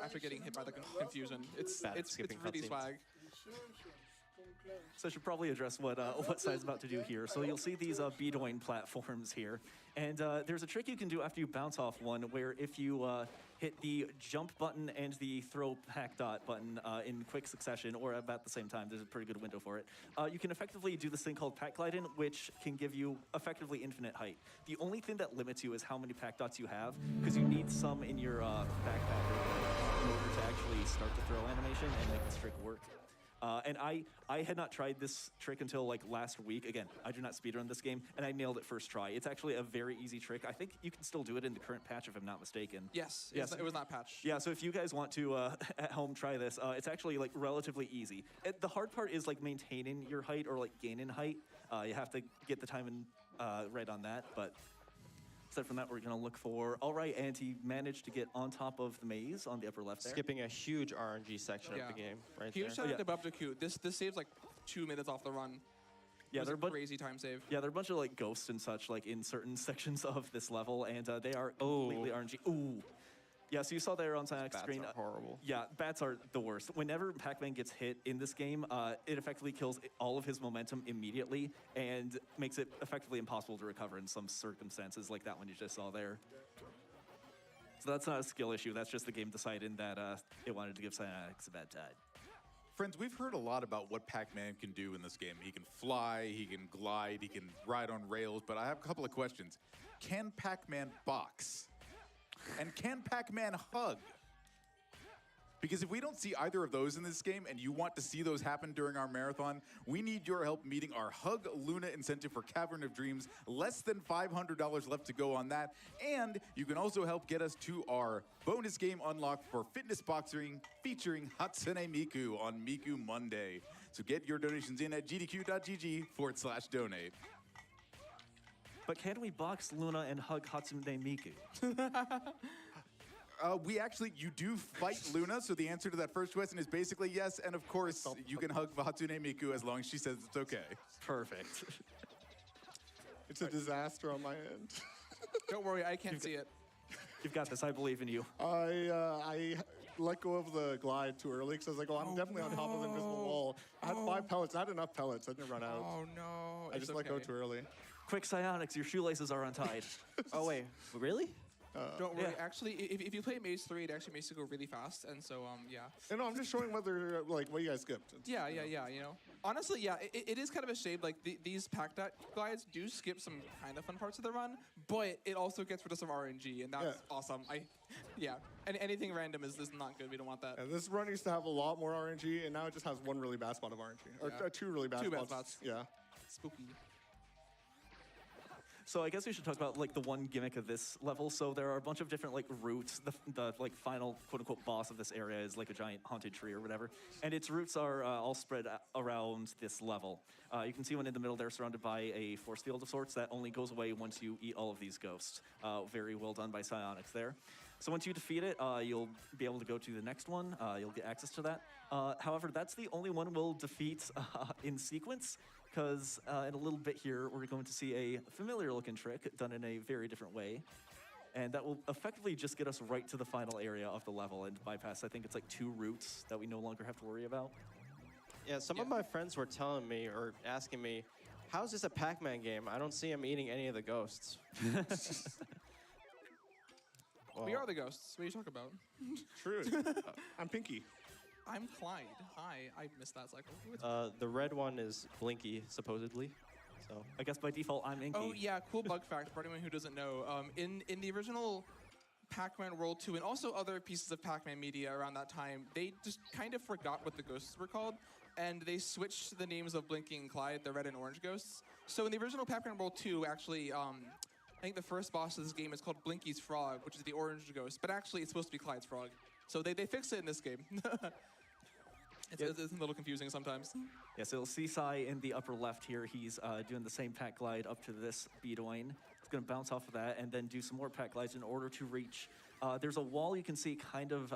after getting hit by the confusion. It's really swag. So I should probably address what Side's about to do here. So you'll see these Bedoin platforms here. And there's a trick you can do after you bounce off one where if you hit the jump button and the throw pack dot button in quick succession or about the same time, there's a pretty good window for it, you can effectively do this thing called pack gliding, which can give you effectively infinite height. The only thing that limits you is how many pack dots you have, because you need some in your backpack in order to actually start the throw animation and make this trick work. And I had not tried this trick until like last week. Again, I do not speedrun this game, and I nailed it first try. It's actually a very easy trick. I think you can still do it in the current patch if I'm not mistaken. Yes, it was not patched. Yeah, so if you guys want to at home try this, it's actually like relatively easy. The hard part is like maintaining your height or like gaining height. You have to get the timing right on that, but aside from that, we're going to look for, all right, and he managed to get on top of the maze on the upper left there. Skipping a huge RNG section of the game right Huge there. shout out to Bubjaku. This saves like 2 minutes off the run. Yeah, they're a crazy time save. Yeah, there are a bunch of like ghosts and such like in certain sections of this level, and they are completely RNG. Ooh. Yeah, so you saw there on Cyanix's screen. Bats are horrible. Yeah, bats are the worst. Whenever Pac-Man gets hit in this game, it effectively kills all of his momentum immediately and makes it effectively impossible to recover in some circumstances like that one you just saw there. So that's not a skill issue. That's just the game deciding that it wanted to give Cyanix a bad time. Friends, we've heard a lot about what Pac-Man can do in this game. He can fly, he can glide, he can ride on rails, but I have a couple of questions. Can Pac-Man box? And can Pac-Man hug? Because if we don't see either of those in this game and you want to see those happen during our marathon, we need your help meeting our Hug Luna incentive for Cavern of Dreams. Less than $500 left to go on that. And you can also help get us to our bonus game unlock for fitness boxing featuring Hatsune Miku on Miku Monday. So get your donations in at gdq.gg/donate. But can we box Luna and hug Hatsune Miku? You do fight Luna, so the answer to that first question is basically yes, and of course, you can hug Hatsune Miku as long as she says it's okay. Perfect. It's a disaster on my end. Don't worry, I can't see it. You've got this, I believe in you. I let go of the glide too early because I was like, I'm definitely on top of the invisible wall. I had 5 pellets, I had enough pellets, I didn't run out. Oh no, I just let go too early. Quick, Psionics, your shoelaces are untied. Oh wait, really? Don't worry. Yeah. Actually, if you play Maze 3, it actually makes it go really fast, and so yeah. And I'm just showing whether like what you guys skipped. Yeah. You know, honestly, yeah, it is kind of a shame. Like these pack dot glides do skip some kind of fun parts of the run, but it also gets rid of some RNG, and that's awesome. And anything random is not good. We don't want that. And this run used to have a lot more RNG, and now it just has one really bad spot of RNG, or 2 really bad spots. 2 bad spots. Yeah. Spooky. So I guess we should talk about like the one gimmick of this level. So there are a bunch of different like routes. The like final quote unquote boss of this area is like a giant haunted tree or whatever, and its roots are all spread around this level. You can see one in the middle there, surrounded by a force field of sorts that only goes away once you eat all of these ghosts. Very well done by Psionics there. So once you defeat it, you'll be able to go to the next one. You'll get access to that. However, that's the only one we'll defeat in sequence, because in a little bit here, we're going to see a familiar-looking trick done in a very different way. And that will effectively just get us right to the final area of the level and bypass, I think it's like 2 routes that we no longer have to worry about. Yeah, some of my friends were telling me or asking me, how's this a Pac-Man game? I don't see him eating any of the ghosts. We are the ghosts. What are you talking about? True. I'm Pinky. I'm Clyde. Hi. I missed that cycle. The red one is Blinky, supposedly. So I guess by default, I'm Inky. Oh yeah, cool bug fact for anyone who doesn't know. In the original Pac-Man World 2 and also other pieces of Pac-Man media around that time, they just kind of forgot what the ghosts were called, and they switched the names of Blinky and Clyde, the red and orange ghosts. So in the original Pac-Man World 2, actually, I think the first boss of this game is called Blinky's Frog, which is the orange ghost, but actually it's supposed to be Clyde's Frog. So they fixed it in this game. It's a little confusing sometimes. Yeah, so you'll see Sai in the upper left here. He's doing the same pack glide up to this Bedoin. He's going to bounce off of that and then do some more pack glides in order to reach. There's a wall you can see kind of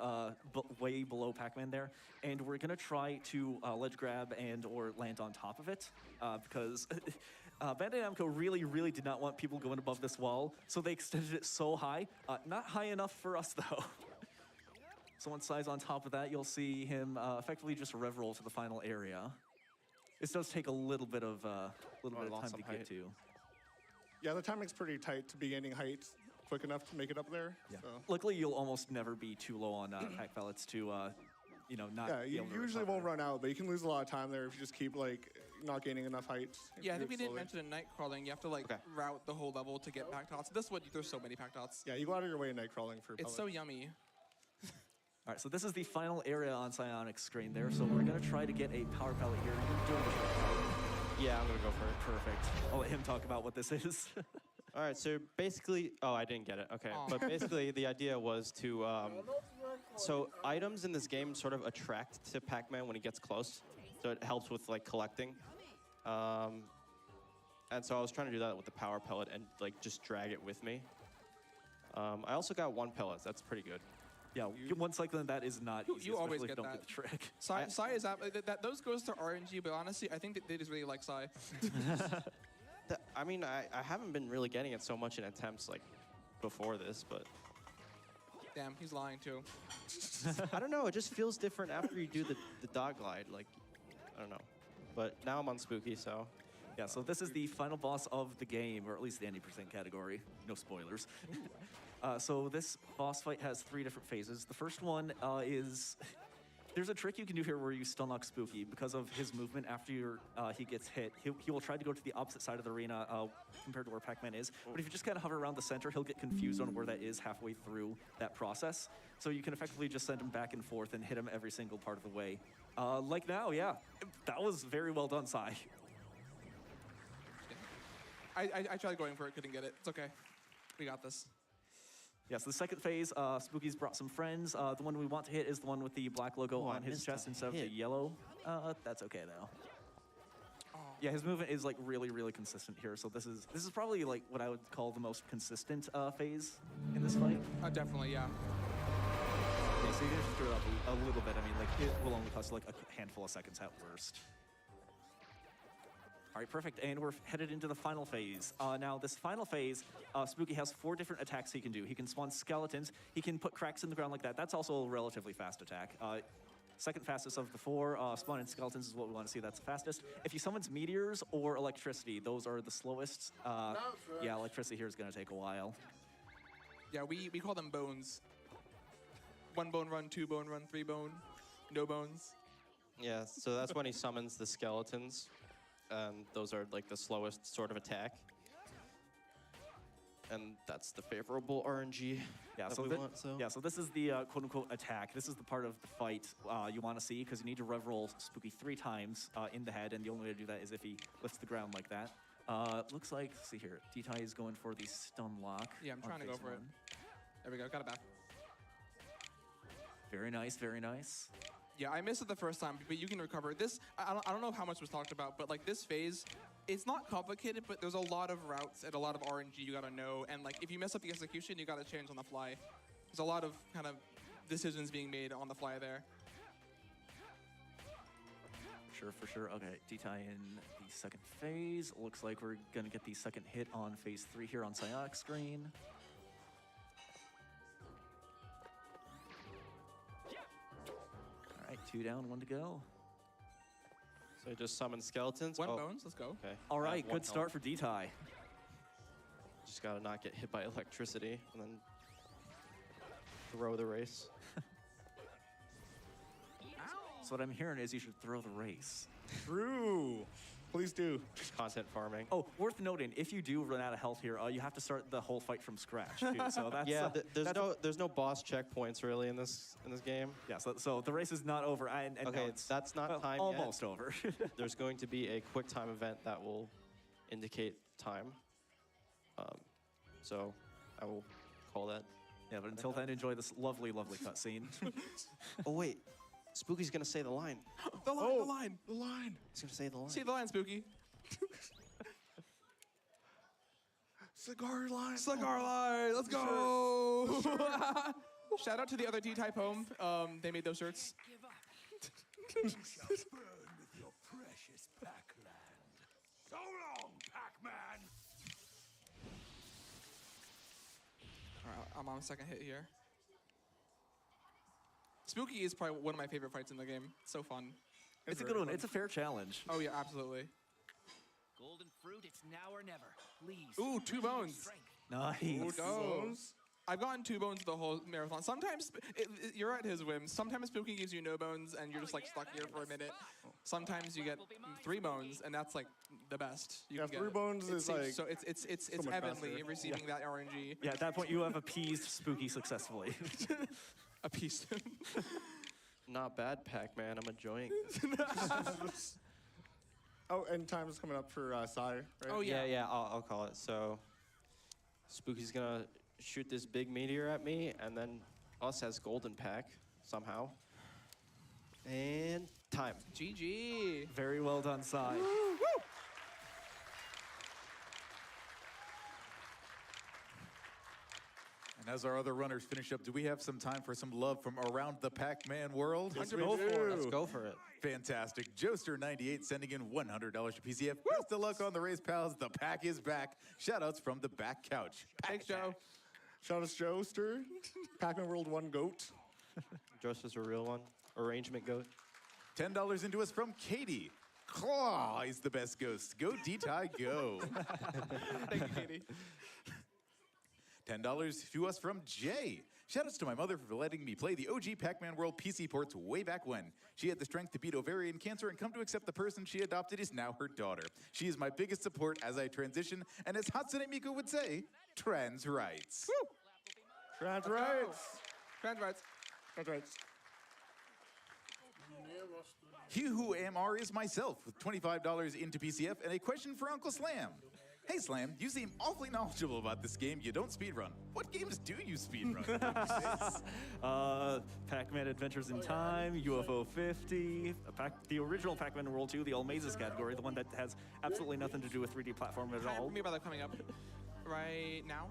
way below Pac-Man there, and we're going to try to ledge grab and or land on top of it because Bandai Namco really did not want people going above this wall, so they extended it so high. Not high enough for us, though. So once Sai's on top of that, you'll see him effectively just rev roll to the final area. This does take a little bit of time lost to some get height. to. Yeah, the timing's pretty tight to be gaining height quick enough to make it up there. Yeah. So. Luckily, you'll almost never be too low on pack pellets to, not Yeah, be you able to usually recover. won't run out, but you can lose a lot of time there if you just keep like not gaining enough height. if Yeah, I you think we do it didn't slowly. mention in night crawling, you have to like Okay. route the whole level to get pack tots. This one, there's so many pack tots. Yeah, you go out of your way in night crawling for It's pellets. so yummy. All right, so this is the final area on Psionic's screen there. So we're going to try to get a power pellet here. You're doing the trick, right? Yeah, I'm gonna go for it. Perfect. I'll let him talk about what this is. All right, so basically, oh, I didn't get it. Okay, Aw. but basically the idea was to, so items in this game sort of attract to Pac-Man when he gets close, so it helps with like collecting. And so I was trying to do that with the power pellet and like just drag it with me. I also got 1 pellet. That's pretty good. Yeah, one cycling that is not easy, you always especially if you get don't that. get the trick. Sai is those goes to RNG, but honestly, I think that they just really like Sai. I mean, I haven't been really getting it so much in attempts like before this, but Damn, he's lying too. I don't know. It just feels different after you do the dog glide. Like, I don't know. But now I'm on Spooky, so. Yeah, so this is the final boss of the game, or at least the 90% category. No spoilers. So this boss fight has 3 different phases. The first one is... There's a trick you can do here where you stun lock Spooky. Because of his movement after he gets hit, he will try to go to the opposite side of the arena compared to where Pac-Man is. But if you just kind of hover around the center, he'll get confused on where that is halfway through that process. So you can effectively just send him back and forth and hit him every single part of the way. Like now, yeah. That was very well done, Sai. I tried going for it, couldn't get it. It's okay. We got this. Yes, the second phase, Spooky's brought some friends. The one we want to hit is the one with the black logo Oh, I on his missed chest that instead of the hit. yellow. That's okay though. Yeah, his movement is like really, really consistent here. So this is probably like what I would call the most consistent phase in this fight. Definitely, yeah. Yeah, so you can just throw it up a little bit. I mean, like it will only cost like a handful of seconds at worst. All right, perfect, and we're headed into the final phase. Now, this final phase, Spooky has 4 different attacks he can do. He can spawn skeletons, he can put cracks in the ground like that. That's also a relatively fast attack. Second fastest of the 4, spawning skeletons is what we want to see, that's the fastest. If he summons meteors or electricity, those are the slowest. Yeah, electricity here is gonna take a while. Yeah, we call them bones. 1 bone run, 2 bone run, 3 bone, no bones. Yeah, so that's when he summons the skeletons. Those are like the slowest sort of attack. And that's the favorable RNG Yeah, that so, we want, so. yeah, so this is the quote-unquote attack. This is the part of the fight you want to see, because you need to rev roll Spooky 3 times in the head, and the only way to do that is if he lifts the ground like that. Looks like, let's see here, D-Tai is going for the stun lock. Yeah, I'm on trying to go phase for it. 1. There we go, got it back. Very nice, very nice. Yeah, I missed it the first time, but you can recover. This, I don't know how much was talked about, but like this phase, it's not complicated, but there's a lot of routes and a lot of RNG you gotta know. And like if you mess up the execution, you gotta change on the fly. There's a lot of kind of decisions being made on the fly there. Sure, for sure. Okay, D-Tai in the second phase. Looks like we're gonna get the second hit on phase 3 here on Psionic's screen. All right, 2 down, 1 to go. So he just summons skeletons. 1 Oh, bones, let's go. okay. All I have right, 1 good start for D-Tai. Just gotta not get hit by electricity and then throw the race. So what I'm hearing is you should throw the race. True. Please do. Content farming. Oh, worth noting, if you do run out of health here, you have to start the whole fight from scratch too. So that's Yeah, that's there's no boss checkpoints really in this game. yeah. So the race is not over, and Okay, now it's that's not well, time yet. almost over. There's going to be a quick time event that will indicate time. So I will call that. Yeah, but until then, enjoy this lovely, lovely cutscene. Oh wait, Spooky's gonna say the line. The line, the line. The line. He's gonna say the line. See the line, Spooky. Cigar line. Cigar line, let's go! Shout out to the other D-Type home. They made those shirts. Burn with your precious Pac-Land. So long, Pac-Man! All right, I'm on the second hit here. Spooky is probably one of my favorite fights in the game. So fun. It's a good one. It's a fair challenge. Oh yeah, absolutely. Golden fruit, it's now or never. Please. Ooh, 2 bones. Strength. Nice. Bones. I've gotten 2 bones the whole marathon. Sometimes you're at his whim. Sometimes Spooky gives you no bones and you're just like stuck here for a minute. Sometimes you get 3 bones and that's like the best. You Yeah, can 3 get. bones is like so it's much heavenly faster. receiving that RNG. Yeah, at that point, you have appeased Spooky successfully. A piece. Not bad, Pac-Man. I'm enjoying this. Oh, and time is coming up for Sai, right? Oh yeah. Yeah, I'll call it. So, Spooky's gonna shoot this big meteor at me, and then us has golden pack somehow. And time. GG. Very well done, Sai. And as our other runners finish up, do we have some time for some love from around the Pac-Man world? Yes, Go we for do. Let's go for it. Fantastic. Joester98 sending in $100 to PCF. Best of luck on the race, pals. The pack is back. Shoutouts from the back couch. Thanks, Joe. Shout out to Joester, Pac-Man World 1 GOAT. Joseph's a real one. Arrangement goat. $10 into us from Katie. Claw is the best ghost. Go D-Tie, go. Thank you, Katie. $10 to us from Jay. Shoutouts to my mother for letting me play the OG Pac-Man World PC ports way back when. She had the strength to beat ovarian cancer and come to accept the person she adopted is now her daughter. She is my biggest support as I transition, and as Hatsune Miku would say, trans rights. Trans rights. Trans rights. Trans rights. He Who Am is myself with $25 into PCF and a question for Uncle Slam. Hey Slam, you seem awfully knowledgeable about this game. You don't speedrun. What games do you speedrun? Pac-Man Adventures in Time, UFO 50, the original Pac-Man World 2, the All Mazes category, the one that has absolutely nothing to do with 3D platform at Time all. for me about that coming up right now.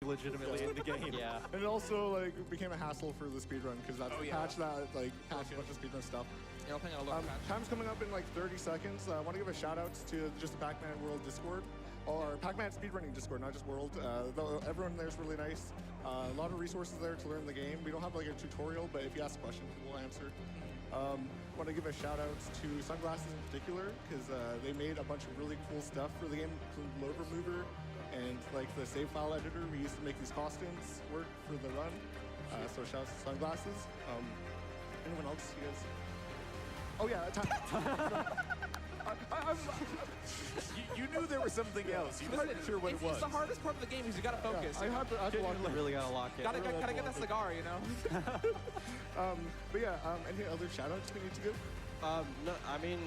Legitimately in the game. Yeah. And it also like became a hassle for the speedrun because that's Oh, the yeah. patch that like patched a bunch of speedrun stuff. Yeah, we're playing a local patch. Time's coming up in like 30 seconds. I want to give a shout out to just the Pac-Man World Discord, or Pac-Man speedrunning Discord, not just World. Everyone there is really nice. A lot of resources there to learn the game. We don't have like a tutorial, but if you ask a question, we'll answer. Want to give a shout out to Sunglasses in particular because they made a bunch of really cool stuff for the game, including load remover and like the save file editor we used to make these costumes work for the run. So shout out to Sunglasses. Anyone else? You guys? Oh yeah, You knew there was something else. You just weren't sure what it was. It's the hardest part of the game because you gotta focus. I had to lock You really gotta lock it. Gotta get that cigar, you know? But yeah, any other shout outs we need to give? No, I mean,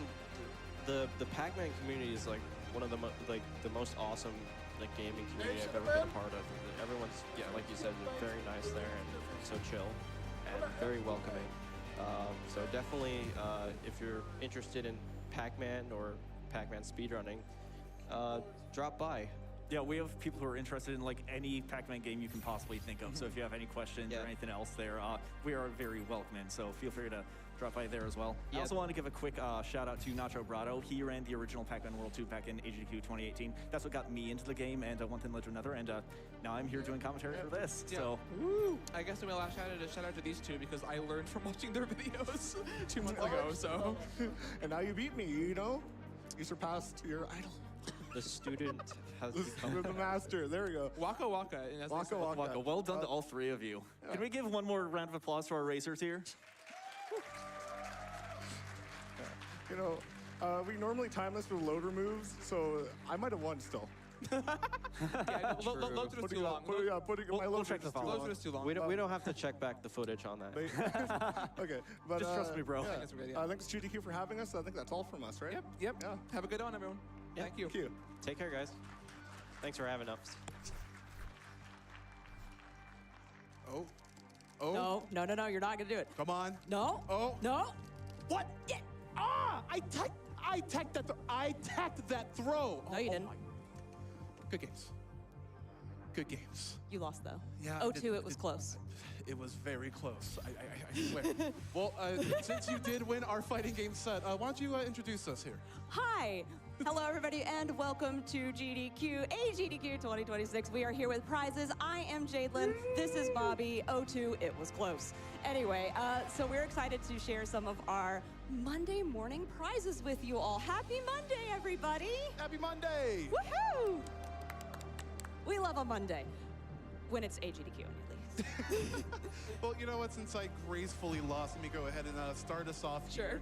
the Pac-Man community is like one of the most awesome like gaming community I've ever been a part of. Everyone's like you said, very nice there and so chill and very welcoming. So definitely, if you're interested in Pac-Man or Pac-Man speedrunning, drop by. Yeah, we have people who are interested in like any Pac-Man game you can possibly think of. So if you have any questions or anything else there, we are very welcoming. So feel free to drop by there as well. I also want to give a quick shout out to Nacho Brado. He ran the original Pac-Man World 2 back in AGDQ 2018. That's what got me into the game, and one thing led to another. And now I'm here doing commentary for this. Yeah. So Woo! I guess we will shout out to these two because I learned from watching their videos 2 months ago. So And now you beat me, you know? You surpassed your idol. The student has become the master. There we go. Waka Waka. And as they Waka say. Waka. Waka, well done to all three of you. Can we give one more round of applause to our racers here? You know, we normally time this with loader moves, so I might have won still. Yeah, loads was too long. We'll check the follow-up. Loads was too long. we don't have to check back the footage on that. Okay, but Just trust me, bro. Yeah. That's good, yeah. Thanks to GDQ for having us. I think that's all from us, right? Yep. Yeah. Have a good one, everyone. Thank you. Thank you. Take care, guys. Thanks for having us. Oh. Oh. No, you're not gonna do it. Come on. No. Oh. No. What? Yeah. Ah! I tacked that throw. No, you didn't. Good games. Good games. You lost though. Yeah. 0-2, it was close. It was very close. I swear. Well, since you did win our fighting game set, why don't you introduce us here? Hi. Hello, everybody, and welcome to GDQ, GDQ 2026. We are here with prizes. I am Jadelyn. This is Bobby. 0-2, it was close. Anyway, so we're excited to share some of our Monday morning prizes with you all. Happy Monday, everybody. Happy Monday! Woohoo! We love a Monday when it's AGDQ, at least. Well, you know what? Since I gracefully lost, let me go ahead and start us off here.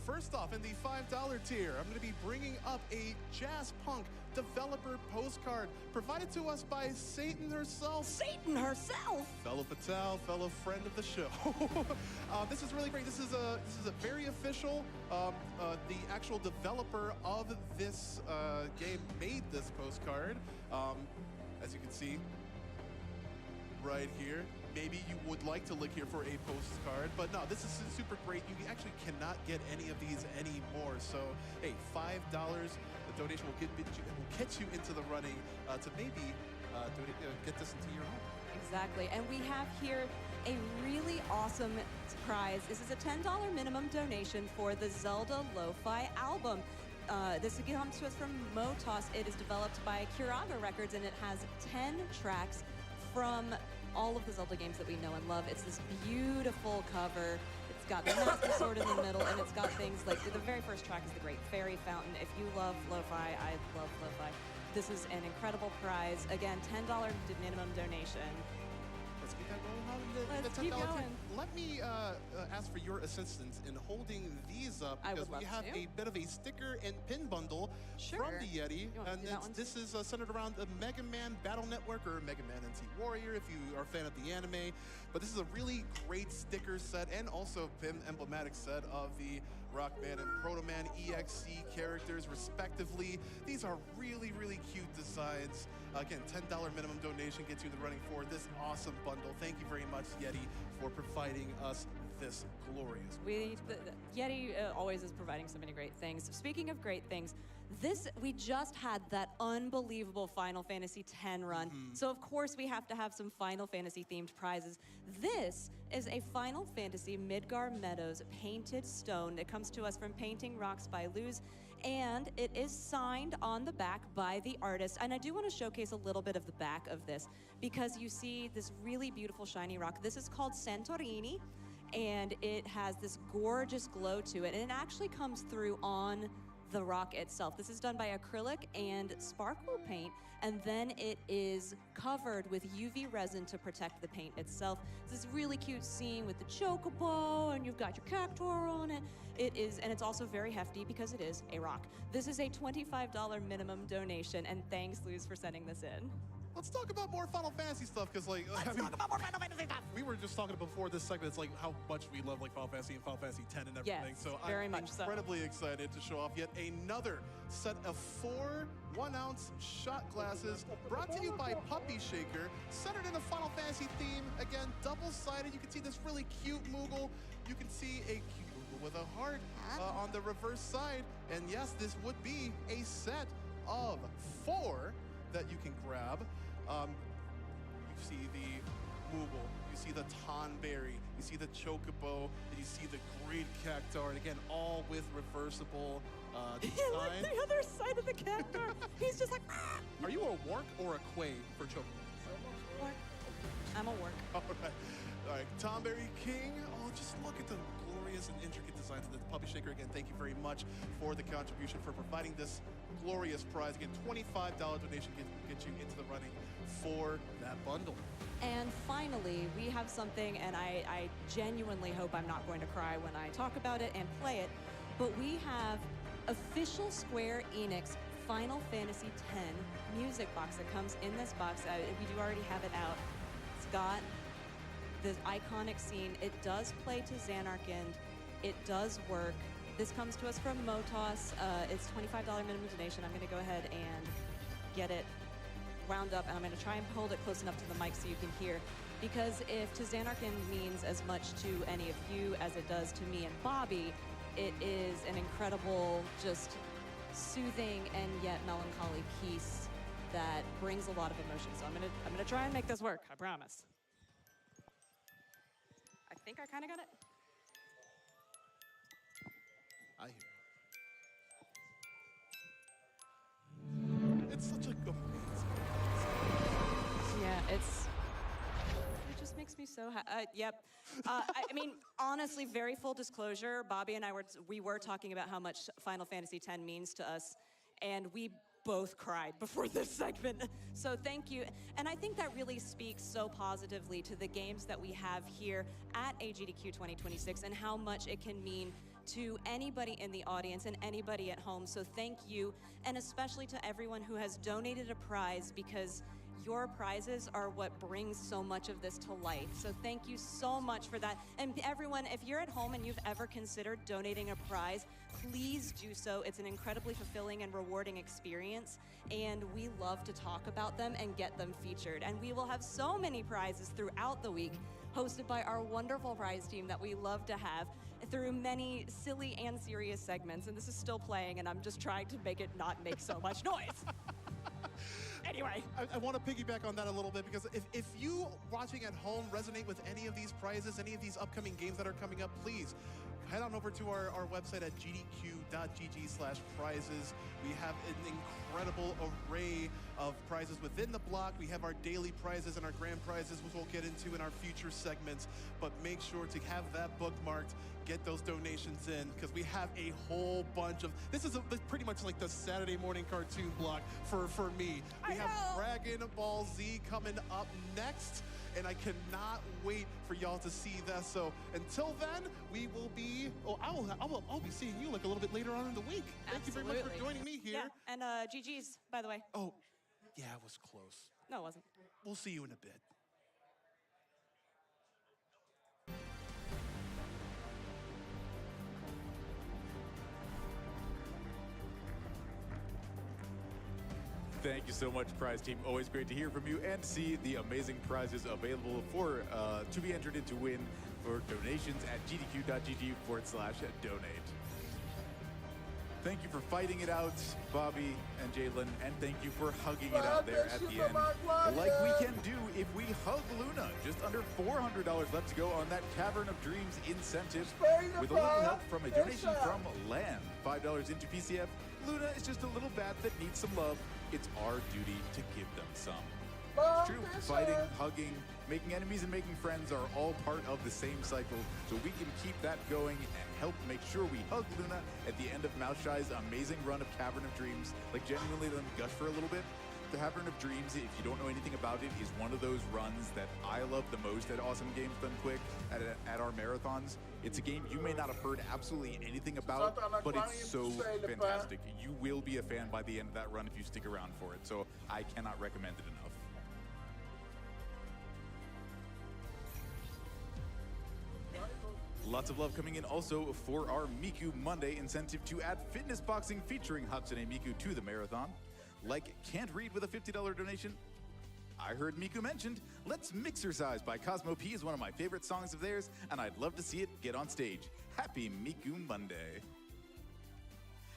First off, in the $5 tier, I'm going to be bringing up a Jazz Punk developer postcard provided to us by Satan herself. Satan herself! Fellow Patel, fellow friend of the show. This is really great. This is a very official. The actual developer of this game made this postcard. As you can see, right here. Maybe you would like to look here for a postcard, but no, this is super great. You actually cannot get any of these anymore. So, hey, $5, the donation will get you into the running to maybe get this into your home. Exactly, and we have here a really awesome prize. This is a $10 minimum donation for the Zelda Lo-Fi album. This comes to us from Motos. It is developed by Kuraga Records, and it has 10 tracks from all of the Zelda games that we know and love. It's this beautiful cover. It's got the Master Sword in the middle, and it's got things like the very first track is the Great Fairy Fountain. If you love lo-fi, I love lo-fi. This is an incredible prize. Again, $10 minimum donation. Let's keep that going. Let's The keep $10 tip. going. Let me ask for your assistance in holding these up I because would we love have to. a bit of a sticker and pin bundle Sure. from the Yeti. You want to And do that one? this is centered around the Mega Man Battle Network or Mega Man NT Warrior if you are a fan of the anime. But this is a really great sticker set and also pin emblematic set of the Rockman and Proto Man EXC characters respectively. These are really, really cute designs. Again, $10 minimum donation gets you the running for this awesome bundle. Thank you very much, Yeti, for providing us this glorious. Yeti always is providing so many great things. Speaking of great things, we just had that unbelievable Final Fantasy X run. So of course we have to have some Final Fantasy themed prizes. This is a Final Fantasy Midgar Meadows painted stone that comes to us from Painting Rocks by Luz, and it is signed on the back by the artist. And I do want to showcase a little bit of the back of this because you see this really beautiful shiny rock. This is called Santorini, and it has this gorgeous glow to it, and it actually comes through on the rock itself. This is done by acrylic and sparkle paint, and then it is covered with UV resin to protect the paint itself. It's this really cute scene with the chocobo, and you've got your cactuar on it. And it's also very hefty because it is a rock. This is a $25 minimum donation, and thanks, Luz, for sending this in. Let's talk about more Final Fantasy stuff, because we were just talking before this segment. It's like how much we love like Final Fantasy and Final Fantasy X and everything. Yes, so very I'm much so. incredibly excited to show off yet another set of 4 1-ounce shot glasses brought to you by Puppy Shaker, centered in a Final Fantasy theme. Again, double-sided. You can see this really cute Moogle. You can see a cute Moogle with a heart on the reverse side. And yes, this would be a set of 4 that you can grab. You see the Moogle, you see the Tonberry, you see the Chocobo, and you see the Great Cactuar, and again, all with reversible design. Like the other side of the cactuar. He's just like, ah! Are you a Wark or a Quay for Chocobo? Work. I'm a work. All right, Tonberry King. Oh, just look at the glorious and intricate designs of the Puppy Shaker. Again, thank you very much for the contribution, for providing this glorious prize. Again, $25 donation gets you into the running for that bundle. And finally, we have something, and I genuinely hope I'm not going to cry when I talk about it and play it, but we have official Square Enix Final Fantasy X music box that comes in this box. We do already have it out. It's got the iconic scene. It does play to Xanarkand. It does work. This comes to us from Motos. It's $25 minimum donation. I'm going to go ahead and get it wound up, and I'm going to try and hold it close enough to the mic so you can hear. Because if to Xanarkand means as much to any of you as it does to me and Bobby, it is an incredible, just soothing and yet melancholy piece that brings a lot of emotion. So I'm gonna try and make this work. I promise. I think I kind of got it. I hear. It's such a amazing. Yeah, it just makes me so happy. Yep. I mean, honestly, very full disclosure, Bobby and I were talking about how much Final Fantasy X means to us, and we both cried before this segment. So thank you. And I think that really speaks so positively to the games that we have here at AGDQ 2026 and how much it can mean to anybody in the audience and anybody at home. So thank you, and especially to everyone who has donated a prize, because your prizes are what brings so much of this to life. So thank you so much for that. And everyone, if you're at home and you've ever considered donating a prize, please do so. It's an incredibly fulfilling and rewarding experience, and we love to talk about them and get them featured. And we will have so many prizes throughout the week, hosted by our wonderful prize team that we love to have through many silly and serious segments. And this is still playing, and I'm just trying to make it not make so much noise. Anyway. I want to piggyback on that a little bit, because if you watching at home resonate with any of these prizes, any of these upcoming games that are coming up, please head on over to our website at gdq.gg/prizes. We have an incredible array of prizes within the block. We have our daily prizes and our grand prizes, which we'll get into in our future segments. But make sure to have that bookmarked, get those donations in, because we have a whole bunch of, this is pretty much like the Saturday morning cartoon block for me. We have Dragon Ball Z coming up next, and I cannot wait for y'all to see that. So until then, we will be, I'll be seeing you like a little bit later on in the week. Thank you very much for joining me here. Yeah, and GG's, by the way. Oh, yeah, it was close. No, it wasn't. We'll see you in a bit. Thank you so much, prize team. Always great to hear from you and see the amazing prizes available for to be entered into win for donations at gdq.gg/donate. Thank you for fighting it out, Bobby and Jalen, and thank you for hugging it out there at the end, like we can do if we hug Luna. Just under $400 left to go on that Cavern of Dreams incentive, with a little help from a donation from Lan. $5 into PCF. Luna is just a little bat that needs some love. It's our duty to give them some. It's true, fighting, hugging, making enemies and making friends are all part of the same cycle, so we can keep that going and help make sure we hug Luna at the end of Mouse Shy's amazing run of Cavern of Dreams. Like, genuinely, let me gush for a little bit. The Cavern of Dreams, if you don't know anything about it, is one of those runs that I love the most at Awesome Games Done Quick, at our marathons. It's a game you may not have heard absolutely anything about, but it's so fantastic. You will be a fan by the end of that run if you stick around for it, so I cannot recommend it enough. Lots of love coming in also for our Miku Monday incentive to add fitness boxing featuring Hatsune Miku to the marathon. Like Can't Read with a $50 donation. I heard Miku mentioned. Let's Mixercise by Cosmo P is one of my favorite songs of theirs, and I'd love to see it get on stage. Happy Miku Monday.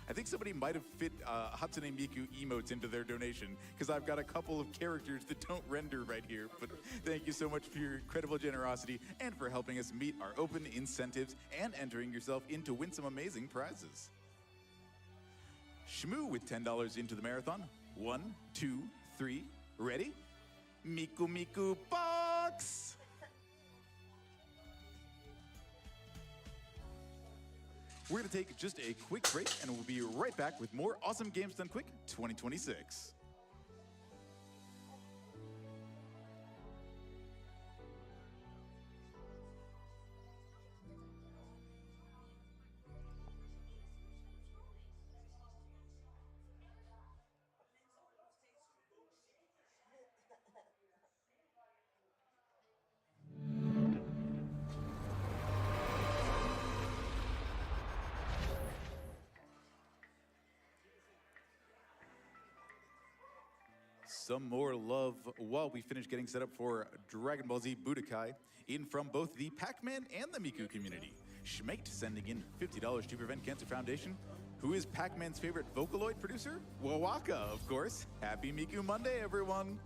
I think somebody might have fit Hatsune Miku emotes into their donation, because I've got a couple of characters that don't render right here. But thank you so much for your incredible generosity and for helping us meet our open incentives and entering yourself in to win some amazing prizes. Shmoo with $10 into the marathon. 1, 2, 3, ready? Miku Miku Box! We're going to take just a quick break, and we'll be right back with more Awesome Games Done Quick 2026. Some more love while we finish getting set up for Dragon Ball Z Budokai in from both the Pac-Man and the Miku community. Schmate sending in $50 to Prevent Cancer Foundation. Who is Pac-Man's favorite Vocaloid producer? Wawaka, of course. Happy Miku Monday, everyone.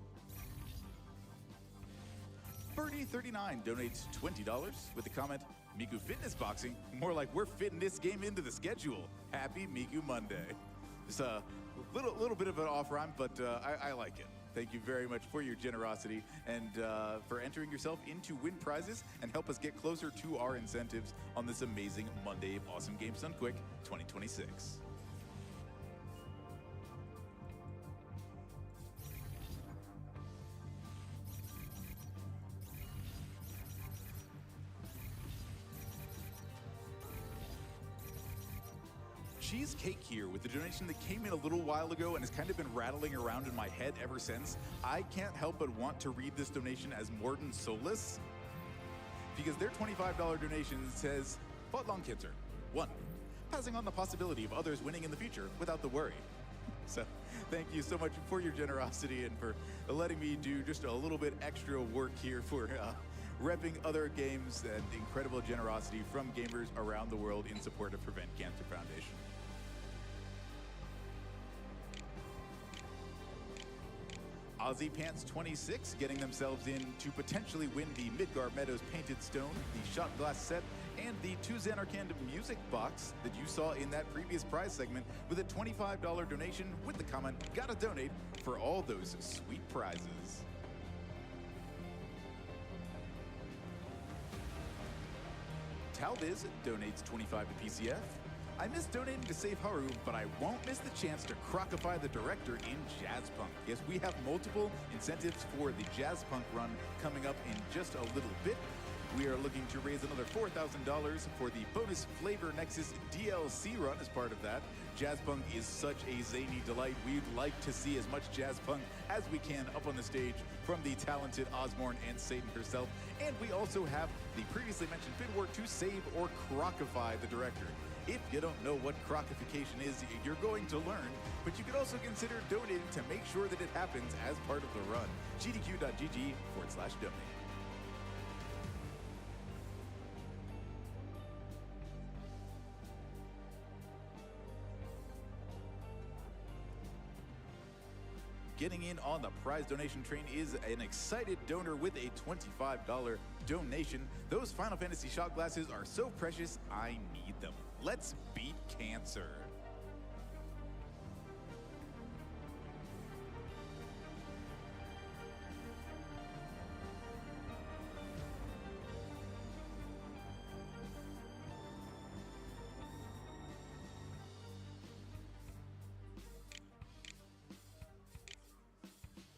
Birdie39 donates $20 with the comment, Miku Fitness Boxing? More like we're fitting this game into the schedule. Happy Miku Monday. Just a little bit of an off rhyme, but I like it. Thank you very much for your generosity and for entering yourself in to win prizes and help us get closer to our incentives on this amazing Monday of Awesome Games Done Quick 2026. Cheesecake here with the donation that came in a little while ago and has kind of been rattling around in my head ever since. I can't help but want to read this donation as Morden Solis because their $25 donation says, fought lung cancer. 1. Passing on the possibility of others winning in the future without the worry. So thank you so much for your generosity and for letting me do just a little bit extra work here for repping other games and incredible generosity from gamers around the world in support of Prevent Cancer Foundation. Aussie Pants 26 getting themselves in to potentially win the Midgar Meadows Painted Stone, the Shot Glass set, and the 2 Xanarkand music box that you saw in that previous prize segment with a $25 donation with the comment, gotta donate for all those sweet prizes. Talviz donates $25 to PCF. I miss donating to Save Haru, but I won't miss the chance to crocify the director in Jazzpunk. Yes, we have multiple incentives for the Jazzpunk run coming up in just a little bit. We are looking to raise another $4,000 for the bonus Flavor Nexus DLC run as part of that. Jazzpunk is such a zany delight. We'd like to see as much Jazzpunk as we can up on the stage from the talented Osborne and Satan herself. And we also have the previously mentioned bid war to save or crocify the director. If you don't know what crocification is, you're going to learn, but you could also consider donating to make sure that it happens as part of the run. gdq.gg/donate. Getting in on the prize donation train is an excited donor with a $25 donation. Those Final Fantasy shot glasses are so precious, I need them. Let's beat cancer.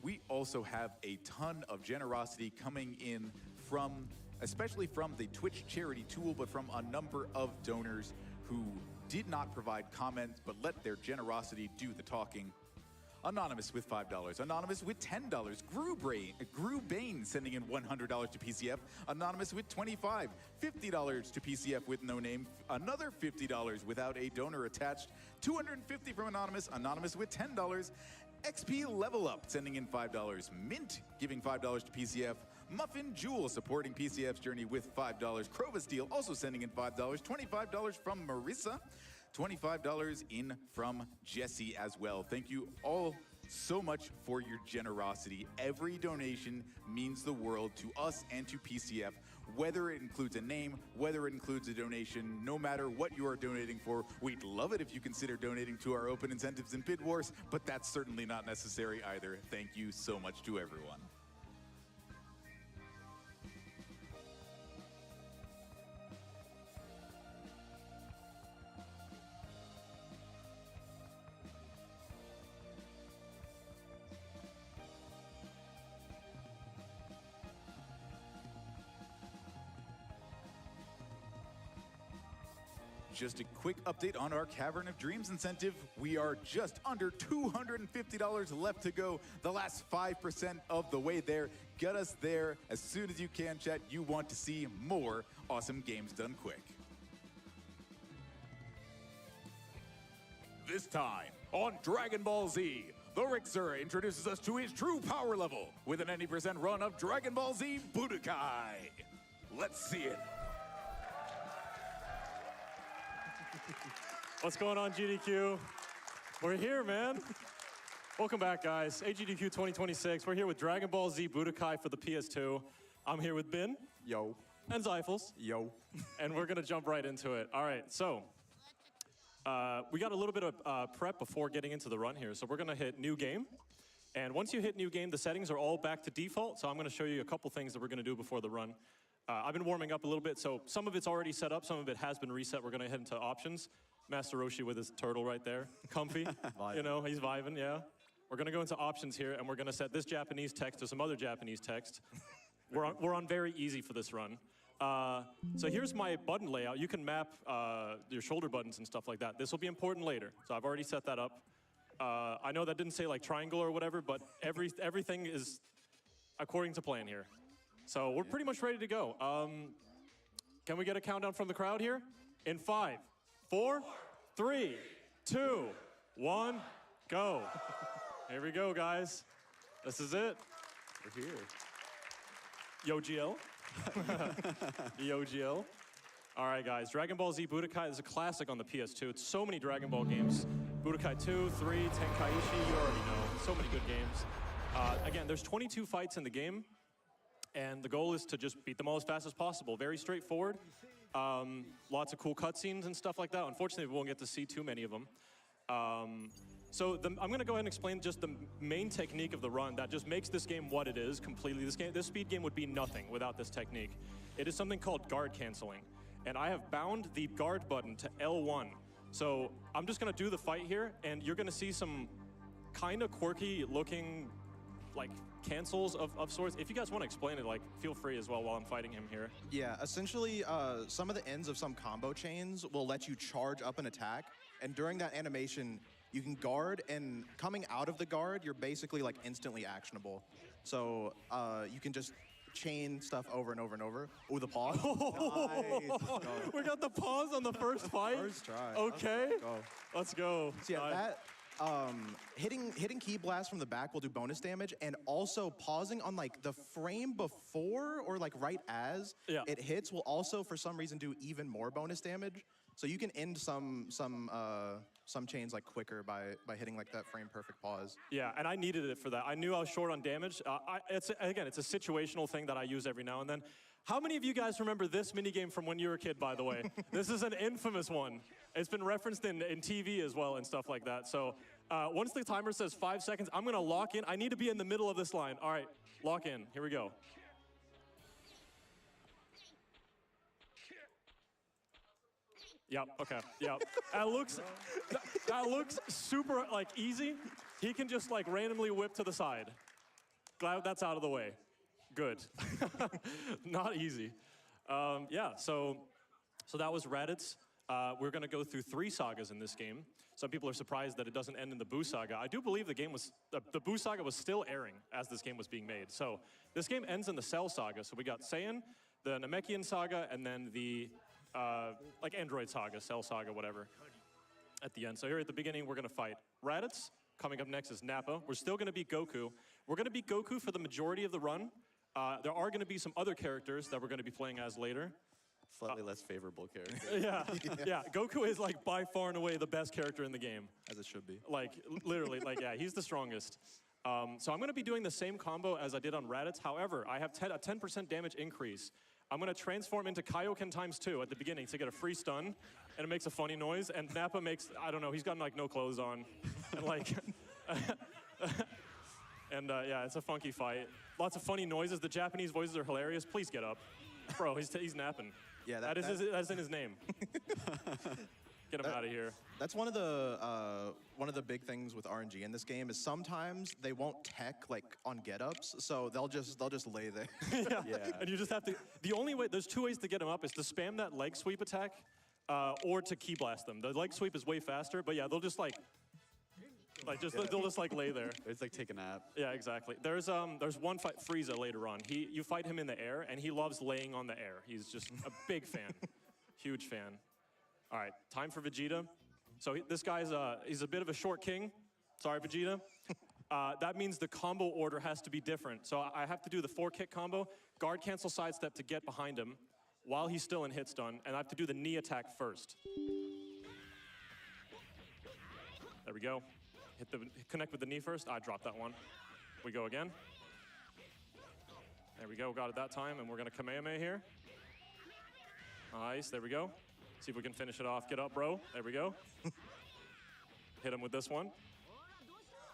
We also have a ton of generosity coming in from, especially from the Twitch charity tool, but from a number of donors who did not provide comments, but let their generosity do the talking. Anonymous with $5. Anonymous with $10. Gru Bane sending in $100 to PCF. Anonymous with $25. $50 to PCF with no name. Another $50 without a donor attached. $250 from Anonymous. Anonymous with $10. XP Level Up sending in $5. Mint giving $5 to PCF. Muffin Jewel supporting PCF's journey with $5. Crova Steel also sending in $5. $25 from Marissa. $25 in from Jesse as well. Thank you all so much for your generosity. Every donation means the world to us and to PCF, whether it includes a name, whether it includes a donation, no matter what you are donating for. We'd love it if you consider donating to our open incentives and bid wars, but that's certainly not necessary either. Thank you so much to everyone. Just a quick update on our Cavern of Dreams incentive. We are just under $250 left to go. The last 5% of the way there. Get us there as soon as you can, chat. You want to see more awesome games done quick. This time on Dragon Ball Z, the Rixer introduces us to his true power level with an 90% run of Dragon Ball Z Budokai. Let's see it. What's going on, GDQ? We're here, man. Welcome back, guys. AGDQ 2026. We're here with Dragon Ball Z Budokai for the PS2. I'm here with Bin. Yo. And Zyphels. Yo. And we're going to jump right into it. All right, so we got a little bit of prep before getting into the run here. So we're going to hit New Game. And once you hit New Game, the settings are all back to default. So I'm going to show you a couple things that we're going to do before the run. I've been warming up a little bit, so some of it's already set up, some of it has been reset. We're going to head into options. Master Roshi with his turtle right there. Comfy. You know, he's vibing, yeah. We're going to go into options here, and we're going to set this Japanese text to some other Japanese text. We're on very easy for this run. So here's my button layout. You can map your shoulder buttons and stuff like that. This will be important later, so I've already set that up. I know that didn't say like triangle or whatever, but everything is according to plan here. So we're pretty much ready to go. Can we get a countdown from the crowd here? In 5, 4, 3, 2, 1, go. Here we go, guys. This is it. We're here. Yo, GL. Yo, GL. All right, guys. Dragon Ball Z Budokai is a classic on the PS2. It's so many Dragon Ball games. Budokai 2, 3, Tenkaichi, you already know. So many good games. Again, there's 22 fights in the game. And the goal is to just beat them all as fast as possible. Very straightforward. Lots of cool cutscenes and stuff like that. Unfortunately, we won't get to see too many of them. I'm going to go ahead and explain just the main technique of the run that just makes this game what it is completely. This speed game would be nothing without this technique. It is something called guard canceling. And I have bound the guard button to L1. So I'm just going to do the fight here, and you're going to see some kind of quirky looking like cancels of sorts. If you guys want to explain it, like, feel free as well while I'm fighting him here. Yeah, essentially, some of the ends of some combo chains will let you charge up an attack, and during that animation, you can guard, and coming out of the guard, you're basically like instantly actionable. So you can just chain stuff over and over and over. Ooh, the pause. Nice. We got the pause on the first fight. First try. Okay. Let's go. Let's go. So yeah, that hitting key blast from the back will do bonus damage, and also pausing on like the frame before or like right as it hits will also for some reason do even more bonus damage. So you can end some chains like quicker by hitting like that frame perfect pause. Yeah, and I needed it for that. I knew I was short on damage. It's a situational thing that I use every now and then. How many of you guys remember this minigame from when you were a kid, by the way? This is an infamous one. It's been referenced in TV as well and stuff like that. So once the timer says 5 seconds, I'm going to lock in. I need to be in the middle of this line. All right, lock in. Here we go. Yep, okay, yep. That looks super, like, easy. He can just, like, randomly whip to the side. Glad that's out of the way. Good. Not easy. Yeah, so that was Raditz. We're going to go through 3 sagas in this game. Some people are surprised that it doesn't end in the Buu saga. I do believe the Buu saga was still airing as this game was being made. So this game ends in the Cell saga. So we got Saiyan, the Namekian saga, and then the like Android saga, Cell saga, whatever, at the end. So here at the beginning, we're going to fight Raditz. Coming up next is Nappa. We're still going to beat Goku. We're going to beat Goku for the majority of the run. There are going to be some other characters that we're going to be playing as later. Slightly less favorable character. Yeah. Goku is like by far and away the best character in the game. As it should be. Like literally, like yeah, he's the strongest. So I'm going to be doing the same combo as I did on Raditz. However, I have a 10% damage increase. I'm going to transform into Kaioken ×2 at the beginning to get a free stun, and it makes a funny noise. And Nappa makes, I don't know, he's got like no clothes on, and like, and yeah, it's a funky fight. Lots of funny noises. The Japanese voices are hilarious. Please get up, bro. He's napping. Yeah, that's in his name. Get him out of here. That's one of the big things with RNG in this game is sometimes they won't tech like on get-ups, so they'll just lay there. Yeah. And you just have to. The only way, there's 2 ways to get him up is to spam that leg sweep attack, or to key blast them. The leg sweep is way faster, but yeah, they'll just like they'll just like lay there. It's like take a nap. Yeah, exactly. There's one fight, Frieza, later on. You fight him in the air, and he loves laying on the air. He's just a big fan, huge fan. All right, time for Vegeta. So this guy's he's a bit of a short king. Sorry, Vegeta. That means the combo order has to be different. So I have to do the 4-kick combo, guard cancel sidestep to get behind him while he's still in hit stun, and I have to do the knee attack first. There we go. Connect with the knee first. I dropped that one. We go again. There we go, got it that time, and we're gonna Kamehameha here. Nice, there we go. See if we can finish it off. Get up, bro. There we go. Hit him with this one.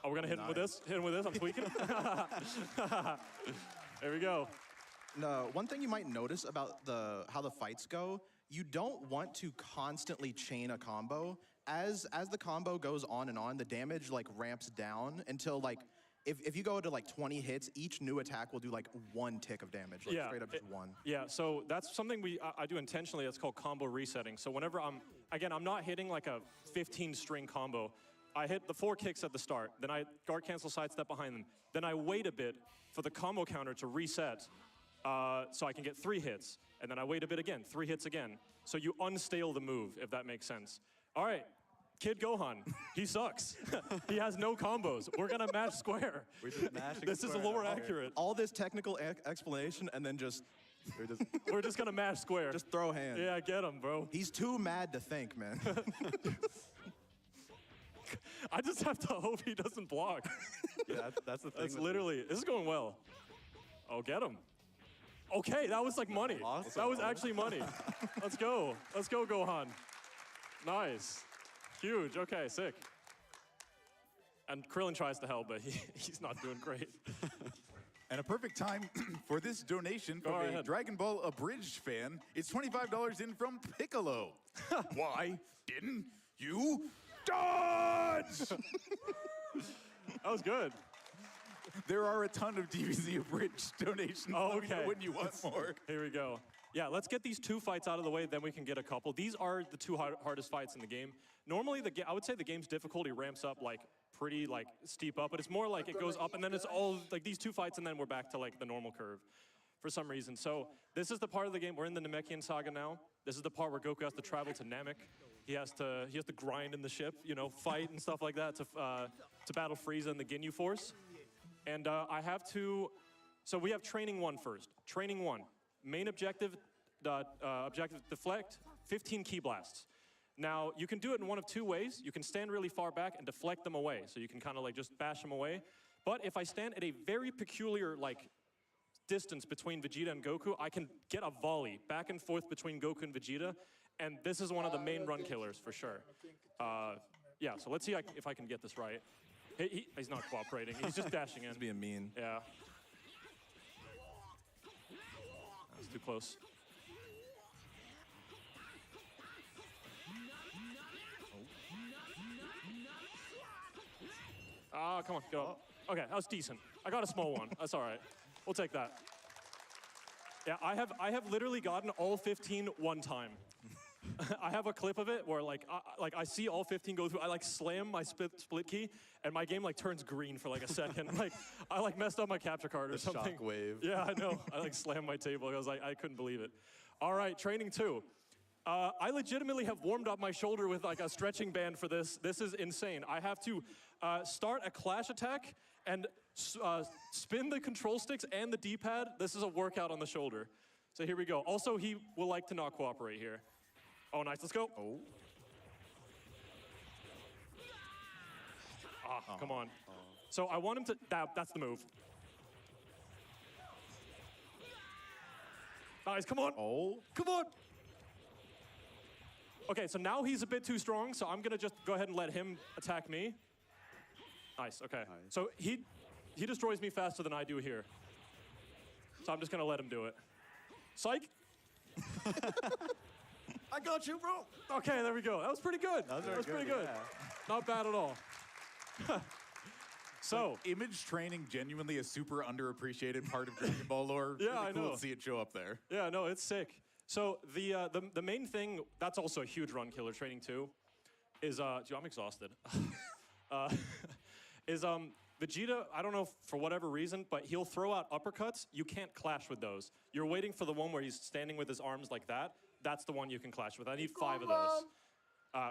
Oh, we're gonna hit him with this? Hit him with this, I'm tweaking. There we go. No, one thing you might notice about how the fights go, you don't want to constantly chain a combo. As the combo goes on, the damage like ramps down until like, if you go to like 20 hits, each new attack will do like 1 tick of damage, like straight up just 1. Yeah, so that's something I do intentionally. It's called combo resetting. So whenever I'm not hitting like a 15-string combo. I hit the 4 kicks at the start, then I guard cancel sidestep behind them. Then I wait a bit for the combo counter to reset so I can get 3 hits. And then I wait a bit again, 3 hits again. So you unstale the move, if that makes sense. All right, Kid Gohan, he sucks. He has no combos. We're gonna match square. We're just mashing This is a little more accurate. All this technical explanation and then just... We're just gonna match square. Just throw hands. Yeah, get him, bro. He's too mad to think, man. I just have to hope he doesn't block. Yeah, that's the thing. That's literally, this is going well. Oh, get him. Okay, that was like money. Awesome. That was actually money. Let's go. Let's go, Gohan. Nice. Huge. Okay, sick. And Krillin tries to help, but he's not doing great. And a perfect time for this donation from a Dragon Ball Abridged fan. It's $25 in from Piccolo. Why didn't you dodge? That was good. There are a ton of DBZ Abridged donations. Oh, Let me know okay. when you want more. Here we go. Yeah, let's get these 2 fights out of the way, then we can get a couple. These are the 2 hardest fights in the game. Normally, I would say the game's difficulty ramps up like pretty like steep up, but it's more like it goes up and then it's all like these 2 fights and then we're back to like the normal curve for some reason. So this is the part of the game, we're in the Namekian saga now. This is the part where Goku has to travel to Namek. He has to grind in the ship, you know, fight and stuff like that to battle Frieza and the Ginyu Force. And I have to, so we have training 1 first. Training 1, main objective, deflect, 15 ki blasts. Now, you can do it in one of 2 ways. You can stand really far back and deflect them away. So you can kind of like just bash them away. But if I stand at a very peculiar like distance between Vegeta and Goku, I can get a volley back and forth between Goku and Vegeta. And this is one of the main run killers for sure. Yeah, so let's see if I can get this right. He's not cooperating. He's just dashing in. He's being mean. Yeah. That's too close. Ah, come on, go up. Okay, that was decent. I got a small one. That's all right. We'll take that. Yeah, I have literally gotten all 15 one time. I have a clip of it where like I see all 15 go through. I like slam my split key, and my game like turns green for like a second. Like I like messed up my capture card or something. Shockwave. Yeah, I know. I like slammed my table. I was like, I couldn't believe it. All right, training 2. I legitimately have warmed up my shoulder with like a stretching band for this. This is insane. I have to start a clash attack and spin the control sticks and the D-pad. This is a workout on the shoulder. So here we go. Also, he will like to not cooperate here. Oh, nice. Let's go. Oh. Ah, come on. So I want him to... That's the move. Nice. Come on. Oh. Come on. Okay, so now he's a bit too strong, so I'm going to just go ahead and let him attack me. Nice. Okay. Nice. So he destroys me faster than I do here. So I'm just going to let him do it. Psych. I got you, bro. Okay, there we go. That was pretty good. That was pretty good. Yeah. Not bad at all. So, image training genuinely a super underappreciated part of Dragon Ball lore. Yeah, really I cool know. to see it show up there. Yeah, no, it's sick. So the main thing, that's also a huge run killer training too, is, gee, I'm exhausted. Is Vegeta, I don't know for whatever reason, but he'll throw out uppercuts. You can't clash with those. You're waiting for the one where he's standing with his arms like that. That's the one you can clash with. I need 5 of those.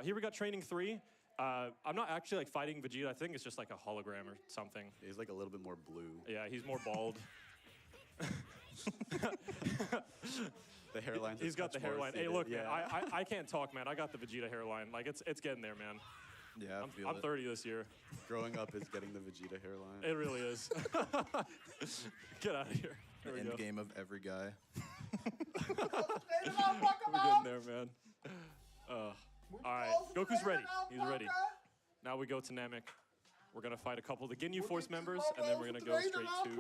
Here we got training 3. I'm not actually like fighting Vegeta. I think it's just like a hologram or something. He's like a little bit more blue. Yeah, he's more bald. The hairline. He's got the hairline. Hey, look, man, I can't talk, man. I got the Vegeta hairline. Like it's getting there, man. Yeah, I'm 30 this year. Growing up is getting the Vegeta hairline. It really is. Get out of here. There we End go. game of every guy. We're getting there, man. All right, Goku's ready. He's ready. Now we go to Namek. We're gonna fight a couple of the Ginyu Force members, and then we're gonna go straight to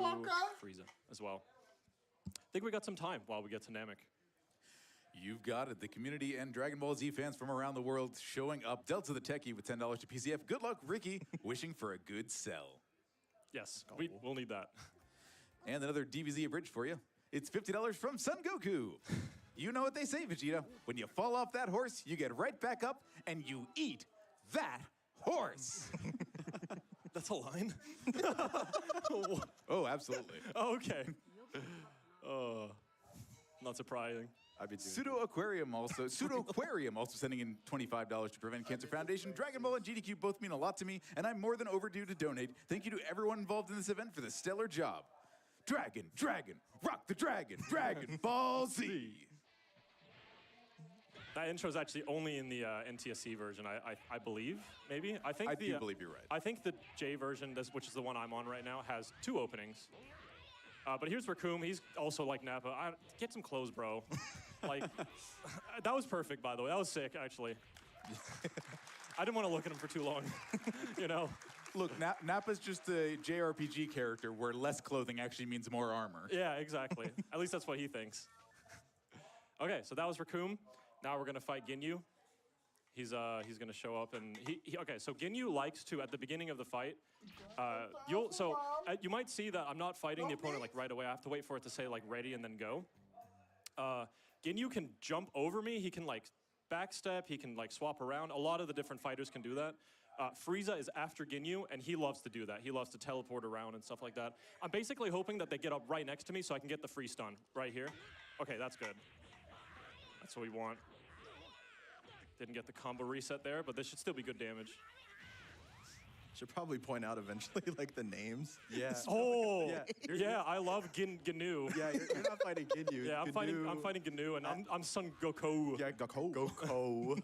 Frieza as well. I think we got some time while we get to Namek. You've got it. The community and Dragon Ball Z fans from around the world showing up. Delta the Techie with $10 to PCF. Good luck, Ricky. Wishing for a good sell. Yes, we'll need that. And another DBZ abridged for you. It's $50 from Son Goku. You know what they say, Vegeta. When you fall off that horse, you get right back up and you eat that horse. That's a line? Oh, absolutely. Oh, okay. Not surprising. Pseudo Aquarium also sending in $25 to Prevent Cancer Foundation. Dragon Ball and GDQ both mean a lot to me, and I'm more than overdue to donate. Thank you to everyone involved in this event for the stellar job. Dragon, rock the dragon, Dragon Ball Z. That intro is actually only in the NTSC version, I believe, maybe. I do believe you're right. I think the J version, which is the one I'm on right now, has 2 openings. But here's Raccoon. He's also like Nappa. Get some clothes, bro. Like, that was perfect, by the way. That was sick, actually. I didn't want to look at him for too long, you know? Look, Nappa's just a JRPG character where less clothing actually means more armor. Yeah, exactly. At least that's what he thinks. Okay, so that was Raccoon. Now we're gonna fight Ginyu. He's gonna show up and okay. So Ginyu likes to at the beginning of the fight. You might see that I'm not fighting the opponent like right away. I have to wait for it to say like ready and then go. Ginyu can jump over me. He can like backstep. He can like swap around. A lot of the different fighters can do that. Frieza is after Ginyu, and he loves to do that. He loves to teleport around and stuff like that. I'm basically hoping that they get up right next to me so I can get the free stun right here. Okay, that's good. That's what we want. Didn't get the combo reset there, but this should still be good damage. Should probably point out eventually, like, the names. Yeah. Oh, yeah, I love Gnu. Yeah, you're not fighting Ginyu. Yeah, I'm fighting Gnu, and I'm Son Goku. Yeah, Goku.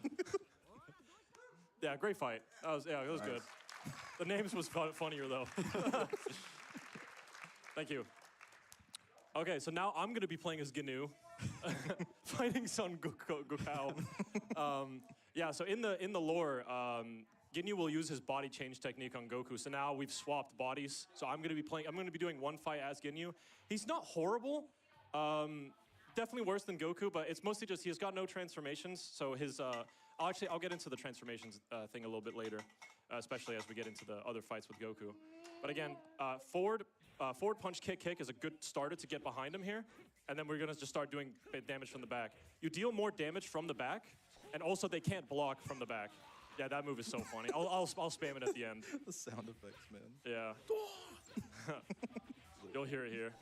Yeah, great fight. That was good. The names was funnier, though. Thank you. Okay, so now I'm going to be playing as Gnu, fighting Son Gokao. Yeah, so in the lore, Ginyu will use his body change technique on Goku. So now we've swapped bodies. So I'm going to be doing one fight as Ginyu. He's not horrible. Definitely worse than Goku, but it's mostly just he's got no transformations. So his I'll get into the transformations thing a little bit later, especially as we get into the other fights with Goku. But again, forward punch kick is a good starter to get behind him here, and then we're gonna just start doing damage from the back. You deal more damage from the back, and also they can't block from the back. Yeah, that move is so funny. I'll spam it at the end. The sound effects, man. Yeah. You'll hear it here.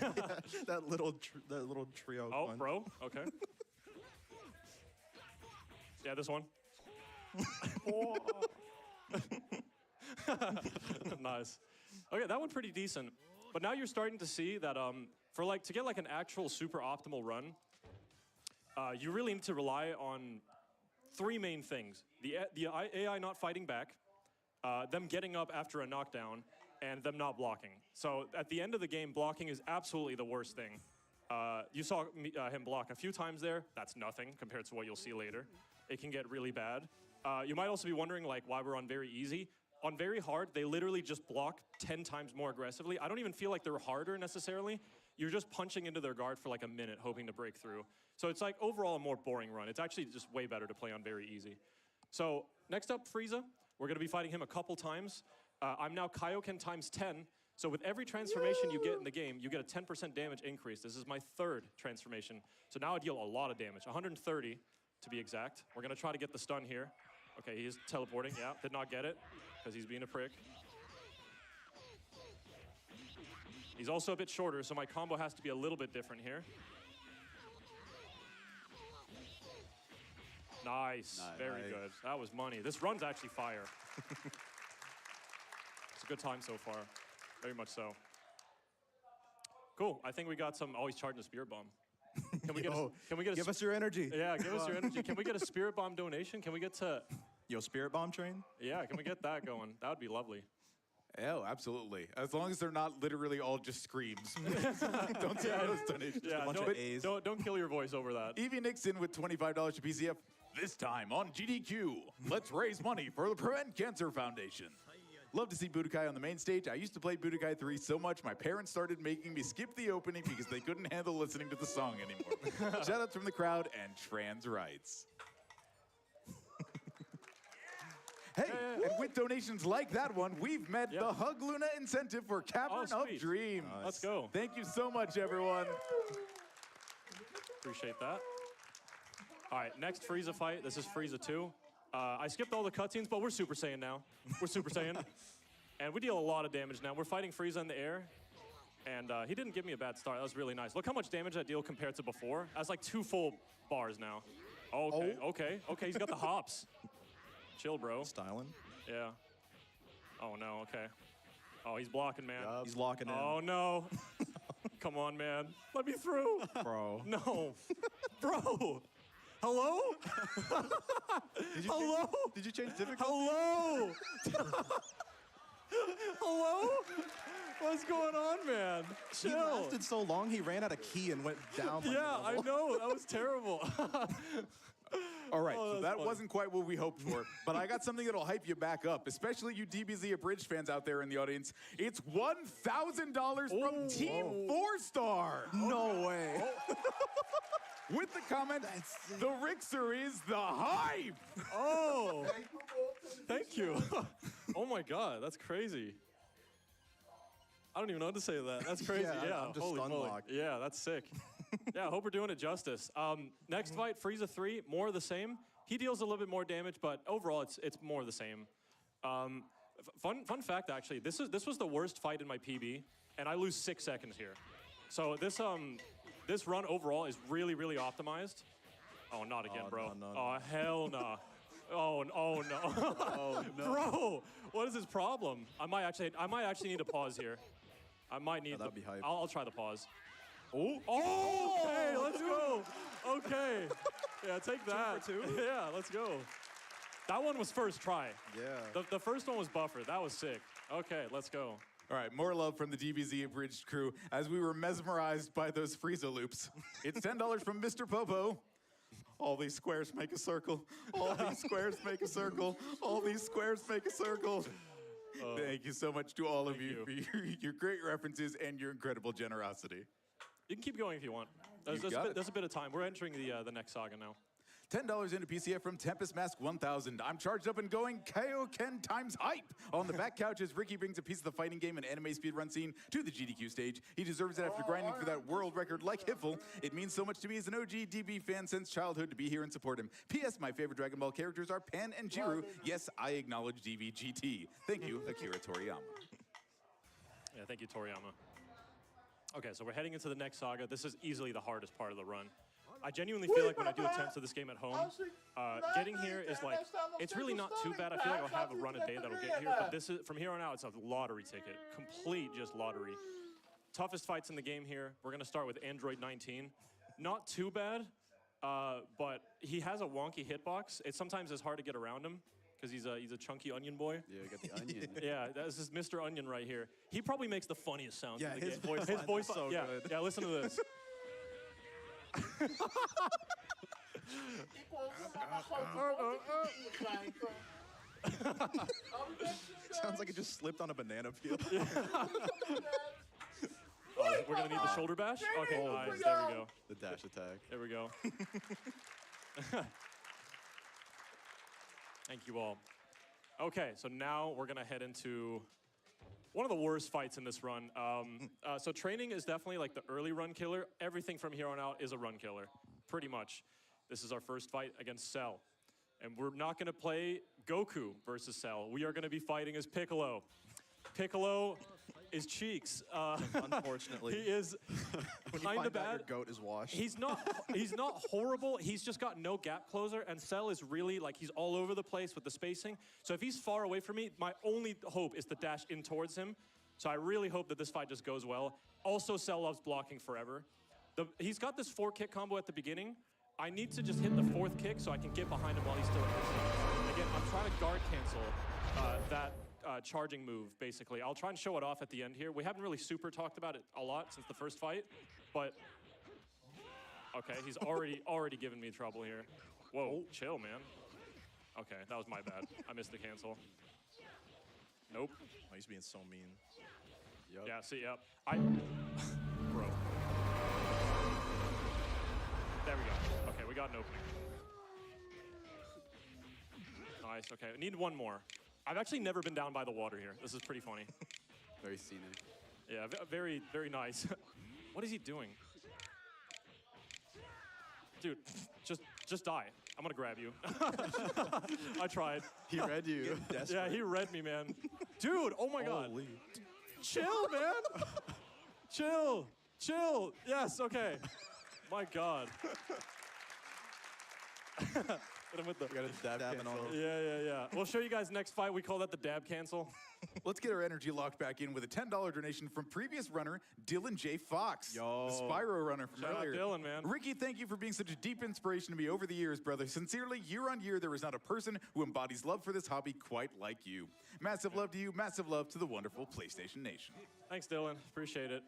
Yeah, that little trio. Oh, punch. bro. Okay. Yeah, this one. Nice. Okay, that one pretty decent. But now you're starting to see that to get like an actual super optimal run, you really need to rely on 3 main things. The AI not fighting back, them getting up after a knockdown, and them not blocking. So at the end of the game, blocking is absolutely the worst thing. You saw him block a few times there. That's nothing compared to what you'll see later. It can get really bad. You might also be wondering like why we're on very easy. On very hard, they literally just block 10 times more aggressively. I don't even feel like they're harder necessarily. You're just punching into their guard for like a minute, hoping to break through. So it's like overall a more boring run. It's actually just way better to play on very easy. So next up, Frieza. We're gonna be fighting him a couple times. I'm now Kaioken times 10. So with every transformation you get in the game, you get a 10% damage increase. This is my 3rd transformation. So now I deal a lot of damage, 130 to be exact. We're gonna try to get the stun here. Okay, he's teleporting, yeah, did not get it, because he's being a prick. He's also a bit shorter, so my combo has to be a little bit different here. Nice, very good. That was money. This run's actually fire. It's a good time so far, very much so. Cool, I think we got some, oh, he's charging a spirit bomb. Can we get a give us your energy. Yeah, give us your energy. Can we get a spirit bomb donation? Can we get to... Yo, spirit bomb train? Yeah, can we get that going? That would be lovely. Oh, absolutely. As long as they're not literally all just screams. Don't say those donations. Yeah, don't kill your voice over that. Evie Nixon with $25 to PCF. This time on GDQ, let's raise money for the Prevent Cancer Foundation. Love to see Budokai on the main stage. I used to play Budokai 3 so much, my parents started making me skip the opening because they couldn't handle listening to the song anymore. Shoutouts from the crowd and trans rights. Hey, and with donations like that one, we've met the Hug Luna incentive for Cavern of Dreams. Let's go. Thank you so much, everyone. Appreciate that. All right, next Frieza fight. This is Frieza 2. I skipped all the cutscenes, but we're Super Saiyan now. We're Super Saiyan. And we deal a lot of damage now. We're fighting Frieza in the air. And he didn't give me a bad start. That was really nice. Look how much damage I deal compared to before. That's like 2 full bars now. Okay, okay, he's got the hops. Chill, bro. Styling. Yeah. Oh, no, okay. Oh, he's blocking, man. Yep. He's locking in. Oh, no. Come on, man. Let me through. Bro. No. Bro. Hello? Hello? Did you change difficulty? Hello? Hello? What's going on, man? Chill. He lasted so long, he ran out of key and went down. Yeah, I know. That was terrible. All right, Oh, so that's that funny. wasn't quite what we hoped for, but I got something that'll hype you back up, especially you DBZ Abridged fans out there in the audience. It's $1,000 from Team 4-Star. No way. With the comment, the Rixer is the hype. Oh, thank you. Oh my God, that's crazy. I don't even know what to say to that. That's crazy. Yeah, Yeah, I'm just holy moly. stun-locked. Yeah, that's sick. Yeah, I hope we're doing it justice. Next fight, Frieza 3, more of the same. He deals a little bit more damage, but overall, it's more of the same. Fun fact, actually, this was the worst fight in my PB, and I lose 6 seconds here. So this run overall is really, really optimized. Oh, not again, bro. No. Oh, hell no. Oh no. Oh, no. Bro, what is his problem? I might actually need to pause here. I might need that'd be hype. I'll try the pause. Oh, okay, let's go. Okay. Yeah, take that. 2 for 2? Yeah, let's go. That one was first try. Yeah. The first one was buffer. That was sick. Okay, let's go. All right, more love from the DBZ Abridged crew as we were mesmerized by those Frieza loops. It's $10 from Mr. Popo. All these squares make a circle. All these squares make a circle. All these squares make a circle. Thank you so much to all of you for your great references and your incredible generosity. You can keep going if you want. There's a bit of time. We're entering the next saga now. $10 into PCF from Tempest Mask 1000. I'm charged up and going Kaioken times hype. On the back couch as Ricky brings a piece of the fighting game and anime speedrun scene to the GDQ stage. He deserves it after grinding for that world record like Hiffle. It means so much to me as an OG DB fan since childhood to be here and support him. P.S. My favorite Dragon Ball characters are Pan and Jiru. Yes, I acknowledge DVGT. Thank you, Akira Toriyama. Yeah, thank you, Toriyama. Okay, so we're heading into the next saga. This is easily the hardest part of the run. I genuinely feel like when I do attempts of this game at home, getting here is like, it's really not too bad. I feel like I'll have a run a day that'll get here, but this is, from here on out, it's a lottery ticket. Complete just lottery. Toughest fights in the game here. We're gonna start with Android 19. Not too bad, but he has a wonky hitbox. It sometimes is hard to get around him, because he's a chunky onion boy. Yeah, you got the onion. Yeah, this is Mr. Onion right here. He probably makes the funniest sounds Yeah, in the his game. voice His line voice is so yeah, good. Yeah, listen to this. Sounds like it just slipped on a banana peel. Oh, we're gonna need the shoulder bash? Okay, nice, there we go. The dash attack. There we go. Thank you all. Okay, so now we're gonna head into one of the worst fights in this run. So training is definitely like the early run killer. Everything from here on out is a run killer, pretty much. This is our first fight against Cell. And we're not gonna play Goku versus Cell. We are gonna be fighting as Piccolo. Piccolo is cheeks. Unfortunately. He is kind of bad. Your goat is washed. He's not horrible. He's just got no gap closer, and Cell is really like he's all over the place with the spacing. So if he's far away from me, my only hope is to dash in towards him. So I really hope that this fight just goes well. Also, Cell loves blocking forever. He's got this 4-kick combo at the beginning. I need to just hit the 4th kick so I can get behind him while he's still at distance. Again, I'm trying to guard cancel that charging move, basically. I'll try and show it off at the end here. We haven't really super talked about it a lot since the first fight, but okay, he's already given me trouble here. Whoa, chill, man. Okay, that was my bad. I missed the cancel. Nope. Oh, he's being so mean. Yep. Yeah, see, yep. Bro. There we go. Okay, we got an opening. Nice, okay. I need one more. I've actually never been down by the water here. This is pretty funny. Very scenic. Yeah, very, very nice. What is he doing? Dude, just die. I'm gonna grab you. I tried. He read you. Yeah, he read me, man. Dude, oh my God. Holy. Chill, man. Chill. Yes, okay. My God. Hit him with the... We got a dab cancel. Yeah. We'll show you guys next fight. We call that the dab cancel. Let's get our energy locked back in with a $10 donation from previous runner Dylan J. Fox. Yo. The Spyro runner from Shout out earlier. Dylan, man. Ricky, thank you for being such a deep inspiration to me over the years, brother. Sincerely, year on year, there is not a person who embodies love for this hobby quite like you. Massive love to you. Massive love to the wonderful PlayStation Nation. Thanks, Dylan. Appreciate it.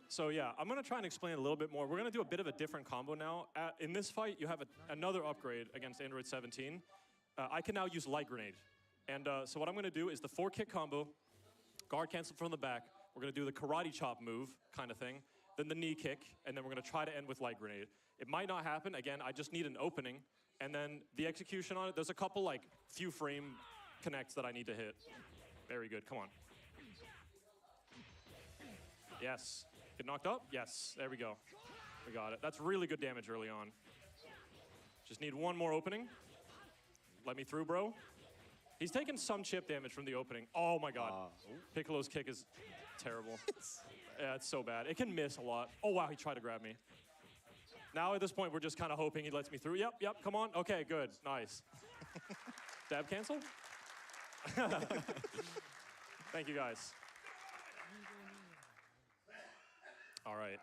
So yeah, I'm gonna try and explain a little bit more. We're gonna do a bit of a different combo now. In this fight, you have another upgrade against Android 17. I can now use Light Grenade. And so what I'm gonna do is the 4-kick combo, guard cancel from the back. We're gonna do the karate chop move kind of thing, then the knee kick, and then we're gonna try to end with Light Grenade. It might not happen. Again, I just need an opening. And then the execution on it, there's a couple like few frame connects that I need to hit. Very good, come on. Yes. Get knocked up? Yes. There we go. We got it. That's really good damage early on. Just need one more opening. Let me through, bro. He's taken some chip damage from the opening. Oh my God. Piccolo's kick is terrible. Yeah, it's so bad. It can miss a lot. Oh wow, he tried to grab me. Now at this point, we're just kind of hoping he lets me through. Yep, come on. Okay, good, nice. Dab cancel? Thank you guys. All right.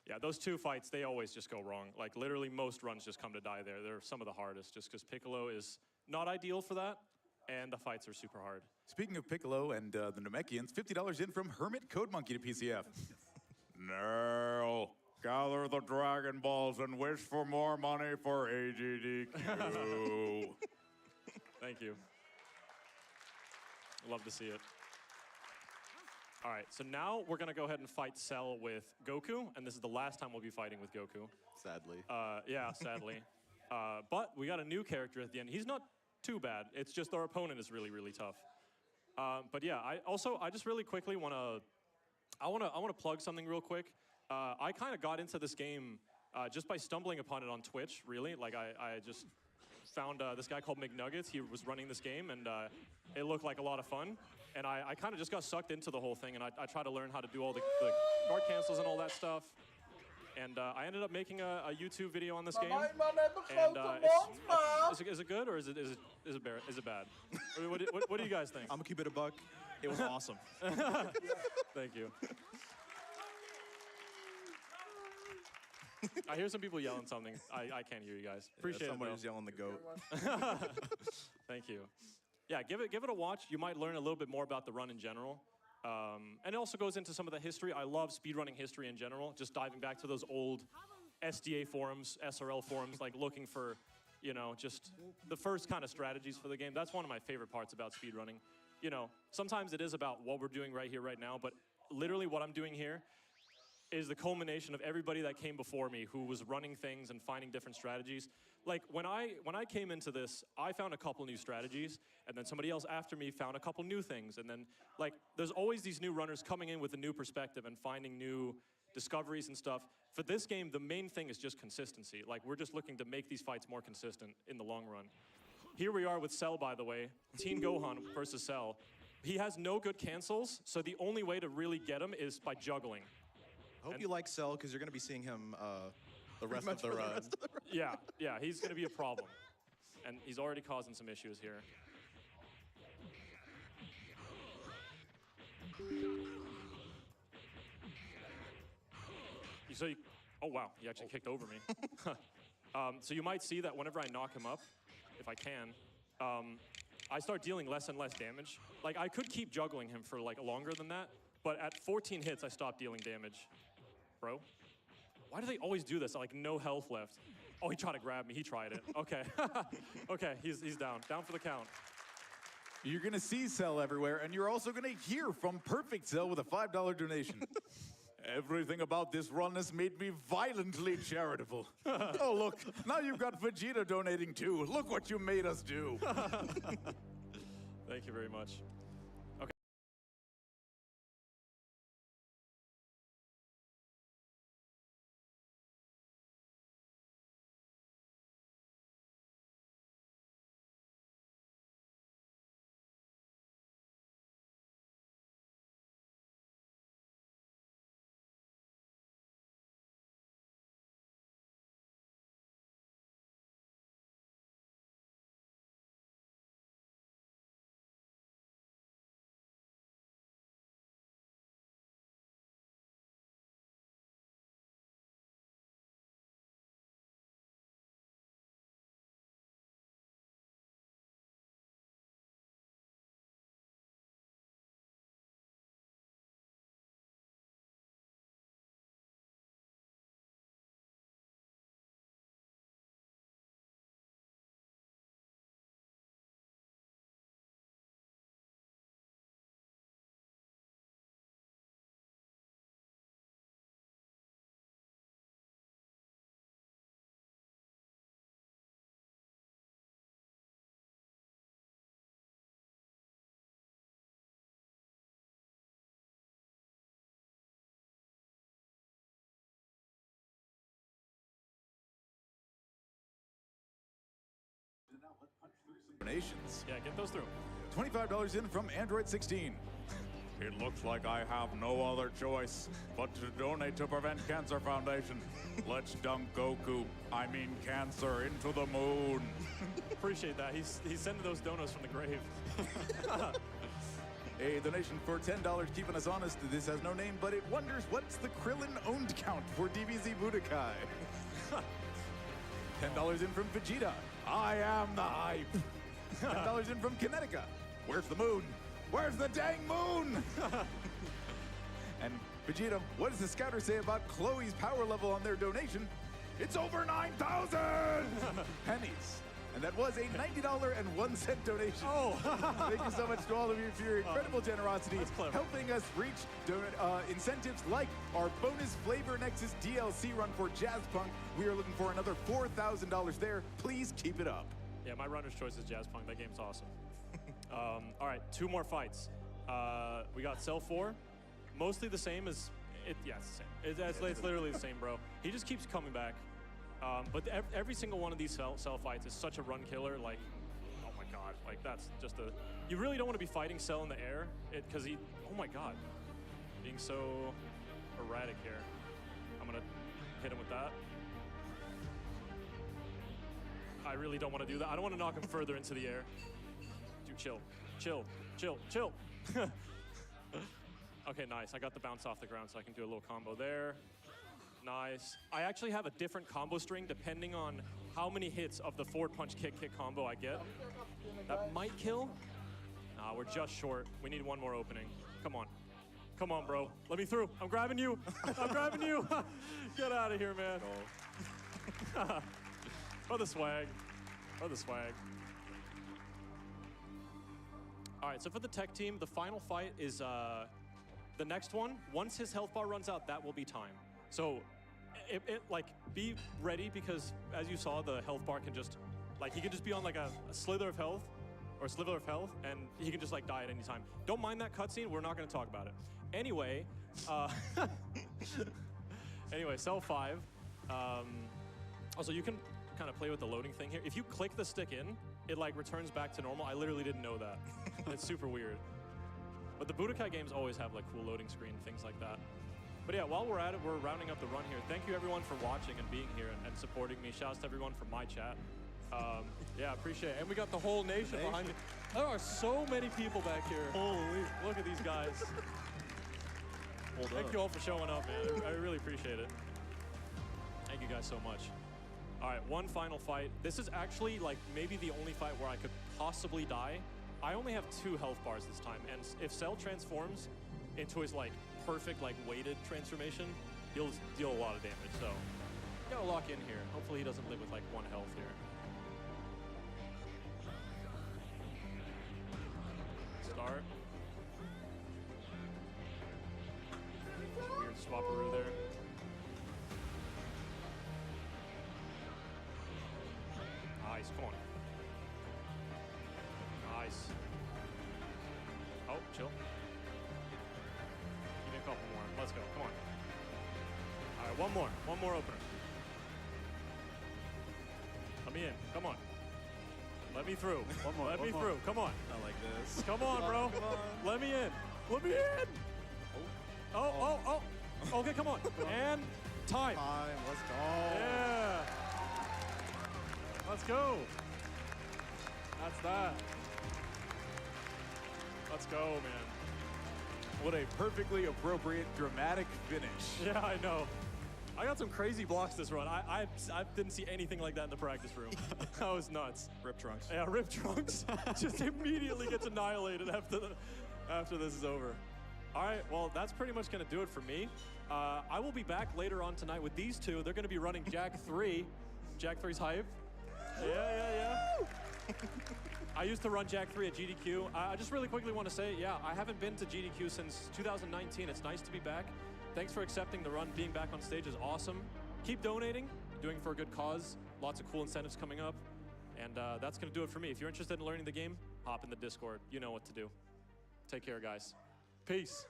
Yeah, those two fights, they always just go wrong. Like, literally, most runs just come to die there. They're some of the hardest, just because Piccolo is not ideal for that, and the fights are super hard. Speaking of Piccolo and the Namekians, $50 in from Hermit Code Monkey to PCF. Now, gather the Dragon Balls and wish for more money for AGDQ. Thank you. Love to see it. All right, so now we're gonna go ahead and fight Cell with Goku, and this is the last time we'll be fighting with Goku. Sadly. Yeah, sadly. But we got a new character at the end. He's not too bad. It's just our opponent is really, really tough. But yeah, I just really quickly wanna plug something real quick. I kind of got into this game just by stumbling upon it on Twitch, really. Like I just found this guy called McNuggets. He was running this game, and it looked like a lot of fun. And I kind of just got sucked into the whole thing, and I tried to learn how to do all the guard cancels and all that stuff. And I ended up making a YouTube video on this game. And is it good or is it bad? What do you guys think? I'm gonna keep it a buck. It was awesome. Thank you. I hear some people yelling something. I can't hear you guys. Appreciate it. Somebody's yelling the goat. Thank you. Yeah, give it a watch. You might learn a little bit more about the run in general. And it also goes into some of the history. I love speedrunning history in general, just diving back to those old SDA forums, SRL forums, like looking for, you know, just the first kind of strategies for the game. That's one of my favorite parts about speedrunning. You know, sometimes it is about what we're doing right here, right now, but literally what I'm doing here, is the culmination of everybody that came before me who was running things and finding different strategies. Like, when I came into this, I found a couple new strategies, and then somebody else after me found a couple new things, and then, like, there's always these new runners coming in with a new perspective and finding new discoveries and stuff. For this game, the main thing is just consistency. Like, we're just looking to make these fights more consistent in the long run. Here we are with Cell, by the way. Teen Gohan versus Cell. He has no good cancels, so the only way to really get him is by juggling. I hope you like Cell, because you're going to be seeing him The rest of the run. Yeah, he's going to be a problem. And he's already causing some issues here. Oh wow, he actually kicked over me. So you might see that whenever I knock him up, if I can, I start dealing less and less damage. Like, I could keep juggling him for like longer than that, but at 14 hits, I stop dealing damage. Bro, why do they always do this? Like, no health left. Oh, he tried to grab me. He tried it. Okay. Okay, he's down. Down for the count. You're going to see Cell everywhere, and you're also going to hear from Perfect Cell with a $5 donation. Everything about this run has made me violently charitable. Oh, look, now you've got Vegeta donating too. Look what you made us do. Thank you very much. Okay. Donations. Yeah, get those through. $25 in from Android 16. It looks like I have no other choice but to donate to Prevent Cancer Foundation. Let's dunk Goku, I mean cancer, into the moon. Appreciate that. He's sending those donos from the grave. A donation for $10 keeping us honest. This has no name, but it wonders what's the Krillin owned count for DBZ Budokai. $10 in from Vegeta. I am the hype. $10 in from Kinetica. Where's the moon? Where's the dang moon? And Vegeta, what does the scouter say about Chloe's power level on their donation? It's over 9,000 pennies. And that was a $90.01 donation. Oh. Thank you so much to all of you for your incredible generosity, helping us reach incentives like our bonus Flavor Nexus DLC run for Jazzpunk. We are looking for another $4,000 there. Please keep it up. Yeah, my runner's choice is Jazzpunk. That game's awesome. All right, 2 more fights. We got Cell 4. Mostly the same as... Yeah, it's the same. It's literally the same, bro. He just keeps coming back. But every single one of these Cell fights is such a run killer. Like, oh my god. Like, that's just a... You really don't want to be fighting Cell in the air. Because he... Oh my god. Being so erratic here. I'm going to hit him with that. I really don't want to do that. I don't want to knock him further into the air. Dude, chill. Chill. Chill. Chill. Okay, nice. I got the bounce off the ground, so I can do a little combo there. Nice. I actually have a different combo string depending on how many hits of the forward punch kick combo I get. That might kill. Nah, we're just short. We need one more opening. Come on. Come on, bro. Let me through. I'm grabbing you. I'm grabbing you. Get out of here, man. Oh, the swag. Oh, the swag. All right, so for the tech team, the final fight is the next one, once his health bar runs out, that will be time. So, like, be ready because as you saw, the health bar can just, like, he can just be on like a slither of health or a sliver of health, and he can just like die at any time. Don't mind that cutscene. We're not going to talk about it. Anyway, anyway, cell 5. Also, you can kind of play with the loading thing here. If you click the stick in, it like returns back to normal. I literally didn't know that. It's super weird. But the Budokai games always have like cool loading screen, things like that. But yeah, while we're at it, we're rounding up the run here. Thank you everyone for watching and being here and supporting me. Shouts to everyone from my chat. Yeah, appreciate it. And we got the whole nation behind me. There are so many people back here. Holy, look at these guys. Thank you all for showing up, man. I really appreciate it. Thank you guys so much. All right, one final fight. This is actually like maybe the only fight where I could possibly die. I only have 2 health bars this time, and if Cell transforms into his like perfect like weighted transformation, he'll deal a lot of damage. So you gotta lock in here. Hopefully he doesn't live with like 1 health here. Start. Weird swapperoo there. Nice, come on. Nice. Oh, chill. Give me a couple more. Let's go, come on. All right, one more opener. Let me in, come on. Let me through. One more. Let me through, come on. Not like this. Come on, bro. Come on. Let me in. Let me in. Oh. Okay, come on. And time. Let's go. Yeah. Let's go. That's that. Let's go, man. What a perfectly appropriate dramatic finish. Yeah, I know. I got some crazy blocks this run. I didn't see anything like that in the practice room. That was nuts. Rip Trunks. Yeah, Rip Trunks just immediately gets annihilated after this is over. All right, well, that's pretty much going to do it for me. I will be back later on tonight with these two. They're going to be running Jak 3. Jak 3's hype. Yeah. I used to run Jak 3 at GDQ. I just really quickly want to say, yeah, I haven't been to GDQ since 2019. It's nice to be back. Thanks for accepting the run. Being back on stage is awesome. Keep donating, doing it for a good cause. Lots of cool incentives coming up. And that's going to do it for me. If you're interested in learning the game, hop in the Discord. You know what to do. Take care, guys. Peace.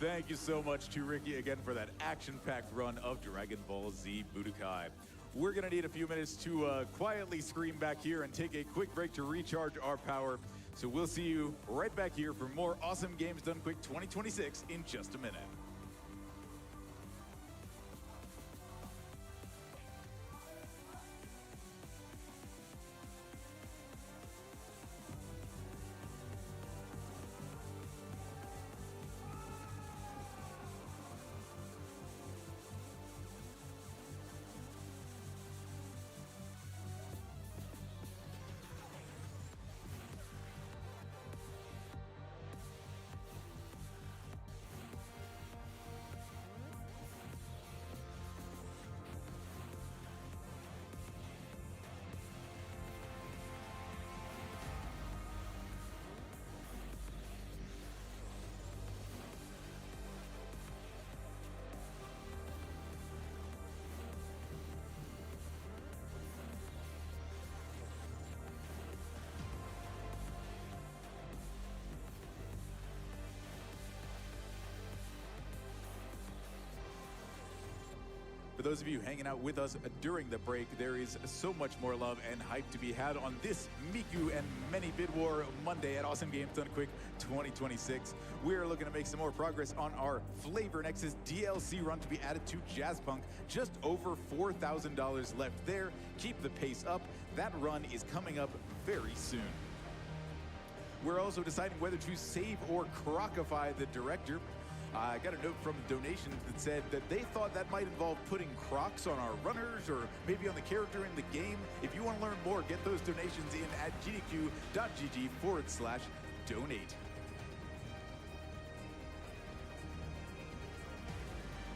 Thank you so much to Ricky again for that action-packed run of Dragon Ball Z Budokai. We're gonna need a few minutes to quietly scream back here and take a quick break to recharge our power. So we'll see you right back here for more Awesome Games Done Quick 2026 in just a minute. For those of you hanging out with us during the break, there is so much more love and hype to be had on this Miku and Many Bid War Monday at Awesome Games Done Quick 2026. We are looking to make some more progress on our Flavor Nexus DLC run to be added to Jazzpunk. Just over $4,000 left there. Keep the pace up. That run is coming up very soon. We're also deciding whether to save or crocify the director. I got a note from donations that said that they thought that might involve putting Crocs on our runners or maybe on the character in the game. If you want to learn more, get those donations in at gdq.gg/donate.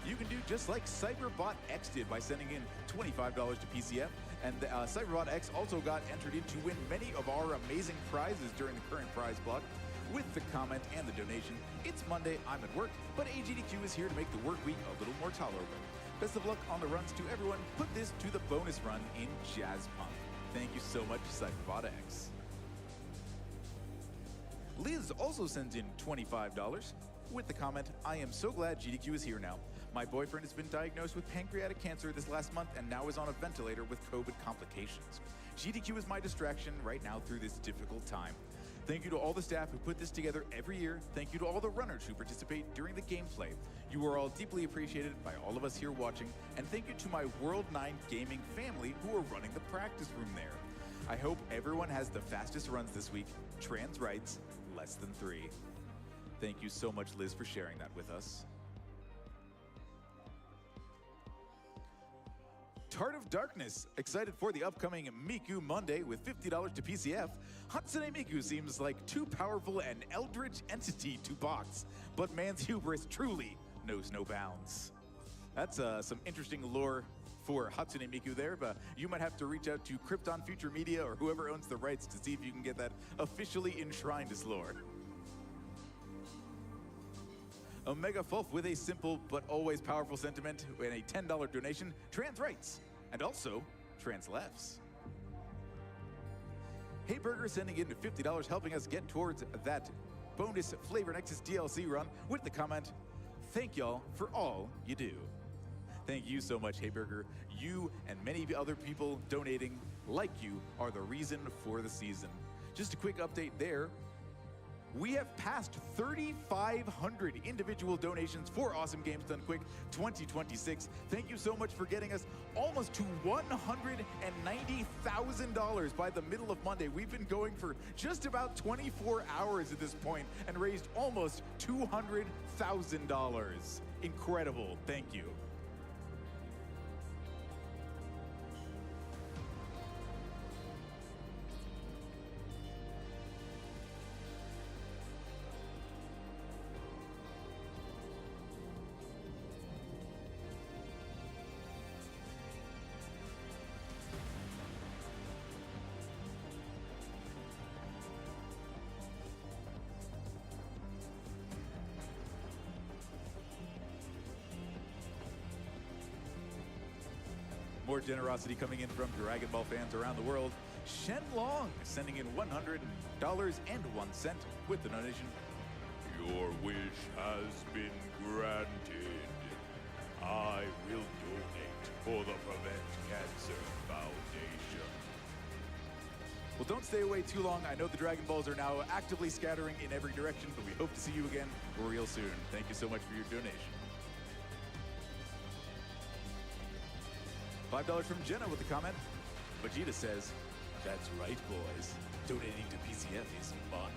You can do just like Cyberbot X did by sending in $25 to PCF. And Cyberbot X also got entered in to win many of our amazing prizes during the current prize block. With the comment and the donation, it's Monday, I'm at work, but AGDQ is here to make the work week a little more tolerable. Best of luck on the runs to everyone. Put this to the bonus run in Jazz Punk. Thank you so much, Cyberbot X. Liz also sends in $25 with the comment, I am so glad GDQ is here now. My boyfriend has been diagnosed with pancreatic cancer this last month and now is on a ventilator with COVID complications. GDQ is my distraction right now through this difficult time. Thank you to all the staff who put this together every year. Thank you to all the runners who participate during the gameplay. You are all deeply appreciated by all of us here watching, and thank you to my World 9 gaming family who are running the practice room there. I hope everyone has the fastest runs this week. Trans rights, less than 3. Thank you so much, Liz, for sharing that with us. Tart of Darkness, excited for the upcoming Miku Monday with $50 to PCF. Hatsune Miku seems like too powerful an eldritch entity to box, but man's hubris truly knows no bounds. That's some interesting lore for Hatsune Miku there, but you might have to reach out to Krypton Future Media or whoever owns the rights to see if you can get that officially enshrined as lore. Omega Fulf with a simple but always powerful sentiment and a $10 donation, trans rights, and also trans lefts. Hey Burger sending in $50, helping us get towards that bonus Flavor Nexus DLC run with the comment, thank y'all for all you do. Thank you so much, Hey Burger. You and many other people donating like you are the reason for the season. Just a quick update there. We have passed 3,500 individual donations for Awesome Games Done Quick 2026. Thank you so much for getting us almost to $190,000 by the middle of Monday. We've been going for just about 24 hours at this point and raised almost $200,000. Incredible. Thank you. More generosity coming in from Dragon Ball fans around the world. Shen Long sending in $100.01 with the donation. Your wish has been granted. I will donate for the Prevent Cancer Foundation. Well, don't stay away too long. I know the Dragon Balls are now actively scattering in every direction, but we hope to see you again real soon. Thank you so much for your donation. $5 from Jenna with the comment. Vegeta says, that's right, boys. Donating to PCF is mondo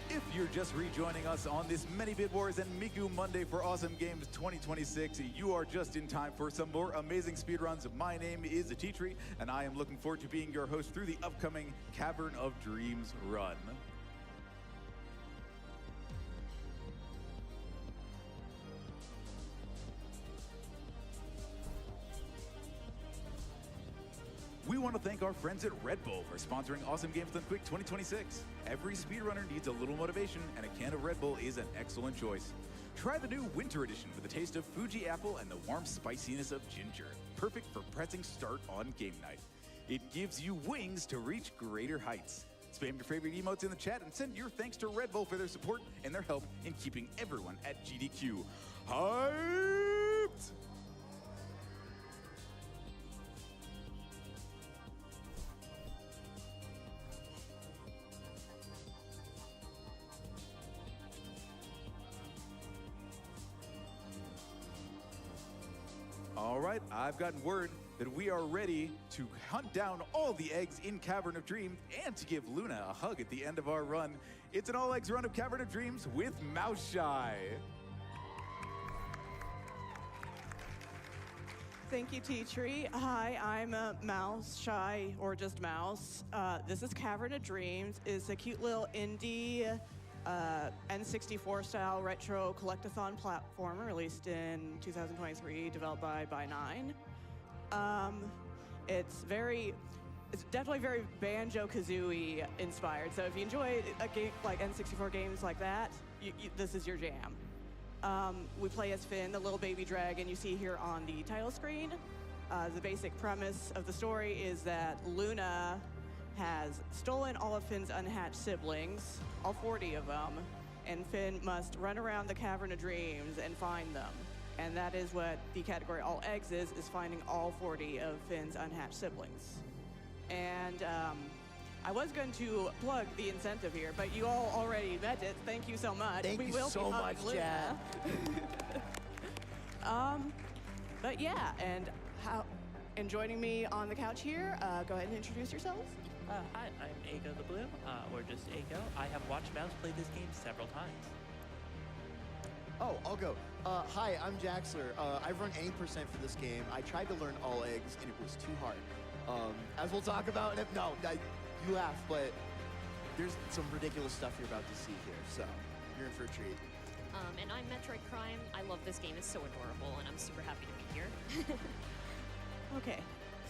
cool. If you're just rejoining us on this Many Bit Wars and Miku Monday for Awesome Games 2026, you are just in time for some more amazing speedruns. My name is Atitri, and I am looking forward to being your host through the upcoming Cavern of Dreams run. We want to thank our friends at Red Bull for sponsoring Awesome Games Done Quick 2026. Every speedrunner needs a little motivation, and a can of Red Bull is an excellent choice. Try the new Winter Edition with the taste of Fuji apple and the warm spiciness of ginger. Perfect for pressing start on game night. It gives you wings to reach greater heights. Spam your favorite emotes in the chat and send your thanks to Red Bull for their support and their help in keeping everyone at GDQ hyped! All right, I've gotten word that we are ready to hunt down all the eggs in Cavern of Dreams and to give Luna a hug at the end of our run. It's an all-eggs run of Cavern of Dreams with Mouse Shy. Thank you, T-Tree. Hi, I'm Mouse Shy, or just Mouse. This is Cavern of Dreams. It's a cute little indie N64 style retro collectathon platformer released in 2023, developed by By9. It's definitely very Banjo-Kazooie inspired. So if you enjoy a game like N64 games like that, this is your jam. We play as Finn, the little baby dragon you see here on the title screen. The basic premise of the story is that Luna has stolen all of Finn's unhatched siblings, all 40 of them, and Finn must run around the Cavern of Dreams and find them. And that is what the category All Eggs is finding all 40 of Finn's unhatched siblings. And I was going to plug the incentive here, but you all already met it. Thank you so much. Thank you so much, Chad. But yeah, and joining me on the couch here, go ahead and introduce yourselves. Hi, I'm Aiko the Blue, or just Aiko. I have watched Mouse play this game several times. Oh, I'll go. Hi, I'm Jaxler. I've run any percent for this game. I tried to learn all eggs, and it was too hard. As we'll talk about, you laugh, but there's some ridiculous stuff you're about to see here, so you're in for a treat. And I'm Metroid Prime. I love this game. It's so adorable, and I'm super happy to be here. Okay,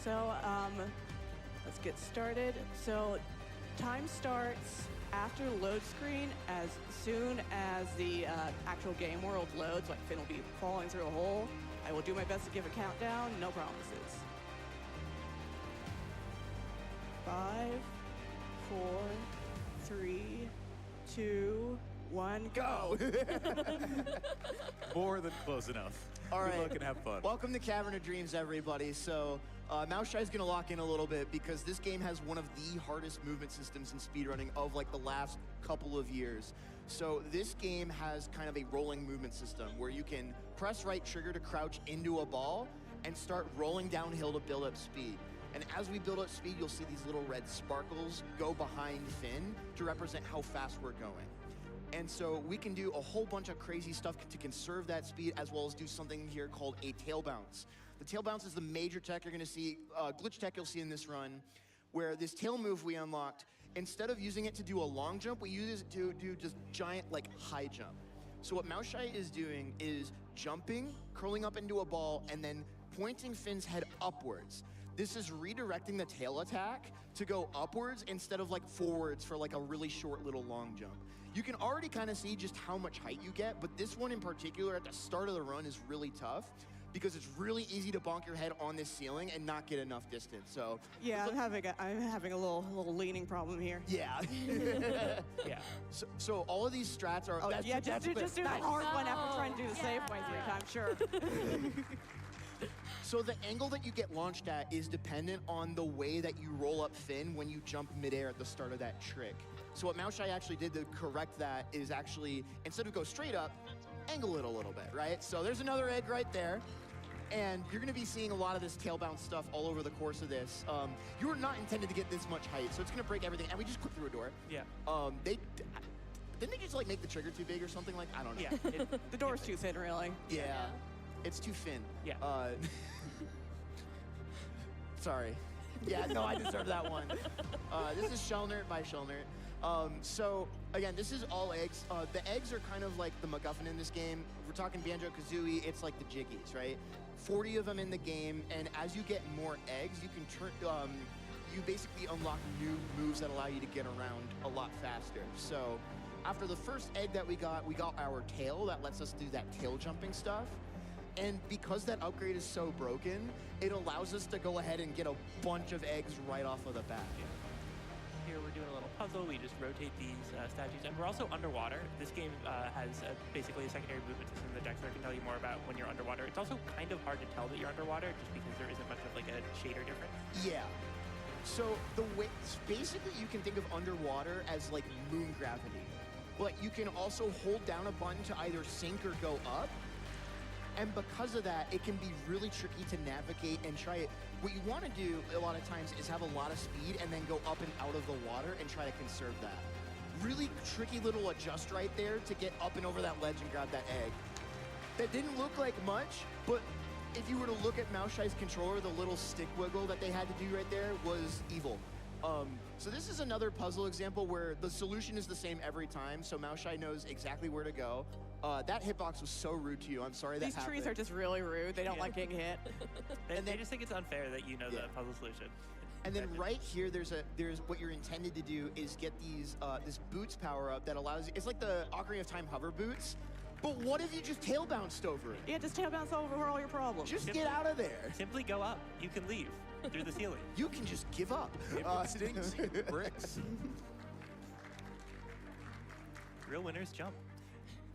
so let's get started. So time starts after load screen. As soon as the actual game world loads, like Finn will be falling through a hole. I will do my best to give a countdown, no promises. 5, 4, 3, 2, 1, go! More than close enough. All right. Good luck and have fun. Welcome to Cavern of Dreams, everybody. So, Mouse Shy's gonna lock in a little bit because this game has one of the hardest movement systems in speedrunning of like the last couple of years. So this game has kind of a rolling movement system where you can press right trigger to crouch into a ball and start rolling downhill to build up speed. And as we build up speed, you'll see these little red sparkles go behind Finn to represent how fast we're going. And so we can do a whole bunch of crazy stuff to conserve that speed, as well as do something here called a tail bounce. The tail bounce is the major tech you're gonna see, glitch tech you'll see in this run, where this tail move we unlocked, instead of using it to do a long jump, we use it to do just giant, like, high jump. So what Mouse Shy is doing is jumping, curling up into a ball, and then pointing Finn's head upwards. This is redirecting the tail attack to go upwards instead of like forwards for like a really short little long jump. You can already kind of see just how much height you get, but this one in particular at the start of the run is really tough because it's really easy to bonk your head on this ceiling and not get enough distance. So yeah, I'm having a little leaning problem here. Yeah. Yeah. So all of these strats are. Oh, yeah, just do the hard one after trying to do the safe one 3 times. Sure. So the angle that you get launched at is dependent on the way that you roll up Finn when you jump midair at the start of that trick. So what Mouse Shy actually did to correct that is actually, instead of go straight up, angle it a little bit, right? So there's another egg right there. And you're gonna be seeing a lot of this tail bounce stuff all over the course of this. You were not intended to get this much height, so it's gonna break everything. And we just clipped through a door. Yeah. Didn't they just like make the trigger too big or something? Like, I don't know. Yeah. The door's too thin, really. Yeah. It's too thin. Yeah. Sorry. Yeah, no, I deserve that one. This is Shellnert by Shellnert. So, again, this is all eggs. The eggs are kind of like the MacGuffin in this game. If we're talking Banjo-Kazooie, it's like the Jiggies, right? 40 of them in the game, and as you get more eggs, you can turn, you basically unlock new moves that allow you to get around a lot faster. So, after the first egg that we got our tail that lets us do that tail jumping stuff. And because that upgrade is so broken, it allows us to go ahead and get a bunch of eggs right off of the bat. Here we're doing a little puzzle. We just rotate these statues, and we're also underwater. This game has basically a secondary movement system that Jaxler can tell you more about when you're underwater. It's also kind of hard to tell that you're underwater just because there isn't much of like a shader difference. Yeah. So the way, basically you can think of underwater as like moon gravity, but you can also hold down a button to either sink or go up. And because of that, it can be really tricky to navigate and try it. What you want to do a lot of times is have a lot of speed and then go up and out of the water and try to conserve that. Really tricky little adjust right there to get up and over that ledge and grab that egg. That didn't look like much, but if you were to look at Mouse Shy's controller, the little stick wiggle that they had to do right there was evil. So this is another puzzle example where the solution is the same every time, so Maushai knows exactly where to go. That hitbox was so rude to you. I'm sorry that These happened. trees are just really rude. They don't like getting hit. They just think it's unfair that you know the puzzle solution. And then right here, there's what you're intended to do is get these this boots power up that allows you. It's like the Ocarina of Time hover boots. But what if you just tail bounced over it? Yeah, just tail bounce over all your problems. Just get out of there. Simply go up. You can leave through the ceiling. You can just give up. Stinks bricks. Real winners jump.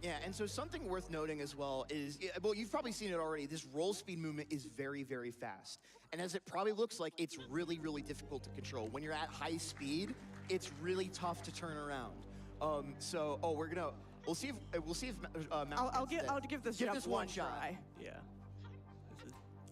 Yeah, and so something worth noting as well is, well, you've probably seen it already, this roll speed movement is very, very fast. And as it probably looks like, it's really, really difficult to control. When you're at high speed, it's really tough to turn around. We'll see if Mount I'll give this jump one try. Yeah.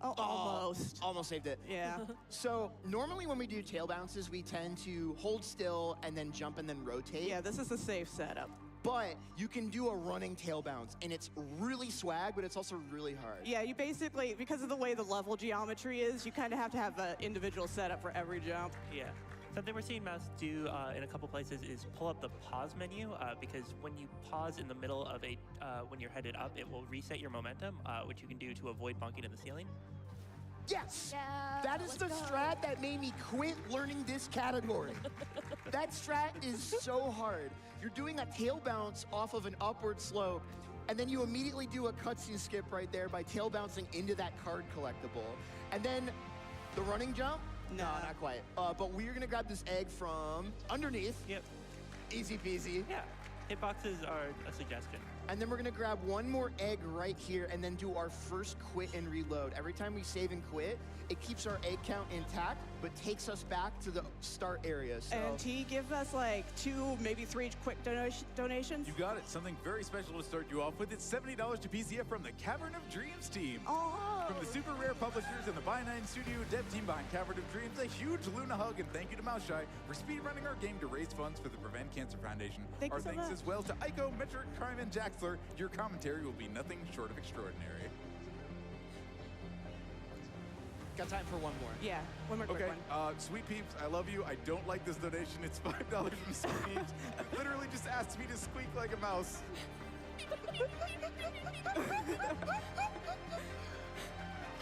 Oh, almost. Almost saved it. Yeah. So normally when we do tail bounces, we tend to hold still and then jump and then rotate. Yeah, this is a safe setup. But you can do a running tail bounce, and it's really swag, but it's also really hard. Yeah, you basically, because of the way the level geometry is, you kind of have to have an individual setup for every jump. Yeah. Something we're seeing Mouse do in a couple places is pull up the pause menu, because when you pause in the middle of when you're headed up, it will reset your momentum, which you can do to avoid bunking in the ceiling. Yes! Yeah, That is the strat that made me quit learning this category. That strat is so hard. You're doing a tail bounce off of an upward slope, and then you immediately do a cutscene skip right there by tail bouncing into that card collectible. And then the running jump? No, not quite. But we're gonna grab this egg from underneath. Yep. Easy peasy. Yeah. Hitboxes are a suggestion. And then we're gonna grab one more egg right here and then do our first quit and reload. Every time we save and quit, it keeps our egg count intact, but takes us back to the start area. So. And T, give us like 2, maybe 3 quick donations. You got it. Something very special to start you off with. It's $70 to PCF from the Cavern of Dreams team. Oh. From the Super Rare Publishers and the By9 Studio dev team behind Cavern of Dreams, a huge Luna hug and thank you to Maushai for speedrunning our game to raise funds for the Prevent Cancer Foundation. Thank our you so thanks much. as well to Ico, Metric, Crime, and Jaxler. Your commentary will be nothing short of extraordinary. Got time for one more. Yeah, one more quick Okay, one. Sweet Peeps, I love you. I don't like this donation. It's $5 from Sweet Peeps. It literally just asked me to squeak like a mouse.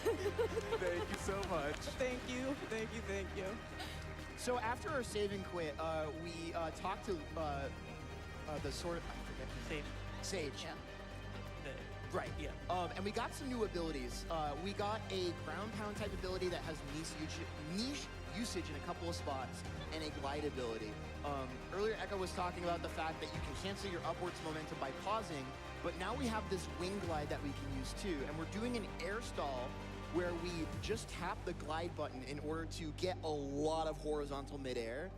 Thank you so much. Thank you, thank you, thank you. So after our save and quit, we talked to the sort of, I forget. Sage. Yeah. Right. Yeah. And we got some new abilities. We got a ground pound type ability that has niche usage in a couple of spots, and a glide ability. Earlier, Echo was talking about the fact that you can cancel your upwards momentum by pausing, but now we have this wing glide that we can use too, and we're doing an air stall where we just tap the glide button in order to get a lot of horizontal midair,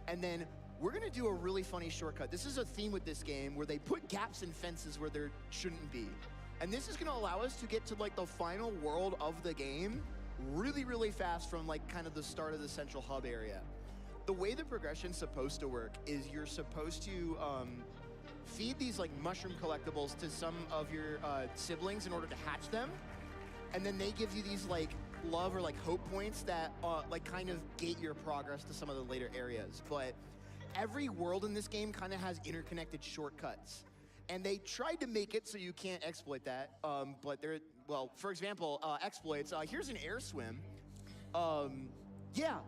and then we're gonna do a really funny shortcut. This is a theme with this game where they put gaps in fences where there shouldn't be. And this is gonna allow us to get to like the final world of the game really, really fast from like kind of the start of the central hub area. The way the progression's supposed to work is you're supposed to feed these like mushroom collectibles to some of your siblings in order to hatch them. And then they give you these like love or like hope points that like kind of gate your progress to some of the later areas. But every world in this game kind of has interconnected shortcuts. And they tried to make it so you can't exploit that, but they're, well, for example, exploits. Here's an air swim. Yeah,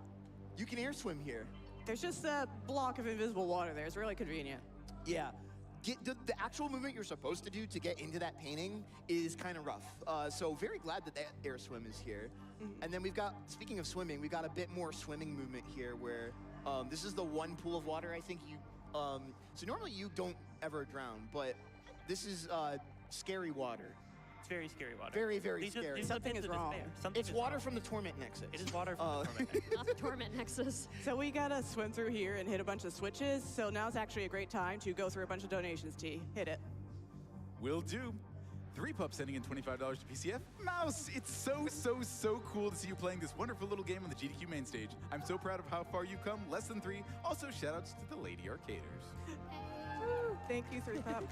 you can air swim here. There's just a block of invisible water there. It's really convenient. Yeah. The actual movement you're supposed to do to get into that painting is kind of rough. So very glad that air swim is here. Mm-hmm. And then we've got, speaking of swimming, we've got a bit more swimming movement here where this is the one pool of water I think you, so normally you don't ever drown, but this is scary water. It's very scary water. Very, very scary. Something is wrong. It's water from the Torment Nexus. It is water from the Torment Nexus. Not the Torment Nexus. So we gotta swim through here and hit a bunch of switches. So now's actually a great time to go through a bunch of donations, T. Hit it. Will do. 3 Pups sending in $25 to PCF. Mouse, it's so cool to see you playing this wonderful little game on the GDQ main stage. I'm so proud of how far you've come, less than 3. Also, shoutouts to the Lady Arcaders. Woo, thank you, 3 Pup.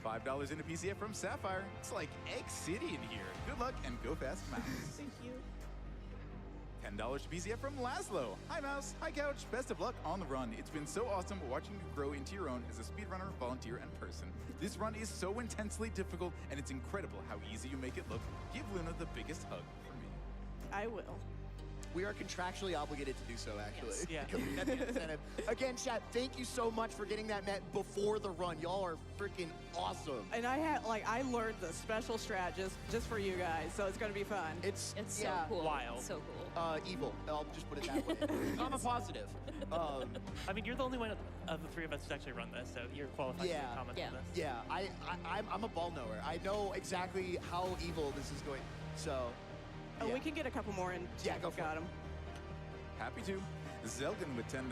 $5 into PCF from Sapphire. It's like Egg City in here. Good luck and go fast, Mouse. Thank you. $10 to PCF from Laszlo. Hi Mouse, hi Couch, best of luck on the run. It's been so awesome watching you grow into your own as a speedrunner, volunteer, and person. This run is so intensely difficult, and it's incredible how easy you make it look. Give Luna the biggest hug for me. I will. We are contractually obligated to do so, actually. Yes. Yeah. Because we met the incentive. Again, chat, thank you so much for getting that met before the run. Y'all are freaking awesome. And I learned the special strat just for you guys, so it's gonna be fun. It's so cool. Wild. So cool. Evil. I'll just put it that way. I'm a positive. I mean, you're the only one of the three of us who's actually run this, so you're qualified to comment on this. Yeah, I'm a ball knower. I know exactly how evil this is going. So. Oh, we can get a couple more in. Yeah, go for Got it. him. Happy to. Zelgan with $10.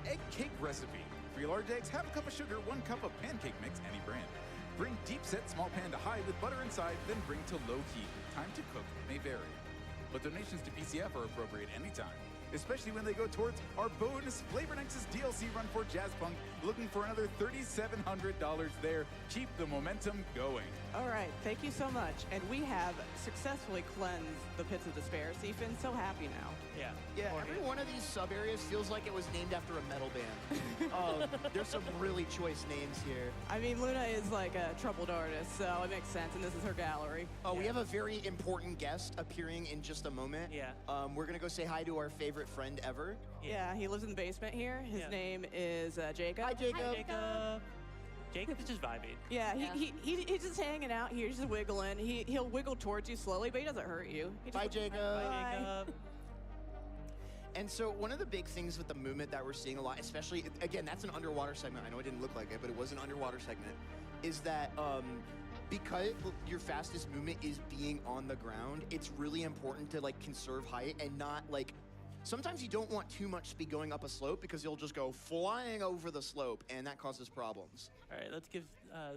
Egg cake recipe. 3 large eggs, half a cup of sugar, 1 cup of pancake mix, any brand. Bring deep set small pan to high with butter inside, then bring to low heat. Time to cook may vary. But donations to PCF are appropriate anytime, especially when they go towards our bonus Flavor Nexus DLC run for Jazzpunk. Looking for another $3,700 there. Keep the momentum going. All right, thank you so much. And we have successfully cleansed the pits of despair. Seafin's so happy now. Yeah. Yeah, every one of these sub areas feels like it was named after a metal band. There's some really choice names here. I mean, Luna is like a troubled artist, so it makes sense, and this is her gallery. We have a very important guest appearing in just a moment. Yeah. We're gonna go say hi to our favorite friend ever. Yeah, he lives in the basement here. His name is Jacob. Hi, Jacob. Hi, Jacob. Jacob is just vibing. Yeah, he's just hanging out here, just wiggling. He'll wiggle towards you slowly, but he doesn't hurt you. Bye, Jacob. Bye, Jacob. And so one of the big things with the movement that we're seeing a lot, especially, again, that's an underwater segment. I know it didn't look like it, but it was an underwater segment, is that because your fastest movement is being on the ground, it's really important to like conserve height and not like, sometimes you don't want too much speed going up a slope because you'll just go flying over the slope and that causes problems. All right, let's give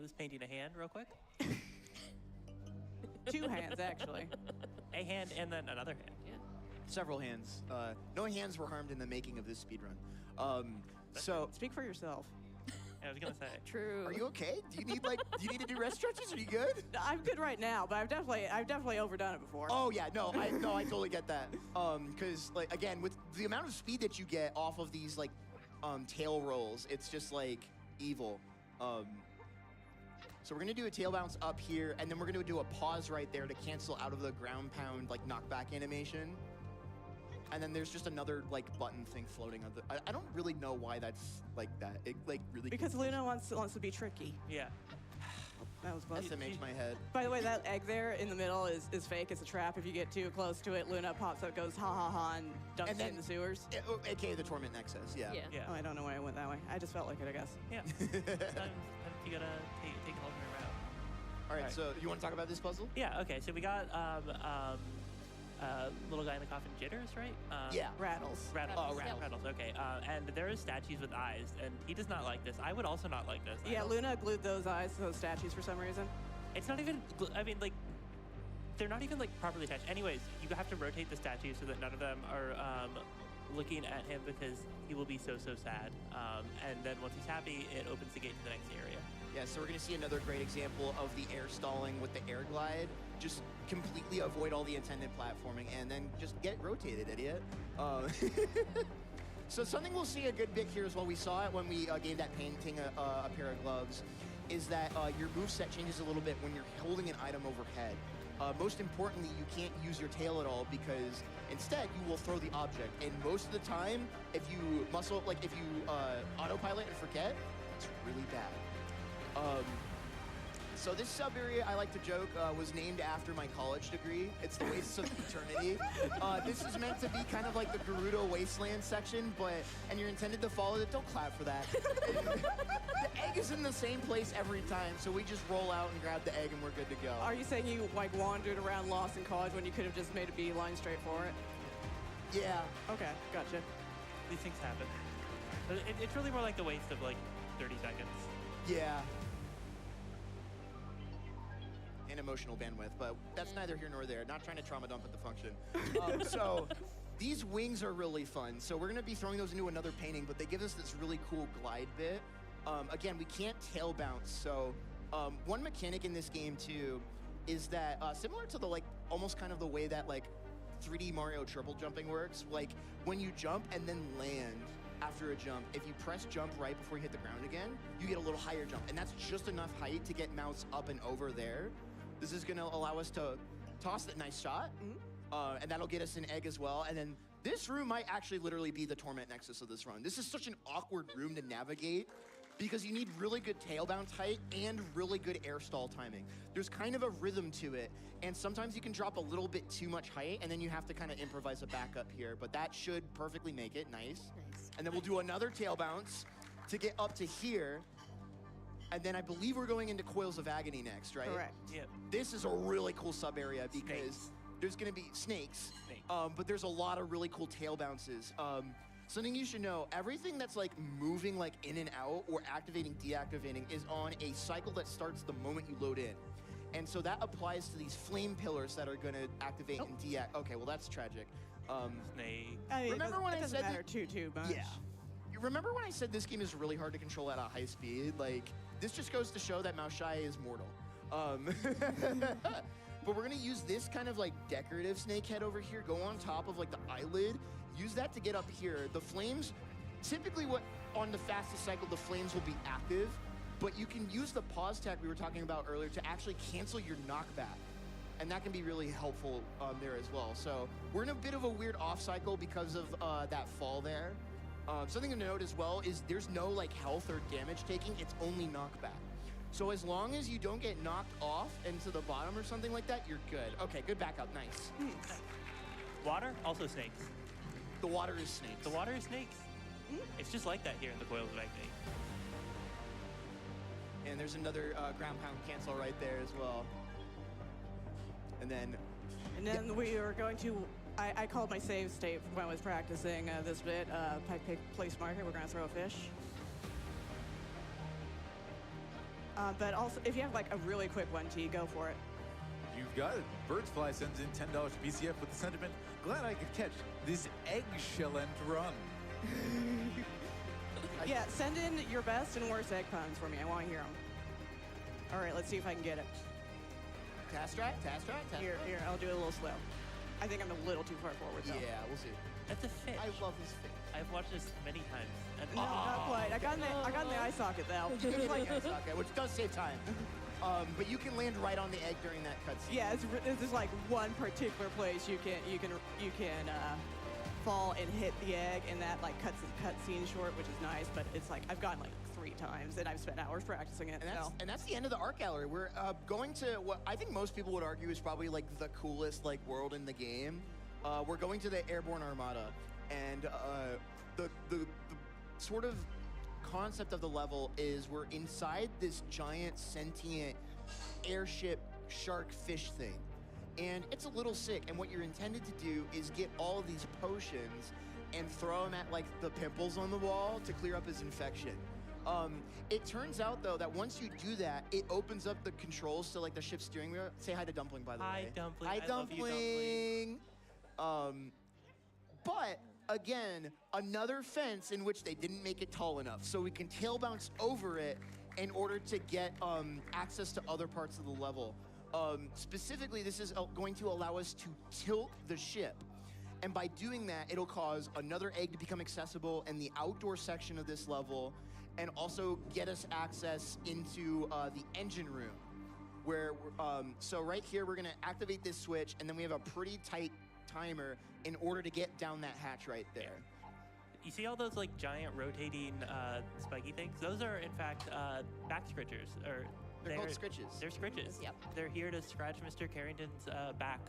this painting a hand real quick. 2 hands, actually. A hand and then another hand. Several hands. No hands were harmed in the making of this speedrun. So speak for yourself. I was gonna say. True. Are you okay? Do you need to do rest stretches? Are you good? I'm good right now, but I've definitely overdone it before. Oh yeah, no, I totally get that. Because like again, with the amount of speed that you get off of these like tail rolls, it's just like evil. So we're gonna do a tail bounce up here, and then we're gonna do a pause right there to cancel out of the ground pound like knockback animation. And then there's just another like button thing floating on the. I don't really know why that's like that. It like really. Because Luna wants to be tricky. Yeah. That was fun. SMH my head. By the way, that egg there in the middle is fake. It's a trap. If you get too close to it, Luna pops up, goes ha ha ha, and dumps it in the sewers. AKA the Torment Nexus. Yeah. Oh, I don't know why I went that way. I just felt like it, I guess. Yeah. Sometimes you gotta take an alternate route. All right. So you want to talk about this puzzle? Yeah. Okay. So we got little guy in the coffin jitters, right? Yeah. Rattles. Rattles. Okay. And there is statues with eyes, and he does not like this. I would also not like this. Yeah, Luna glued those eyes to those statues for some reason. It's not even. I mean, like, they're not even like properly attached. Anyways, you have to rotate the statues so that none of them are looking at him because he will be so sad. And then once he's happy, it opens the gate to the next area. Yeah, so we're going to see another great example of the air stalling with the air glide. Just completely avoid all the intended platforming and then just get rotated, idiot. So something we'll see a good bit here as well, we saw it when we gave that painting a pair of gloves, is that your moveset changes a little bit when you're holding an item overhead. Most importantly, you can't use your tail at all because instead you will throw the object. And most of the time, if you autopilot and forget, it's really bad. So this sub area, I like to joke, was named after my college degree. It's the Wastes of Eternity. This is meant to be kind of like the Gerudo Wasteland section, and you're intended to follow it. Don't clap for that. The egg is in the same place every time, so we just roll out and grab the egg and we're good to go. Are you saying you like wandered around lost in college when you could have just made a beeline straight for it? Yeah. Okay, gotcha. These things happen. It's really more like the waste of like 30 seconds. Yeah. And emotional bandwidth, but that's neither here nor there. Not trying to trauma dump at the function. So these wings are really fun. So we're gonna be throwing those into another painting, but they give us this really cool glide bit. Again, we can't tail bounce. So one mechanic in this game too is that similar to the like almost kind of the way that like 3D Mario triple jumping works. Like, when you jump and then land after a jump, if you press jump right before you hit the ground again, you get a little higher jump. And that's just enough height to get mouse up and over there. This is gonna allow us to toss that nice shot. And that'll get us an egg as well. And then this room might actually literally be the Torment Nexus of this run. This is such an awkward room to navigate because you need really good tail bounce height and really good air stall timing. There's kind of a rhythm to it, and sometimes you can drop a little bit too much height, and then you have to kind of improvise a backup here, but that should perfectly make it. Nice. And then we'll do another tail bounce to get up to here, and then I believe we're going into Coils of Agony next, right? Correct. Yep. This is a really cool sub area because there's gonna be snakes, but there's a lot of really cool tail bounces. Something you should know, everything that's like moving like in and out or activating, deactivating is on a cycle that starts the moment you load in. And so that applies to these flame pillars that are gonna activate and deactivate. Okay, well that's tragic. Snake. I mean, remember when I doesn't said matter too much. Yeah. You remember when I said this game is really hard to control at a high speed? Like, this just goes to show that Mao Shai is mortal. But we're gonna use this kind of like decorative snake head over here, go on top of like the eyelid, use that to get up here. The flames, typically on the fastest cycle, the flames will be active, but you can use the pause tag we were talking about earlier to actually cancel your knockback. And that can be really helpful there as well. So we're in a bit of a weird off cycle because of that fall there. Something to note as well is there's no like health or damage taking, it's only knockback. So as long as you don't get knocked off into the bottom or something like that, you're good. Okay, good backup, nice. Water, also snakes. The water is snakes. The water is snakes. It's just like that here in the Coils of Agony. And there's another ground pound cancel right there as well. And then we are going to, I called my save state when I was practicing this bit. Pipe pick place marker, we're gonna throw a fish. But also, if you have like a really quick 1T, go for it. You've got it. Birdsfly sends in $10 to BCF with the sentiment, glad I could catch this eggshell and run. Yeah, send in your best and worst egg puns for me. I want to hear them. All right, let's see if I can get it. Task track. Here, I'll do it a little slow. I think I'm a little too far forward, though. Yeah, we'll see. That's a fish. I love this fish. I've watched this many times. And No, not quite. I got in the eye socket, though. It's like eye socket, which does save time. But you can land right on the egg during that cutscene. Yeah, it's just like one particular place you can fall and hit the egg, and that like cuts the cutscene short, which is nice. But it's like I've gotten like 3 times, and I've spent hours practicing it. And that's the end of the art gallery. We're going to what I think most people would argue is probably like the coolest like world in the game. We're going to the Airborne Armada, and the sort of concept of the level is we're inside this giant sentient airship shark fish thing. And it's a little sick, and what you're intended to do is get all of these potions and throw them at like the pimples on the wall to clear up his infection. It turns out though that once you do that, it opens up the controls to like the ship's steering wheel. Say hi to Dumpling, by the way. Hi, Dumpling. Hi, I love you, Dumpling. But again, another fence in which they didn't make it tall enough, so we can tail bounce over it in order to get access to other parts of the level. Specifically, this is going to allow us to tilt the ship. And by doing that, it'll cause another egg to become accessible in the outdoor section of this level, and also get us access into the engine room. Where, so right here, we're gonna activate this switch, and then we have a pretty tight timer in order to get down that hatch right there. You see all those like giant rotating spiky things? Those are in fact back scritchers, or they're called scritches. They're scritches. Yep. They're here to scratch Mr. Carrington's back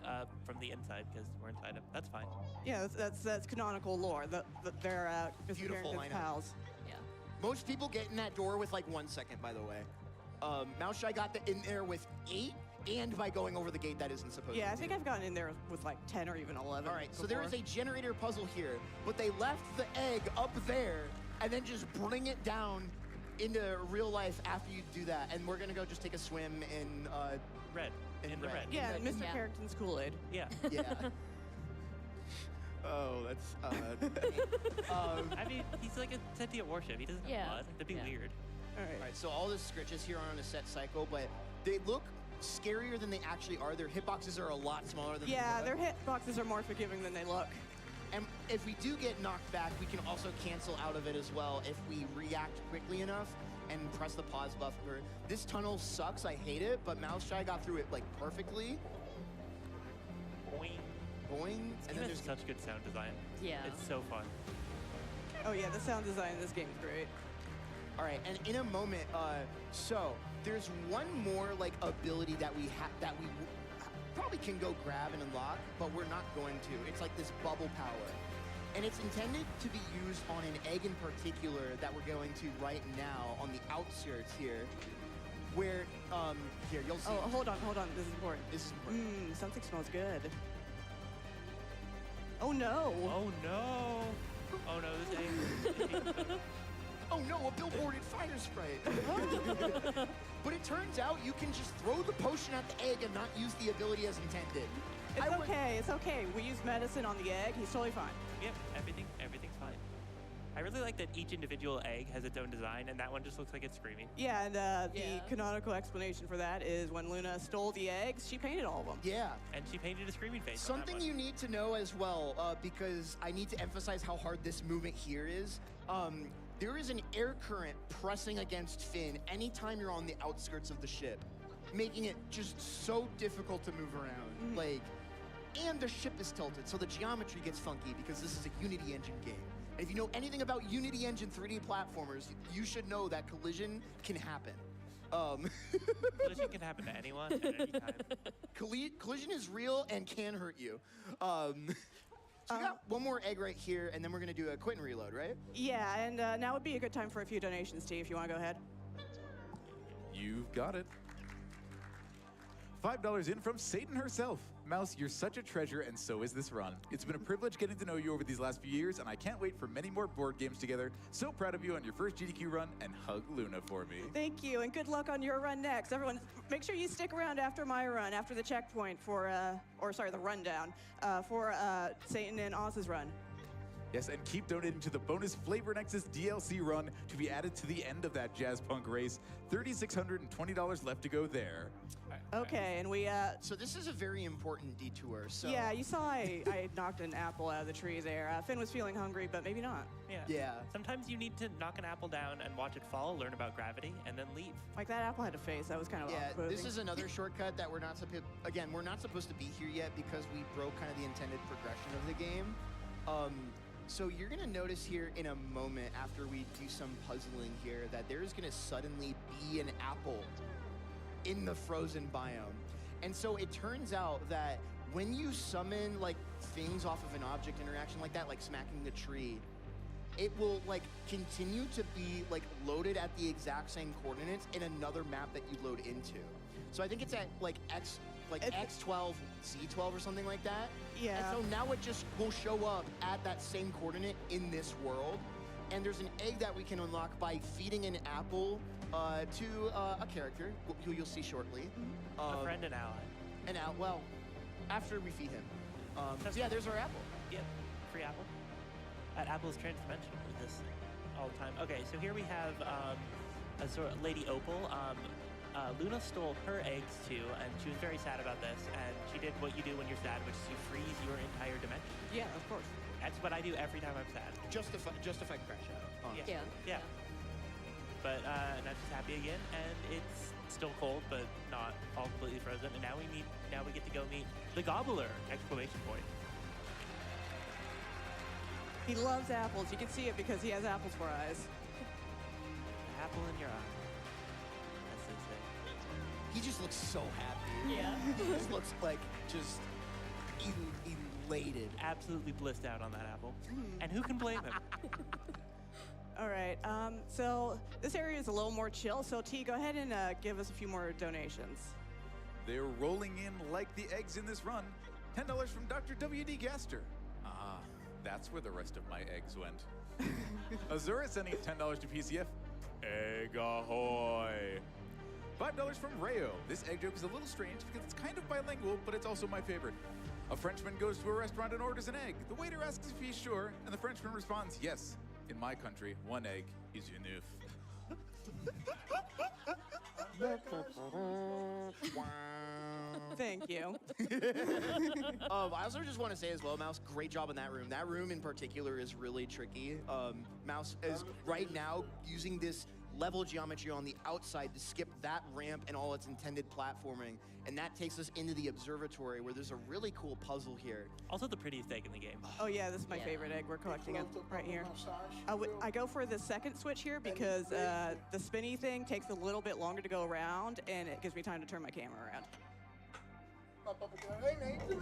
from the inside because we're inside him. That's fine. Yeah, that's canonical lore. They're Mr. Beautiful Carrington's lineup. pals. Yeah. Most people get in that door with like 1 second, by the way. Mouse Shy got in there with 8, and by going over the gate that isn't supposed to. Yeah, I think I've gotten in there with like 10 or even 11. All right, so there is a generator puzzle here, but they left the egg up there and then just bring it down into real life after you do that. And we're gonna go just take a swim in red. In the red. Yeah, red. Mr. Carrington's Kool-Aid. Yeah. Yeah. Oh, that's. I mean, he's like a sentient warship. He doesn't have blood. That'd be weird. All right. All right, so all the scritches here are on a set cycle, but they look scarier than they actually are. Their hitboxes are a lot smaller than Yeah, they look. their hitboxes are more forgiving than they look. And if we do get knocked back, we can also cancel out of it as well if we react quickly enough and press the pause button. This tunnel sucks, I hate it, but Mouse Shy got through it like perfectly. Boing. Boing. And then there's such good sound design. Yeah. It's so fun. Oh yeah, the sound design in this game is great. All right, and in a moment, so there's one more like ability that we probably can go grab and unlock, but we're not going to. It's like this bubble power. And it's intended to be used on an egg in particular that we're going to right now on the outskirts here, where, here, you'll see. Oh, hold on, this is important. This is important. Something smells good. Oh no! Oh no! Oh no, this egg. Oh no, a billboarded fire sprite. But it turns out you can just throw the potion at the egg and not use the ability as intended. It's okay. We used medicine on the egg. He's totally fine. Yep, everything's fine. I really like that each individual egg has its own design, and that one just looks like it's screaming. Yeah, and the canonical explanation for that is when Luna stole the eggs, she painted all of them. Yeah. And she painted a screaming face. Something you need to know as well, because I need to emphasize how hard this movement here is. There is an air current pressing against Finn anytime you're on the outskirts of the ship, making it just so difficult to move around. Like, and the ship is tilted, so the geometry gets funky because this is a Unity engine game. And if you know anything about Unity engine 3D platformers, you should know that collision can happen. Collision can happen to anyone at any time. Collision is real and can hurt you. So we got one more egg right here, and then we're gonna do a quit and reload, right? Yeah, and now would be a good time for a few donations, T, if you want to go ahead. You've got it. $5 in from Satan herself. Mouse, you're such a treasure, and so is this run. It's been a privilege getting to know you over these last few years, and I can't wait for many more board games together. So proud of you on your first GDQ run, and hug Luna for me. Thank you, and good luck on your run next. Everyone, make sure you stick around after my run, after the checkpoint for, the rundown, for Satan and Oz's run. Yes, and keep donating to the bonus Flavor Nexus DLC run to be added to the end of that Jazz Punk race. $3,620 left to go there. Okay, and we, So this is a very important detour, so... Yeah, you saw I knocked an apple out of the tree there. Finn was feeling hungry, but maybe not. Yeah. Sometimes you need to knock an apple down and watch it fall, learn about gravity, and then leave. Like that apple had a face. That was kind of off-putting. This is another shortcut that we're not supposed... Again, we're not supposed to be here yet because we broke kind of the intended progression of the game. So you're gonna notice here in a moment after we do some puzzling here that there's gonna suddenly be an apple in the frozen biome. And so it turns out that when you summon like things off of an object interaction like that, like smacking the tree, it will like continue to be like loaded at the exact same coordinates in another map that you load into. So I think it's at like X12, Z12 or something like that. Yeah. And so now it just will show up at that same coordinate in this world. And there's an egg that we can unlock by feeding an apple to a character who you'll see shortly. A friend and ally. Well, after we feed him. So yeah, there's our apple. Yep, free apple. Apple is transdimensional with this all the time. Okay, so here we have a sort of Lady Opal. Luna stole her eggs too, and she was very sad about this. And she did what you do when you're sad, which is you freeze your entire dimension. Yeah, of course. That's what I do every time I'm sad. Just if I crash out. Honestly. Yeah. But now she's happy again, and it's still cold, but not all completely frozen. And now we get to go meet the Gobbler! Exclamation point. He loves apples. You can see it because he has apples for eyes. Apple in your eye. That's insane. He just looks so happy. Yeah. He just looks like just elated. Absolutely blissed out on that apple. And who can blame him? All right, so this area is a little more chill, so T, go ahead and give us a few more donations. They're rolling in like the eggs in this run. $10 from Dr. W.D. Gaster. Ah, that's where the rest of my eggs went. Azura sending $10 to PCF. Egg ahoy! $5 from Rayo. This egg joke is a little strange because it's kind of bilingual, but it's also my favorite. A Frenchman goes to a restaurant and orders an egg. The waiter asks if he's sure, and the Frenchman responds, yes. In my country, one egg is enough. Thank you. I also just want to say as well, Mouse, great job in that room. That room in particular is really tricky. Mouse is right now using this level geometry on the outside to skip that ramp and all its intended platforming. And that takes us into the observatory where there's a really cool puzzle here. Also the prettiest egg in the game. Oh yeah, this is my favorite egg. We're collecting it right here. I go for the second switch here because the spinny thing takes a little bit longer to go around and it gives me time to turn my camera around.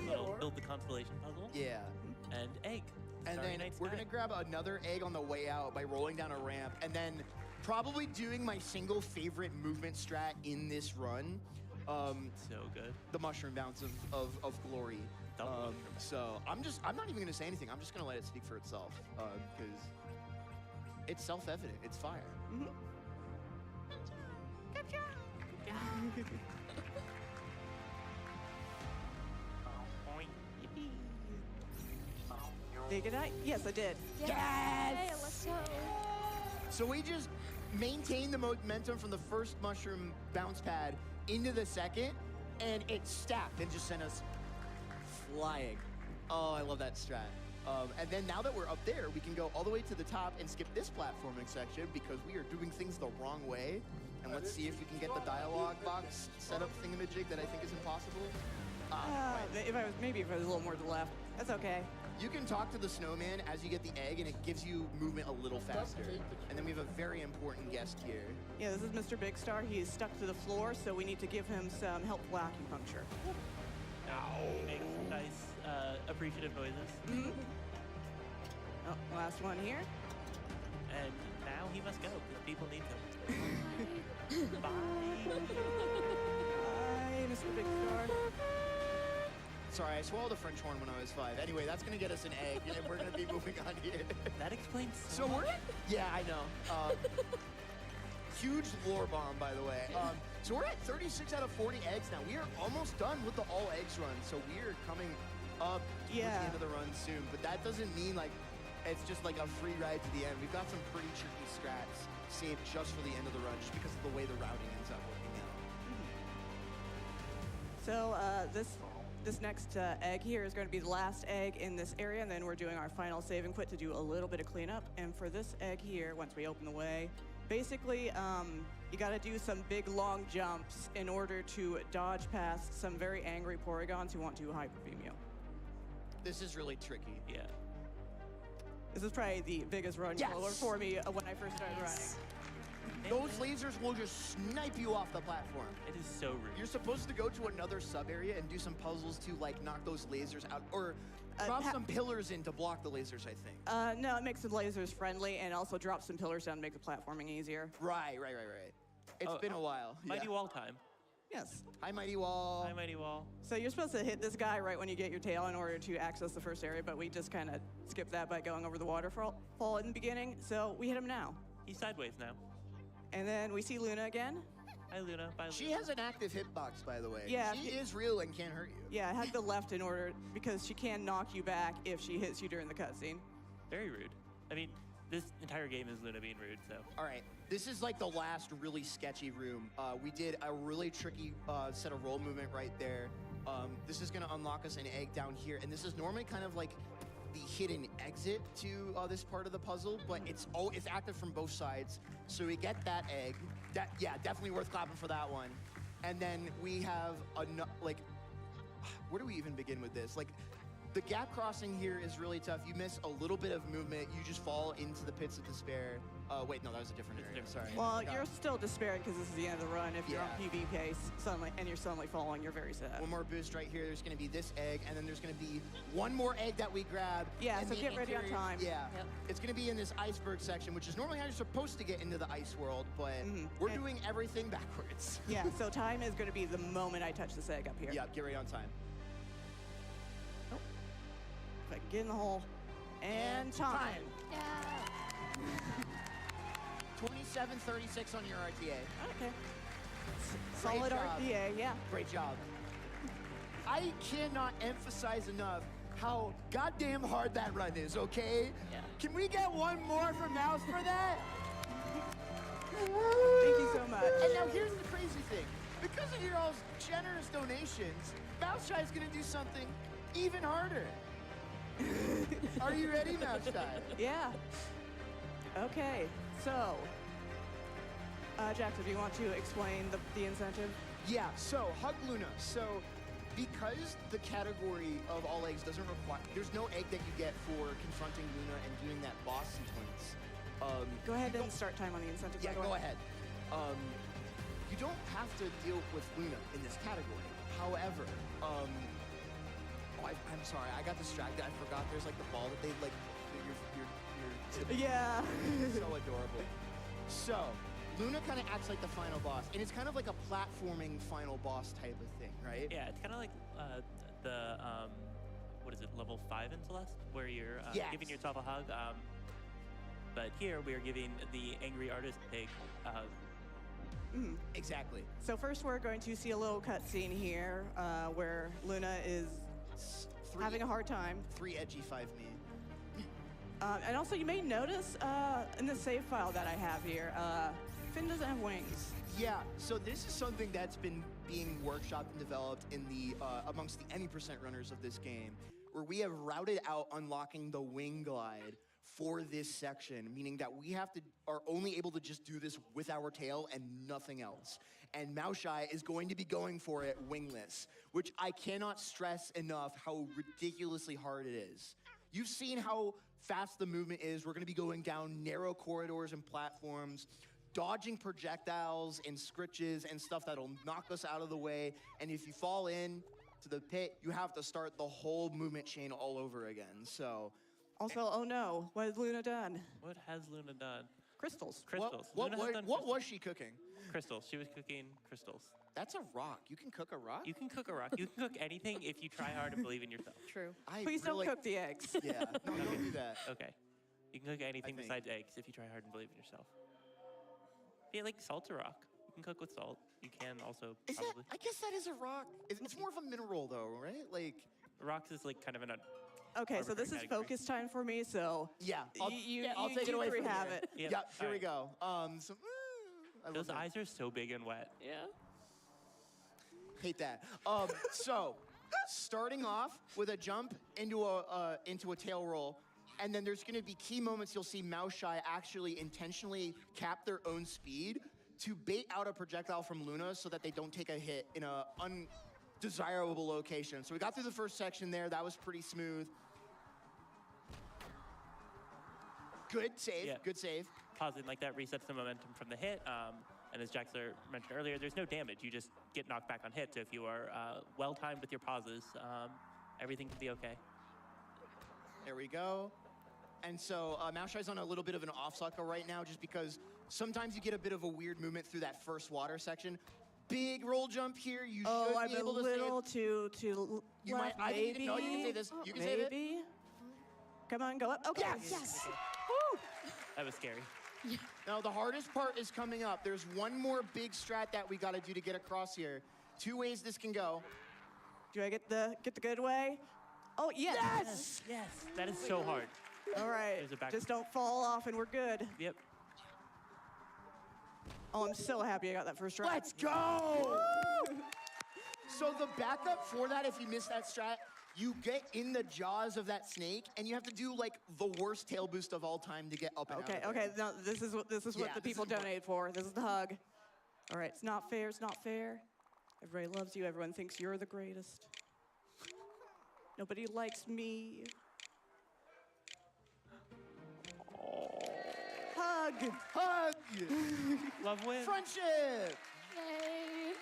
So build the constellation puzzle. Yeah. And egg. And Starry then Night we're Sky. gonna grab another egg on the way out by rolling down a ramp, and then probably doing my single favorite movement strat in this run. So good. The mushroom bounce of glory. So I'm not even gonna say anything. I'm just gonna let it speak for itself because it's self-evident. It's fire. Did I? Yes, I did. Yes! Let's go. So we just maintained the momentum from the first mushroom bounce pad into the second, and it stacked and just sent us flying. Oh, I love that strat. And then now that we're up there, we can go all the way to the top and skip this platforming section because we are doing things the wrong way. And let's see if we can get the dialogue box setup thingamajig that I think is impossible. If I was a little more to the left, that's okay. You can talk to the snowman as you get the egg, and it gives you movement a little faster. And then we have a very important guest here. Yeah, this is Mr. Big Star. He is stuck to the floor, so we need to give him some helpful acupuncture. Make nice, appreciative noises. Oh, last one here. And now he must go because people need him. Bye. Bye, Mr. Big Star. Sorry, I swallowed a French horn when I was 5. Anyway, that's gonna get us an egg, and we're gonna be moving on here. That explains so we're at, yeah, I know. Huge lore bomb, by the way. So we're at 36 out of 40 eggs now. We are almost done with the all eggs run, so we are coming up towards the end of the run soon. But that doesn't mean like it's just like a free ride to the end. We've got some pretty tricky strats saved just for the end of the run, just because of the way the routing ends up working out. So this next egg here is going to be the last egg in this area, and then we're doing our final save and quit to do a little bit of cleanup. And for this egg here, once we open the way, basically you got to do some big long jumps in order to dodge past some very angry Porygons who want to hyperbeam you. This is really tricky. Yeah. This is probably the biggest run killer for me when I first started running. Those lasers will just snipe you off the platform. It is so rude. You're supposed to go to another sub area and do some puzzles to like knock those lasers out, or drop some pillars in to block the lasers, I think. No, it makes the lasers friendly and also drops some pillars down to make the platforming easier. Right. It's been a while. Mighty Wall time. Yes. Hi, Mighty Wall. Hi, Mighty Wall. So you're supposed to hit this guy right when you get your tail in order to access the first area, but we just kind of skipped that by going over the waterfall in the beginning. So we hit him now. He's sideways now. And then we see Luna again. Hi, Luna. Bye, Luna. She has an active hitbox, by the way. Yeah. She is real and can't hurt you. Yeah, I had the left in order because she can knock you back if she hits you during the cutscene. Very rude. I mean, this entire game is Luna being rude, so. All right, this is like the last really sketchy room. We did a really tricky set of roll movement right there. This is gonna unlock us an egg down here, and this is normally kind of like the hidden exit to this part of the puzzle, but it's active from both sides. So we get that egg. Yeah, definitely worth clapping for that one. And then we have like, where do we even begin with this? Like, the gap crossing here is really tough. You miss a little bit of movement, you just fall into the pits of despair. Wait, no, that was a different area. Sorry. Well, you're still despairing because this is the end of the run. If you're on PB pace suddenly, and you're suddenly falling, you're very sad. One more boost right here. There's going to be this egg, and then there's going to be one more egg that we grab. Yeah, and so the get ready on time. Yeah. Yep. It's going to be in this iceberg section, which is normally how you're supposed to get into the ice world, but we're doing everything backwards. Yeah, so time is going to be the moment I touch this egg up here. Yeah, get ready on time. Oh. If I can get in the hole. And time. Yeah. 27:36 on your RTA. Okay. Solid RTA, yeah. Great job. I cannot emphasize enough how goddamn hard that run is, okay? Yeah. Can we get one more from Mouse for that? Thank you so much. And now here's the crazy thing. Because of your all's generous donations, Mouse Shy is going to do something even harder. Are you ready, Mouse Shy? Yeah. Okay, so, Jackson, do you want to explain the incentive? Yeah, so Hug Luna. So because the category of all eggs doesn't require, there's no egg that you get for confronting Luna and doing that boss sequence. Go ahead and start time on the incentive. Yeah, go ahead. You don't have to deal with Luna in this category. However, I'm sorry, I got distracted. I forgot there's like the ball that they like. Yeah. So adorable. So, Luna kind of acts like the final boss, and it's kind of like a platforming final boss type of thing, right? Yeah, it's kind of like the what is it, level 5 in Celeste, where you're giving yourself a hug. But here we are giving the angry artist pig a hug. Exactly. So first we're going to see a little cutscene here where Luna is having a hard time. 3 edgy 5 me. And also you may notice in the save file that I have here, Finn doesn't have wings. Yeah, so this is something that's been being workshopped and developed in the amongst the any percent runners of this game, where we have routed out unlocking the wing glide for this section, meaning that we are only able to just do this with our tail and nothing else. And Mouse Shy is going to be going for it wingless, which I cannot stress enough how ridiculously hard it is. You've seen how fast the movement is. We're gonna be going down narrow corridors and platforms, dodging projectiles and scritches and stuff that'll knock us out of the way. And if you fall in to the pit, you have to start the whole movement chain all over again, so. Also, oh no, what has Luna done? What has Luna done? Crystals. Crystals. What Luna has done was she cooking? crystals. She was cooking crystals. That's a rock. You can cook a rock? You can cook a rock. You can cook anything if you try hard and believe in yourself. True. Please don't cook the eggs. Yeah, no, don't do that. Okay. You can cook anything besides eggs if you try hard and believe in yourself. Yeah, like salt's a rock. You can cook with salt. You can also probably. I guess that is a rock. It's more of a mineral though, right? Like. Rocks is like kind of an. Okay, so this is focus time for me, so. Yeah, I'll take it away from have here. it. Yeah, here we go. Those eyes are so big and wet. Yeah. Hate that. So, starting off with a jump into a tail roll, and then there's gonna be key moments you'll see Mouse Shy actually intentionally cap their own speed to bait out a projectile from Luna so that they don't take a hit in a undesirable location. So we got through the first section there. That was pretty smooth. Good save, Yeah. good save. Pausing like that resets the momentum from the hit. And as Jaxler mentioned earlier, there's no damage. You just get knocked back on hit. So if you are well-timed with your pauses, everything can be okay. There we go. And so Mouse Shy's on a little bit of an off cycle right now just because sometimes you get a bit of a weird movement through that first water section. Big roll jump here. You should be able to I'm a little too You left, might, maybe. No, you can say this. You can say it. Maybe. Come on, go up. Okay. Yes. Woo. That was scary. Now the hardest part is coming up. There's one more big strat that we got to do to get across here. 2 ways this can go. Do I get the good way? Oh, yes. Yes. Yes. That is so hard. All right. There's a back. Just don't fall off and we're good. Yep. Oh, I'm so happy I got that first try. Let's go! So the backup for that, if you miss that strat, you get in the jaws of that snake, and you have to do like the worst tail boost of all time to get up and out of Okay. No, this is what Yeah, the this people is what- donate for. This is the hug. All right, it's not fair. It's not fair. Everybody loves you. Everyone thinks you're the greatest. Nobody likes me. Hug. Hug. Love wins. Friendship. Yay.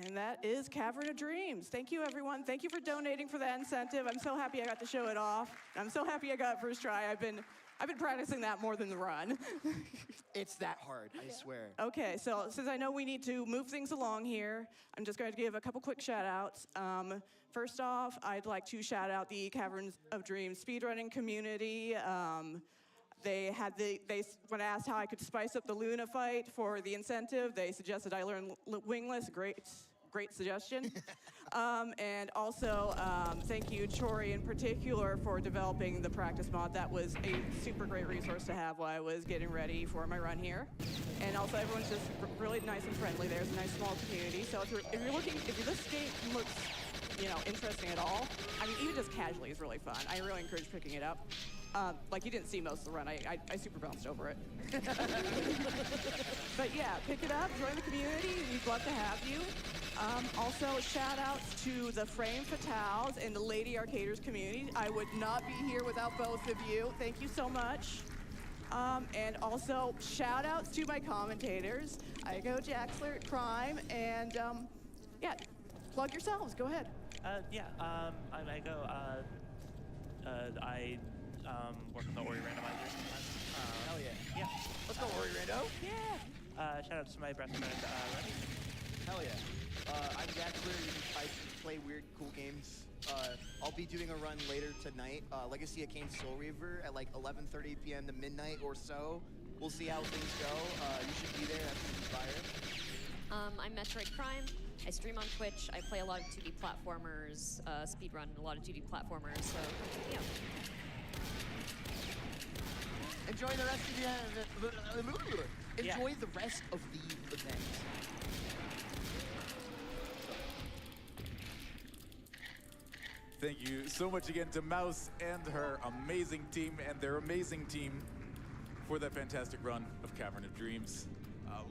And that is Cavern of Dreams. Thank you, everyone. Thank you for donating for that incentive. I'm so happy I got to show it off. I'm so happy I got it first try. I've been practicing that more than the run. It's that hard, I swear. Okay, so since I know we need to move things along here, I'm just going to give a couple quick shout outs. First off, I'd like to shout out the Caverns of Dreams speedrunning community. When asked how I could spice up the Luna fight for the incentive, they suggested I learn wingless. Great suggestion. And also, thank you, Chori, in particular, for developing the practice mod. That was a super great resource to have while I was getting ready for my run here. And also, everyone's just really nice and friendly. There's a nice small community. So if this game looks, interesting at all, I mean, even just casually is really fun. I really encourage picking it up. Like, you didn't see most of the run. I super bounced over it. But yeah, pick it up, join the community. We'd love to have you. Also, shout outs to the Frame Fatales and the Lady Arcaders community. I would not be here without both of you. Thank you so much. And also, shout outs to my commentators. I go Jaxler, Crime, and yeah, plug yourselves. Go ahead. I go. I work with the Ori randomizer sometimes. Hell yeah. Yeah. Let's go, Ori Rando. Yeah. Shout out to my best friend, Remy. Hell yeah. I'm Jaxler. I play weird, cool games. I'll be doing a run later tonight, Legacy of Kain Soul Reaver at like 11:30 p.m. to midnight or so. We'll see how things go. You should be there. That's gonna be fire. I'm Metroid Prime. I stream on Twitch. I play a lot of 2D platformers, speedrun a lot of 2D platformers, so yeah. Enjoy the rest of the Enjoy the rest of the event. Thank you so much again to Mouse and her amazing team and their amazing team for that fantastic run of Cavern of Dreams.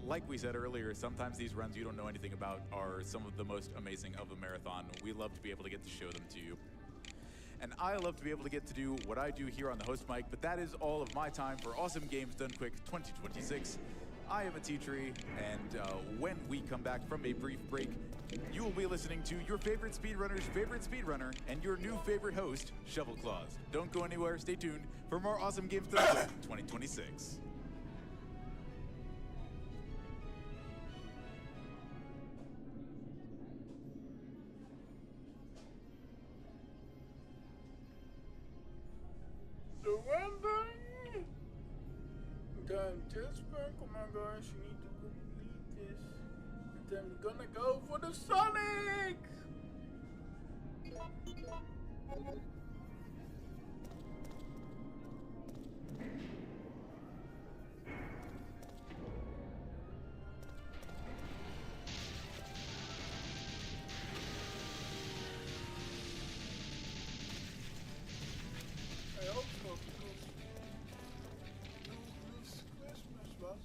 Like we said earlier, sometimes these runs you don't know anything about are some of the most amazing of a marathon. We love to be able to get to show them to you. And I love to be able to get to do what I do here on the host mic, but that is all of my time for Awesome Games Done Quick 2026. I am a T-Tree, and when we come back from a brief break, you will be listening to your favorite speedrunner's favorite speedrunner and your new favorite host, Shovel Claws. Don't go anywhere, stay tuned for more Awesome Games Done Quick 2026. Surrendering! Done just back. Oh my gosh, you need to complete this. And then we're gonna go for the Sonic! I hope so, because this Christmas was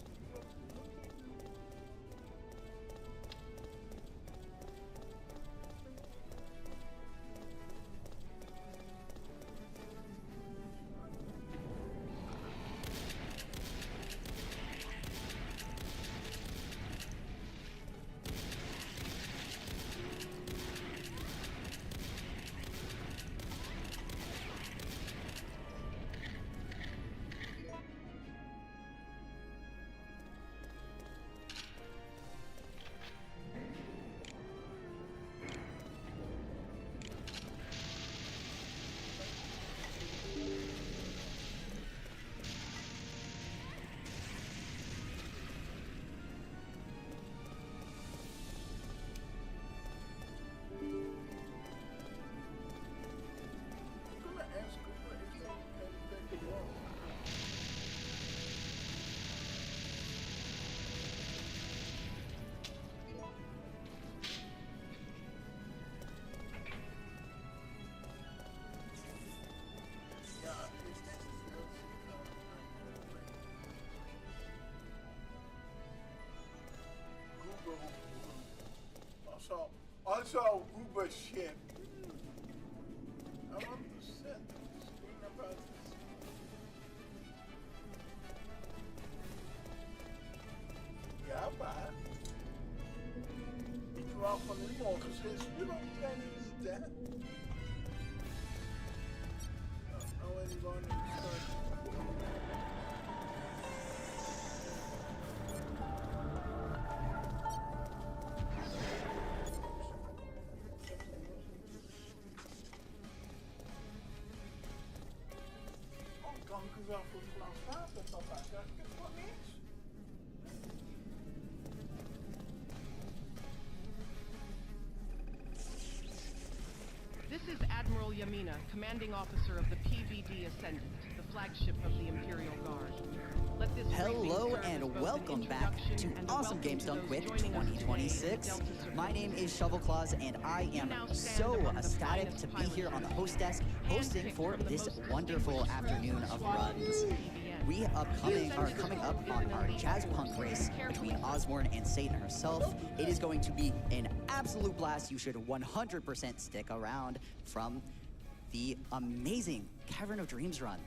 Also, Goober shit. I want to set the screen about this. Ja, maar ik wou van Leon gezegd, you don't tell me that. No, anyone wel voor het glas water, papa. Krijg ik het voor niks? Admiral Yamina, commanding officer of the PVD Ascendant, the flagship of the Imperial Guard. Let this Hello and welcome back to Awesome Games Done Quick 2026. My name is Shovelclaws and I am so ecstatic to be here on the host desk hosting for this wonderful afternoon of runs. We are coming up on our jazz punk race between Osborne and Satan herself. It is going to be an absolute blast. You should 100% stick around from the amazing Cavern of Dreams run.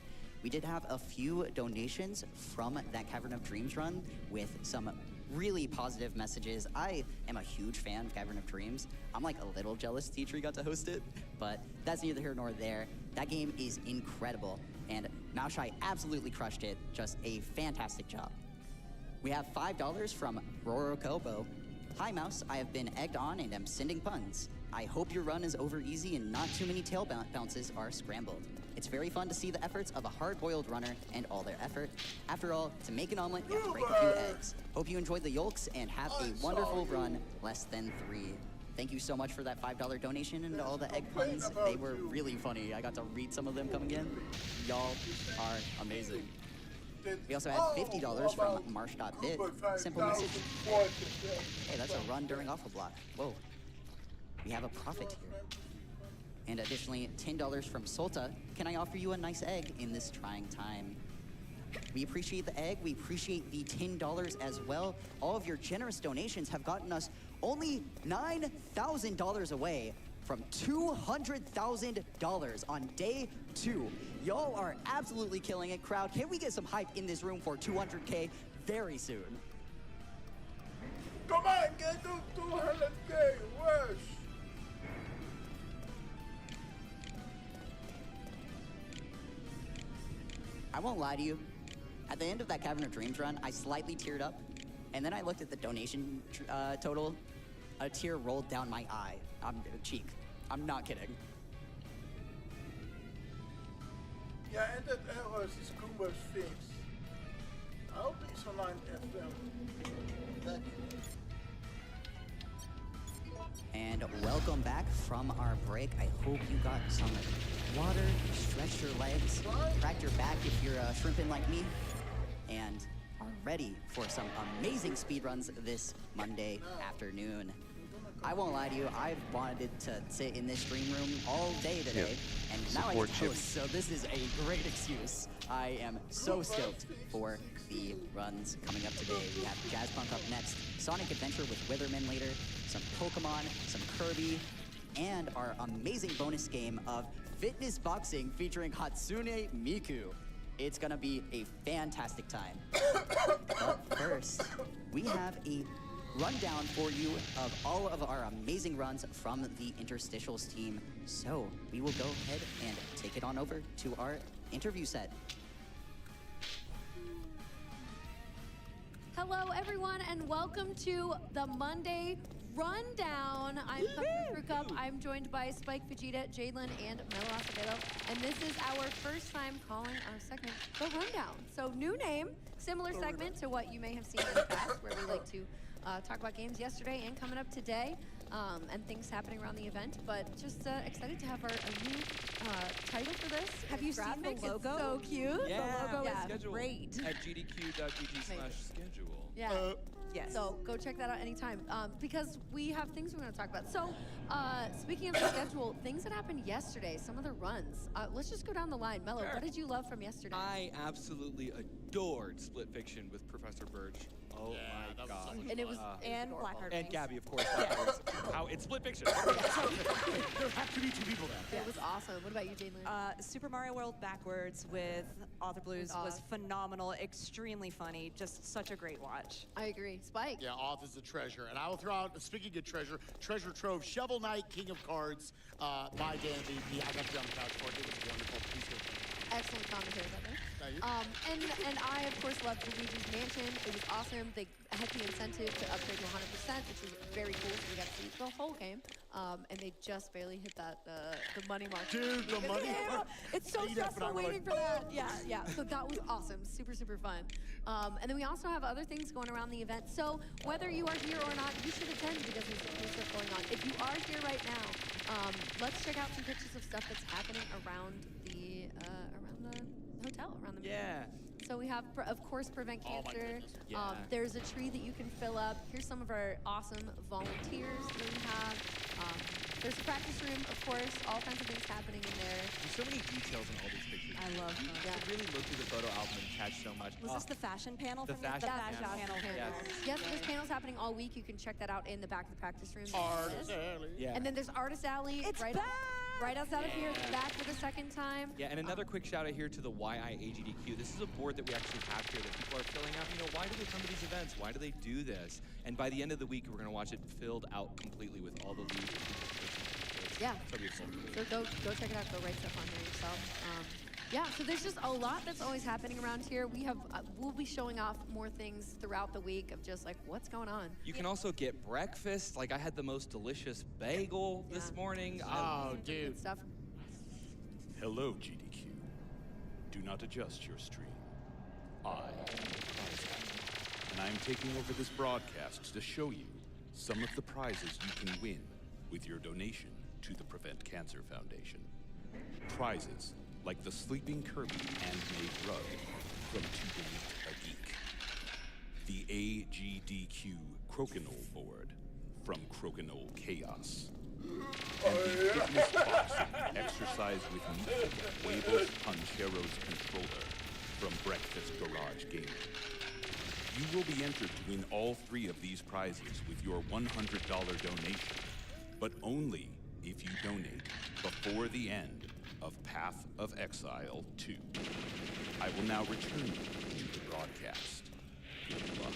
We did have a few donations from that Cavern of Dreams run with some really positive messages. I am a huge fan of Cavern of Dreams. I'm like a little jealous T-Tree got to host it, but that's neither here nor there. That game is incredible, and Maushai absolutely crushed it. Just a fantastic job. We have $5 from Roro Kobo. Hi Mouse, I have been egged on and am sending puns. I hope your run is over easy and not too many tail bounces are scrambled. It's very fun to see the efforts of a hard-boiled runner and all their effort. After all, to make an omelet, you have to break a few eggs. Hope you enjoyed the yolks and have a wonderful run, less than 3. Thank you so much for that $5 donation and all the egg puns. They were really funny. I got to read some of them coming in. Y'all are amazing. We also had $50 from Marsh.bit. Simple message. Hey, that's a run during Alpha Block. Whoa. We have a profit here. And additionally, $10 from Solta. Can I offer you a nice egg in this trying time? We appreciate the egg. We appreciate the $10 as well. All of your generous donations have gotten us only $9,000 away from $200,000 on day 2. Y'all are absolutely killing it, crowd. Can we get some hype in this room for 200K very soon? Come on, get to 200K, rush! I won't lie to you. At the end of that Cavern of Dreams run, I slightly teared up, and then I looked at the donation total. A tear rolled down my eye. Cheek. I'm not kidding. Ja, en dat ergens is Kumba's fix. I'll be so line FM. And welcome back from our break. I hope you got some water, stretched your legs, cracked your back if you're shrimping like me, and are ready for some amazing speedruns this Monday afternoon. I won't lie to you, I've wanted to sit in this stream room all day today, and now I get to host, so this is a great excuse. I am so stoked for the runs coming up today. We have Jazz Punk up next, Sonic Adventure with Witherman later, some Pokemon, some Kirby, and our amazing bonus game of Fitness Boxing featuring Hatsune Miku. It's gonna be a fantastic time. But first, we have a rundown for you of all of our amazing runs from the Interstitials team. So we will go ahead and take it on over to our interview set. Hello, everyone, and welcome to the Monday Rundown. I'm Cup. I'm joined by Spike, Vegeta, Jadlin, and Melo Acevedo, and this is our first time calling our segment The Rundown. So new name, similar segment to what you may have seen in the past, where we like to talk about games yesterday and coming up today, and things happening around the event, but just excited to have a new title for this. Have you seen the logo? It's so cute. Yeah, the logo is schedule great. At gdq.gg/schedule. Yeah. Yes. So go check that out anytime, because we have things we're going to talk about. So speaking of the schedule, things that happened yesterday, some of the runs. Let's just go down the line. Mello, what did you love from yesterday? I absolutely adored Split Fiction with Professor Birch. Oh my god. And it was and Blackheart and Wings. Gabby, of course. How it's Split Fiction. There have to be 2 people there. It was awesome. What about you, Jalen? Super Mario World Backwards with Author Blues was phenomenal, extremely funny, just such a great watch. I agree. Spike? Yeah, Off is a treasure. And I will throw out, speaking of treasure trove, Shovel Knight, King of Cards, by Dan VP. I got you on the couch for it. It was wonderful. Please do. Excellent commentary, by the way. And I, of course, loved Luigi's Mansion. It was awesome. They had the incentive to upgrade to 100%, which was very cool. So we got to see the whole game. And they just barely hit that the money mark. Dude, the money mark. It's so stressful waiting for that. Yeah. So that was awesome. Super, super fun. And then we also have other things going around the event. So whether you are here or not, you should attend because there's some cool stuff going on. If you are here right now, let's check out some pictures of stuff that's happening around the hotel, around the So we have, of course, Prevent Cancer. There's a tree that you can fill up. Here's some of our awesome volunteers that we have. There's a practice room, of course, all kinds of things happening in there. There's so many details in all these pictures. I love them. You should really look through the photo album and catch so much. Was this the fashion panel? The from fashion panel. Yes, there's panels happening all week. You can check that out in the back of the practice room. Artist Alley. Yeah. And then there's Artist Alley. It's right right outside of here. It's back for the second time. Yeah, and another quick shout out here to the YIAGDQ. This is a board that we actually have here that people are filling out. You know, why do they come to these events? Why do they do this? And by the end of the week, we're going to watch it filled out completely with all the leads. Yeah. So beautiful. So go check it out. Go write stuff on there yourself. Yeah, so there's just a lot that's always happening around here. We'll be showing off more things throughout the week of just like what's going on. You can also get breakfast. Like I had the most delicious bagel this morning. Oh, dude. Stuff. Hello, GDQ. Do not adjust your stream. I am and I'm taking over this broadcast to show you some of the prizes you can win with your donation to the Prevent Cancer Foundation. Prizes like the Sleeping Kirby handmade rug from To Be a Geek, the AGDQ Crokinole board from Crokinole Chaos, and the Fitness Boxing Exercise with Me Huevos Pancheros controller from Breakfast Garage Gaming. You will be entered to win all three of these prizes with your $100 donation, but only if you donate before the end of Path of Exile 2. I will now return you to the broadcast. Good luck.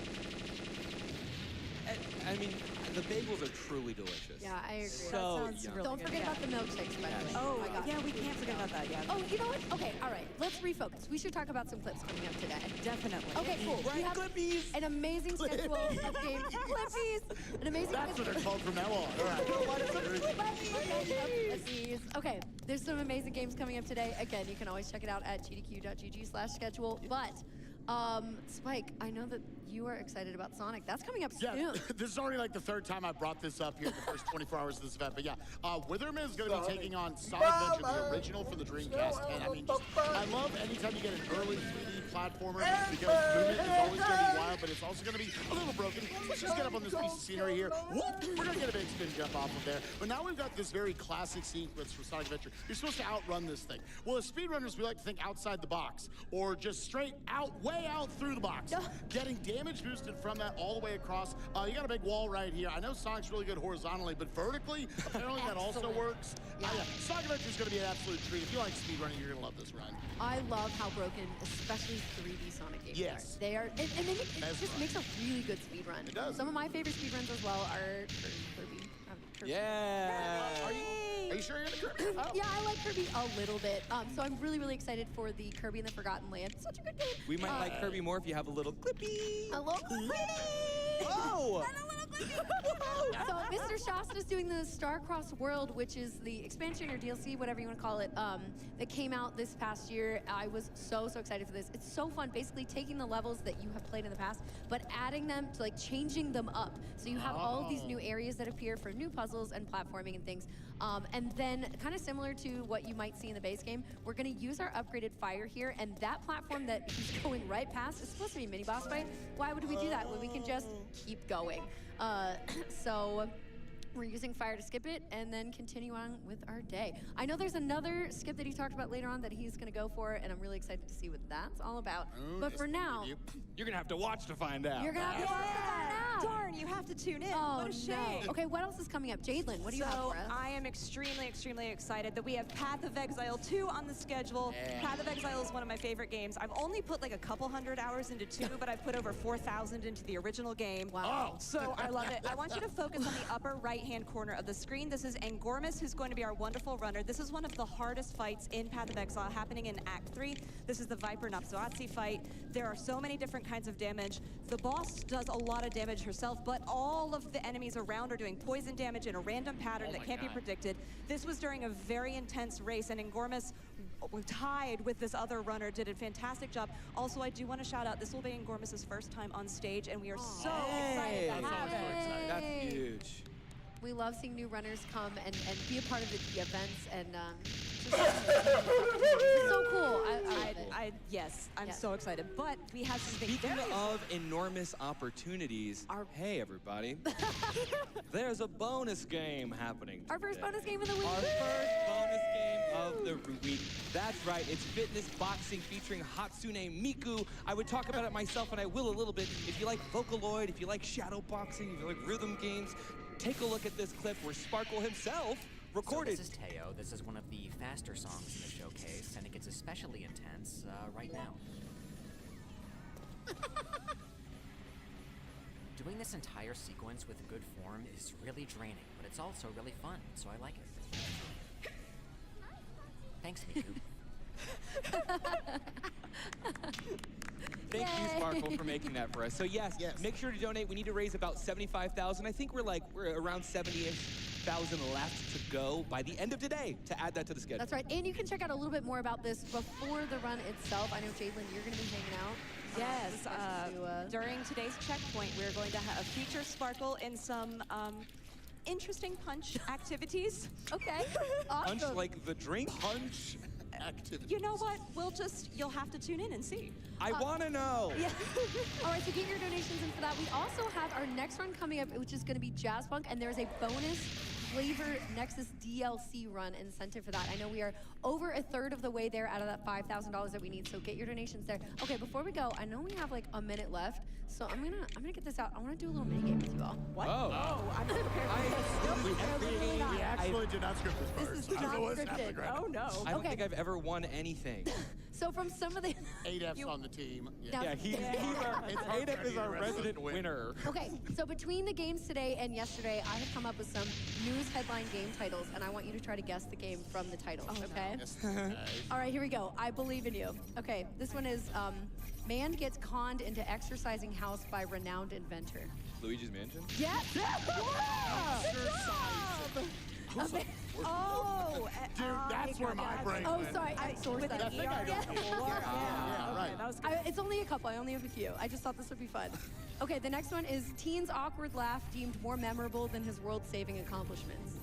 I mean, the bagels are truly delicious. Yeah, I agree. So yummy. Don't forget about the milkshakes, by the way. Oh, my God. yeah, we can't forget about that, yeah. Oh, you know what? Okay, all right. Let's refocus. We should talk about some clips coming up today. Definitely. Okay, cool. We have an amazing schedule of games. Clippies! An amazing That's what they're called from now on. Clippies! Okay, there's some amazing games coming up today. Again, you can always check it out at gdq.gg/schedule. But, Spike, I know that you are excited about Sonic. That's coming up soon. Yeah, this is already like the third time I brought this up here in the first 24 hours of this event. But yeah, Witherman is going to be taking on Sonic Adventure, the original for the Dreamcast. And I mean, I love anytime you get an early 3D platformer because movement is always going to be wild, but it's also going to be a little broken. Let's just get up on this piece of scenery here. Whoop! We're going to get a big spin jump off of there. But now we've got this very classic sequence from Sonic Adventure. You're supposed to outrun this thing. Well, as speedrunners, we like to think outside the box or just straight out, way out through the box. Getting damage boosted from that all the way across. You got a big wall right here. I know Sonic's really good horizontally, but vertically, apparently that also works. Yeah. Sonic Adventure is going to be an absolute treat. If you like speedrunning, you're going to love this run. I love how broken, especially 3D Sonic games Yes. are. They are, and it just makes a really good speedrun. It does. Some of my favorite speedruns as well are Kirby. Kirby. Yeah. Are you sure you're in the Kirby? Oh. Yeah, I like Kirby a little bit. So I'm really, really excited for the Kirby and the Forgotten Land. Such a good game. We might like Kirby more if you have a little clippy. A little clippy. Oh! So Mr. Shasta's doing the Starcross World, which is the expansion or DLC, whatever you want to call it, that came out this past year. I was so excited for this. It's so fun, basically taking the levels that you have played in the past, but adding them to like changing them up. So you have all of these new areas that appear for new puzzles and platforming and things. And then kind of similar to what you might see in the base game, we're going to use our upgraded fire here, and that platform that he's going right past is supposed to be a mini boss fight. Why would we do that when we can just keep going? So we're using fire to skip it and then continue on with our day. I know there's another skip that he talked about later on that he's going to go for, and I'm really excited to see what that's all about. But for now, you're going to have to watch to find out. You're going to have to watch to find out. Darn, you have to tune in. Oh, what a shame. no. Okay, what else is coming up? Jadlin, what do you have for us? I am extremely, extremely excited that we have Path of Exile 2 on the schedule. Yeah. Path of Exile is one of my favorite games. I've only put like a couple hundred hours into 2, but I've put over 4,000 into the original game. Wow. So I love it. I want you to focus on the upper right-hand corner of the screen. This is Angormus, who's going to be our wonderful runner. This is one of the hardest fights in Path of Exile, happening in Act 3. This is the Viper Napsuatsi fight. There are so many different kinds of damage. The boss does a lot of damage herself, but all of the enemies around are doing poison damage in a random pattern that can't be predicted. This was during a very intense race, and Angormus tied with this other runner, did a fantastic job. Also, I do want to shout out, this will be Angormus's first time on stage, and we are so excited to have it. That's huge. We love seeing new runners come and be a part of the events, and it's so cool. Yes, I'm so excited. But we have something Speaking very... of enormous opportunities, hey everybody, there's a bonus game happening. Our first bonus game of the week. Our first bonus game of the week. That's right, it's fitness boxing featuring Hatsune Miku. I would talk about it myself, and I will a little bit. If you like Vocaloid, if you like shadow boxing, if you like rhythm games, take a look at this clip where Sparkle himself recorded. So this is Teo. This is one of the faster songs in the showcase, and it gets especially intense right now. Doing this entire sequence with good form is really draining, but it's also really fun, so I like it. Thanks, Miku. Thank you, Sparkle, for making that for us. So yes, make sure to donate. We need to raise about 75,000. I think we're around 70,000 left to go by the end of today to add that to the schedule. That's right. And you can check out a little bit more about this before the run itself. I know, Jadlin, you're going to be hanging out. Yes, during today's checkpoint, we're going to feature Sparkle in some interesting punch activities. Okay, awesome. Punch like the drink? Punch activities. You know what? You'll have to tune in and see. I want to know. Yeah. All right, so get your donations in for that. We also have our next run coming up, which is going to be Jazz Punk, and there's a bonus Flavor Nexus DLC run incentive for that. I know we are over a third of the way there out of that $5,000 that we need, so get your donations there. Okay, before we go, I know we have like a minute left, so I'm gonna get this out. I want to do a little mini game with you all. What? Oh. I'm not prepared. We actually did not script this part. This is not scripted. Oh no. I don't think I've ever won anything. So from some of the 8F's on the team. Now- ADEF is our resident winner. Okay, so between the games today and yesterday, I have come up with some news headline game titles, and I want you to try to guess the game from the titles, okay? All right, here we go. I believe in you. Okay, this one is man gets conned into exercising house by renowned inventor. Luigi's Mansion? Yes! Good job! Dude, that's where my brain Oh, went. sorry, I sourced that. That thing I don't know. Yeah, right. It's only a couple. I only have a few. I just thought this would be fun. Okay, the next one is teen's awkward laugh deemed more memorable than his world-saving accomplishments.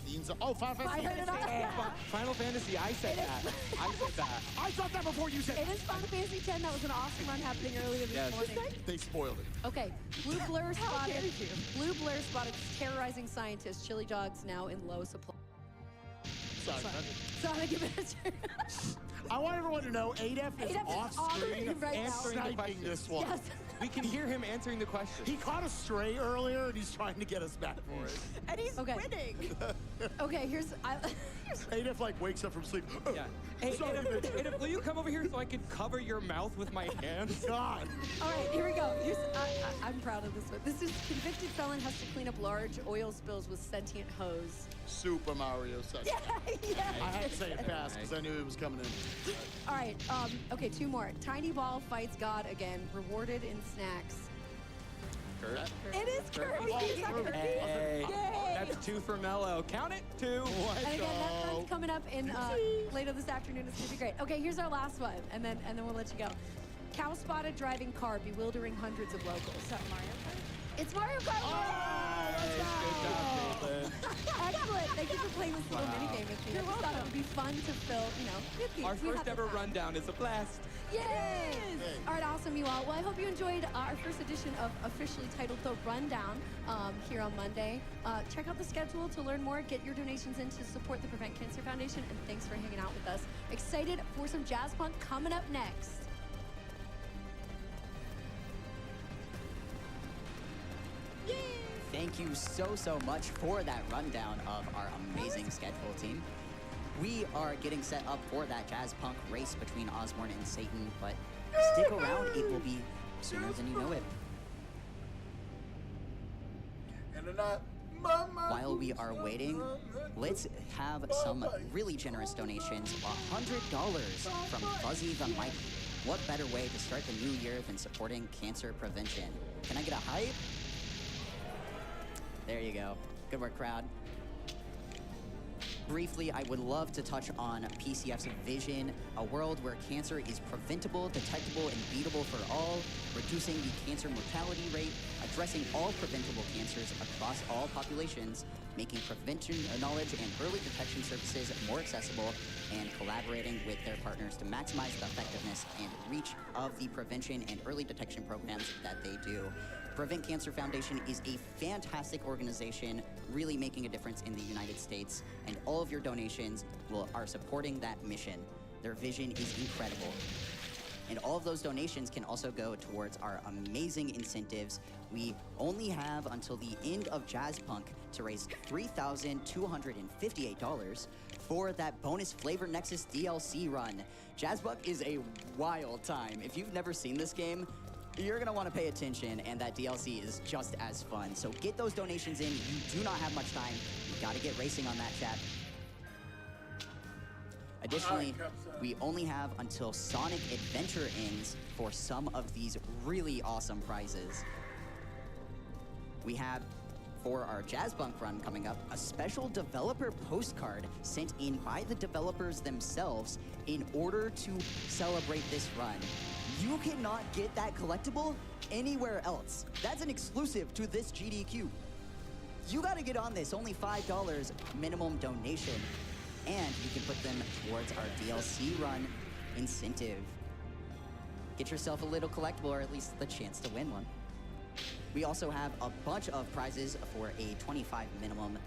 Teens. Oh, Final Fantasy. I heard it all. Final Fantasy, I said that. I said that. I thought that before you said It is Final Fantasy X. That was an awesome run happening earlier this morning. They spoiled it. Okay, Blue Blur spotted terrorizing scientists. Chili dogs now in low supply. Sorry. Sonic Adventure. I want everyone to know 8F is off screen right now. sniping this one. Yes. We can hear him answering the question. He caught a stray earlier, and he's trying to get us back for it. And he's winning. Okay, here's 8F like wakes up from sleep. Yeah. Hey, Adif, will you come over here so I can cover your mouth with my hands? God. All right, here we go. I'm proud of this one. This is convicted felon has to clean up large oil spills with sentient hose. Super Mario such. Yeah. I had to say it fast because I knew it was coming in. All right, okay, two more. Tiny Ball fights God again, rewarded in snacks. Kurt? It is Kirby. Hey, Yay. that's 2 for Mello. Count it, 2. And again, that one's coming up in later this afternoon. It's gonna be great. Okay, here's our last one, and then we'll let you go. Cow spotted driving car, bewildering hundreds of locals. Is that Mario Kart? It's Mario Kart! Excellent. Thank you for playing this little mini game with me. I just thought it would be fun to fill, with you. Our first ever rundown is a blast. Yay! All right, awesome, you all. Well, I hope you enjoyed our first edition of officially titled The Rundown here on Monday. Check out the schedule to learn more. Get your donations in to support the Prevent Cancer Foundation, and thanks for hanging out with us. Excited for some jazz punk coming up next. thank you so much for that rundown of our amazing schedule team. We are getting set up for that Jazz Punk race between Osborne and Satan, but stick around, it will be sooner than you know it. While we are waiting, let's have some really generous donations. $100 from Fuzzy the Mighty. What better way to start the new year than supporting cancer prevention? Can I get a hype? There you go. Good work, crowd. Briefly, I would love to touch on PCF's vision, a world where cancer is preventable, detectable, and beatable for all, reducing the cancer mortality rate, addressing all preventable cancers across all populations, making prevention knowledge and early detection services more accessible, and collaborating with their partners to maximize the effectiveness and reach of the prevention and early detection programs that they do. Prevent Cancer Foundation is a fantastic organization, really making a difference in the United States, and all of your donations are supporting that mission. Their vision is incredible. And all of those donations can also go towards our amazing incentives. We only have until the end of Jazz Punk to raise $3,258 for that bonus Flavor Nexus DLC run. Jazz Punk is a wild time. If you've never seen this game, you're gonna want to pay attention, and that DLC is just as fun. So get those donations in. You do not have much time. You gotta get racing on that, chat. Additionally, we only have until Sonic Adventure ends for some of these really awesome prizes. We have, for our Jazz Punk run coming up, a special developer postcard sent in by the developers themselves in order to celebrate this run. You cannot get that collectible anywhere else. That's an exclusive to this GDQ. You gotta get on this, only $5 minimum donation, and you can put them towards our DLC run incentive. Get yourself a little collectible, or at least the chance to win one. We also have a bunch of prizes for a $25 minimum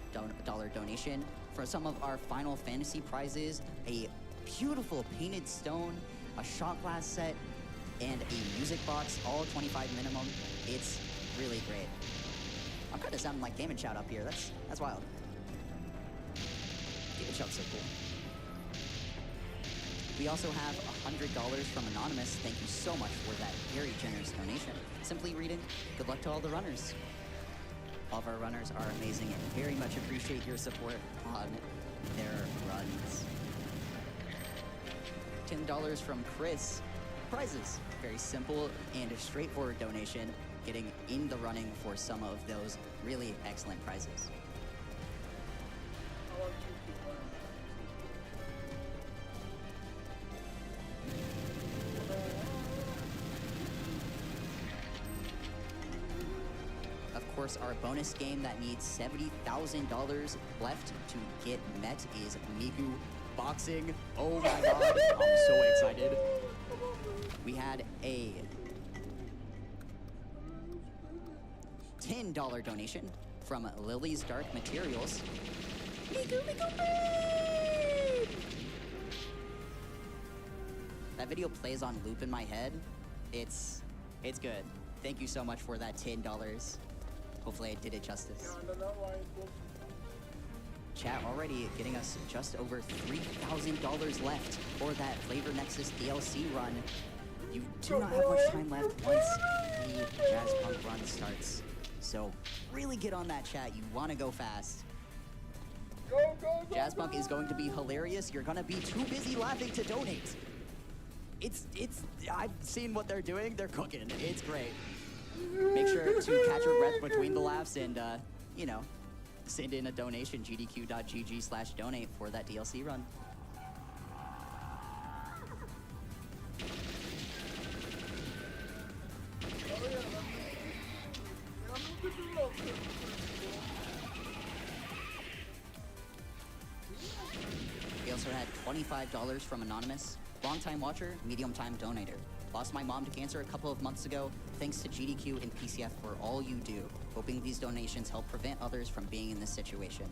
dollar donation. For some of our Final Fantasy prizes, a beautiful painted stone, a shot glass set, and a music box, all 25 minimum. It's really great. I'm kind of sounding like Game & Shout up here. That's wild. Game & Shout's so cool. We also have $100 from Anonymous. Thank you so much for that very generous donation. Simply reading, good luck to all the runners. All of our runners are amazing and very much appreciate your support on their runs. $10 from Chris. Prizes. Very simple and straightforward donation, getting in the running for some of those really excellent prizes. Of course, our bonus game that needs $70,000 left to get met is Miku Boxing. Oh my god, I'm so excited. We had a $10 donation from Lily's Dark Materials. Miku, Miku, that video plays on loop in my head. It's good. Thank you so much for that $10. Hopefully I did it justice. Chat already getting us just over $3,000 left for that Flavor Nexus DLC run. You do not have much time left once the Jazz Punk run starts. So really get on that, chat. You want to go fast. Jazz Punk is going to be hilarious. You're going to be too busy laughing to donate. I've seen what they're doing. They're cooking. It's great. Make sure to catch your breath between the laughs and, send in a donation, gdq.gg/donate for that DLC run. We also had $25 from Anonymous. Long-time watcher, medium-time donator. Lost my mom to cancer a couple of months ago. Thanks to GDQ and PCF for all you do. Hoping these donations help prevent others from being in this situation.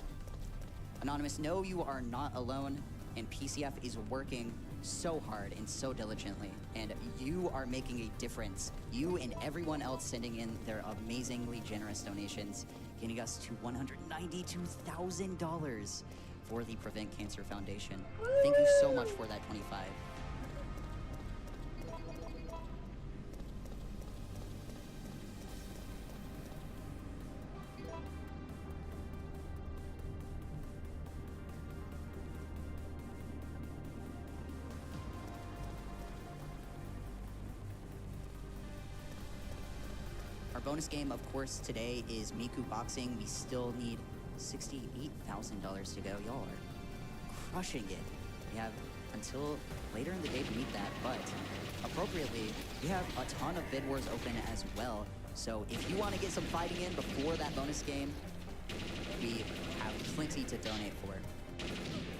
Anonymous, know you are not alone, and PCF is working so hard and so diligently, and you are making a difference. You and everyone else sending in their amazingly generous donations getting us to $192,000 for the Prevent Cancer Foundation. Thank you so much for that 25. Our bonus game, of course, today is Miku Boxing. We still need $68,000 to go. Y'all are crushing it. We have until later in the day to meet that, but appropriately, we have a ton of bid wars open as well. So if you want to get some fighting in before that bonus game, we have plenty to donate for.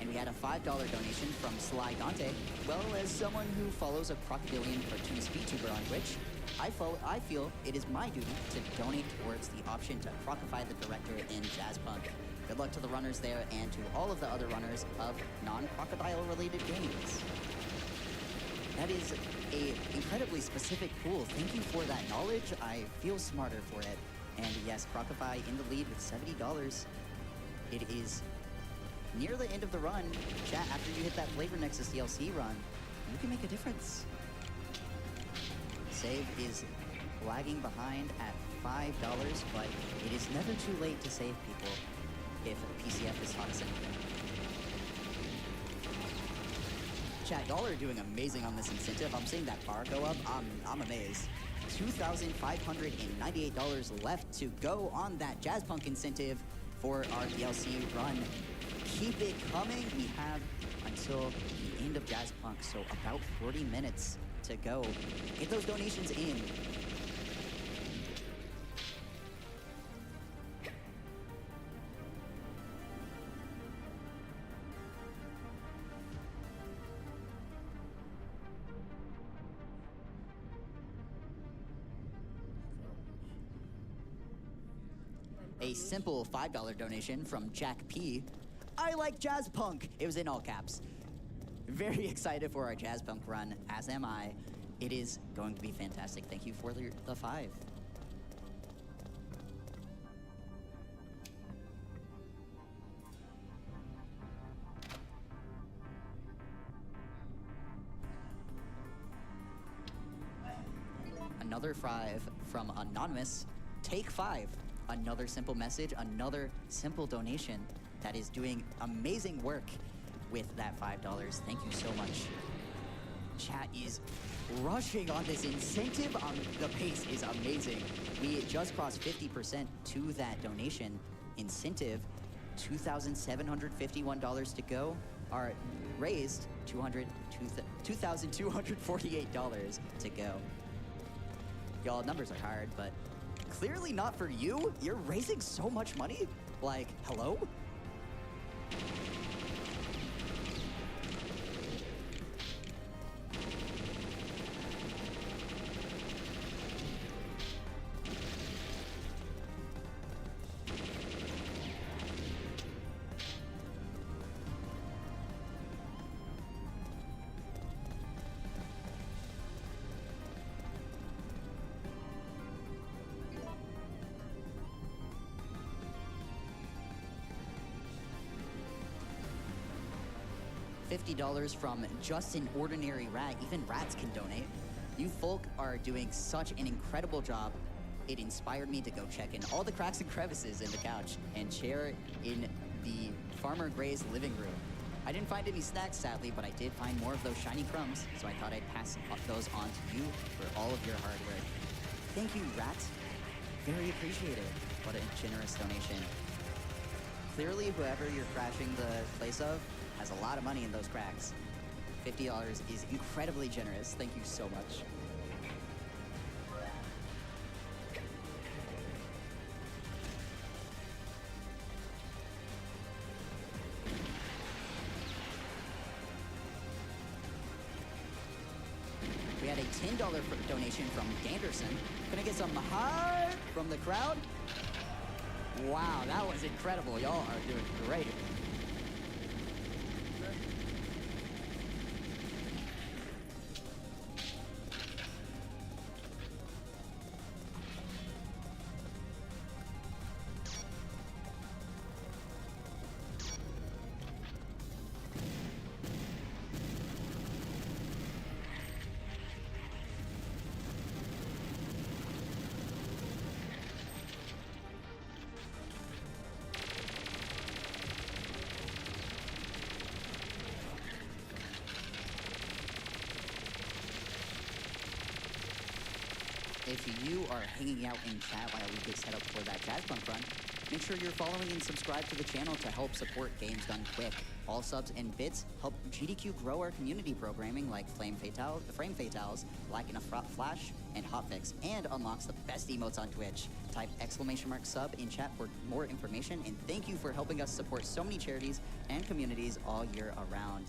And we had a $5 donation from Sly Dante. Well, as someone who follows a crocodilian cartoon speedtuber on Twitch, I feel it is my duty to donate towards the option to crocify the director in Jazzpunk. Good luck to the runners there and to all of the other runners of non-crocodile related games. That is a incredibly specific pool. Thank you for that knowledge. I feel smarter for it. And yes, Crocify in the lead with $70. It is near the end of the run. Chat, after you hit that Flavor Nexus DLC run, you can make a difference. Save is lagging behind at $5, but it is never too late to save people if PCF has taught us anything. Chat, y'all are doing amazing on this incentive. I'm seeing that bar go up. I'm amazed. $2,598 left to go on that Jazzpunk incentive for our DLC run. Keep it coming. We have until the end of Jazzpunk, so about 40 minutes to go. Get those donations in. A simple $5 donation from Jack P. I like Jazzpunk. It was in all caps. Very excited for our Jazzpunk run, as am I. It is going to be fantastic. Thank you for the 5. Another 5 from Anonymous. Take 5. Another simple message, another simple donation that is doing amazing work with that $5. Thank you so much. Chat is rushing on this incentive. The pace is amazing. We just crossed 50% to that donation incentive. $2,751 to go. Are raised $2,248 to go. Y'all, numbers are hard, but clearly not for you. You're raising so much money. Like, hello? $50 from Just an Ordinary Rat. Even rats can donate. You folk are doing such an incredible job. It inspired me to go check in all the cracks and crevices in the couch and chair in the Farmer Gray's living room. I didn't find any snacks, sadly, but I did find more of those shiny crumbs, so I thought I'd pass those on to you for all of your hard work. Thank you, Rat. Very appreciated. What a generous donation. Clearly, whoever you're crashing the place of has a lot of money in those cracks. $50 is incredibly generous. Thank you so much. We had a $10 donation from Ganderson. Can I get some hype from the crowd? Wow, that was incredible. Y'all are doing great. if you are hanging out in chat while we get set up for that Jazzpunk run, make sure you're following and subscribe to the channel to help support Games Done Quick. All subs and bits help GDQ grow our community programming like Frame Fatales, Like in a Flash, and Hotfix, and unlocks the best emotes on Twitch. Type !sub in chat for more information, and thank you for helping us support so many charities and communities all year around.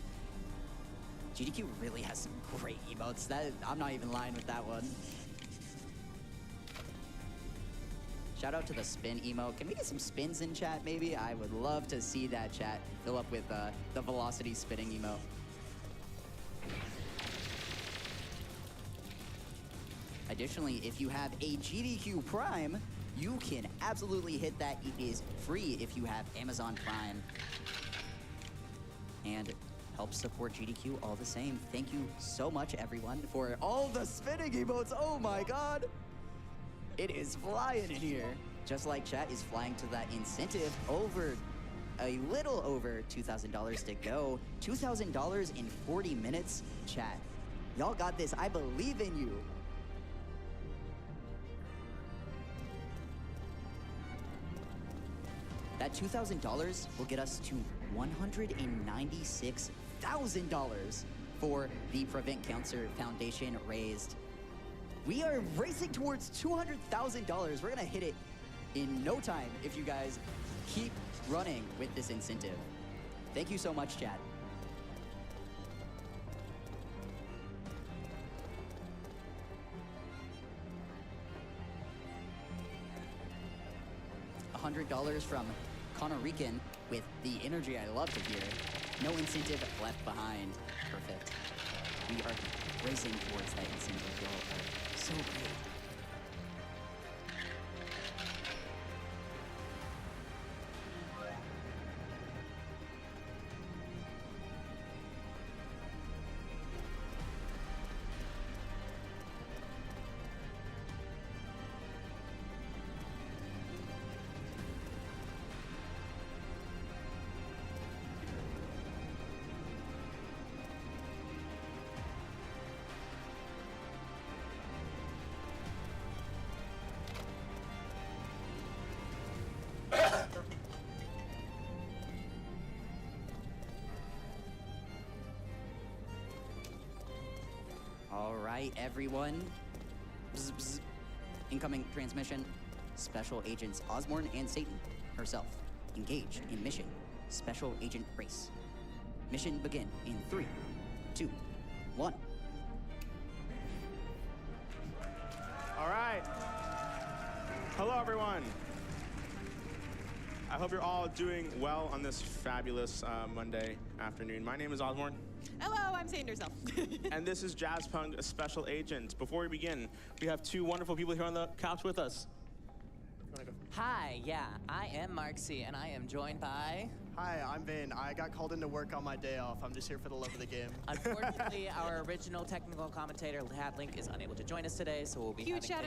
GDQ really has some great emotes. I'm not even lying with that one. Shout out to the spin emote. Can we get some spins in chat, maybe? I would love to see that chat fill up with the velocity spinning emote. Additionally, if you have a GDQ Prime, you can absolutely hit that. It is free if you have Amazon Prime. And helps support GDQ all the same. Thank you so much, everyone, for all the spinning emotes. Oh my god! It is flying in here. Just like chat is flying to that incentive a little over $2,000 to go. $2,000 in 40 minutes, chat. Y'all got this, I believe in you. That $2,000 will get us to $196,000 for the Prevent Cancer Foundation raised. We are racing towards $200,000. We're gonna hit it in no time if you guys keep running with this incentive. Thank you so much, chat. $100 from Connor Rican with the energy I love to hear. No incentive left behind. Perfect. We are racing towards that incentive. Y'all are so great. All right, everyone. Bzz, bzz. Incoming transmission. Special Agents Osborne and Satan herself engaged in mission. Special Agent Race. Mission begin in 3, 2, 1. All right. Hello, everyone. I hope you're all doing well on this fabulous Monday afternoon. My name is Osborne. Hello, I'm Satan herself. And this is Jazzpunk, a special agent. Before we begin, we have two wonderful people here on the couch with us. Hi, yeah, I am Mark C, and I am joined by... Hi, I'm Vane. I got called into work on my day off. I'm just here for the love of the game. Unfortunately, our original technical commentator, Hadlink, is unable to join us today, so we'll be Huge having shout out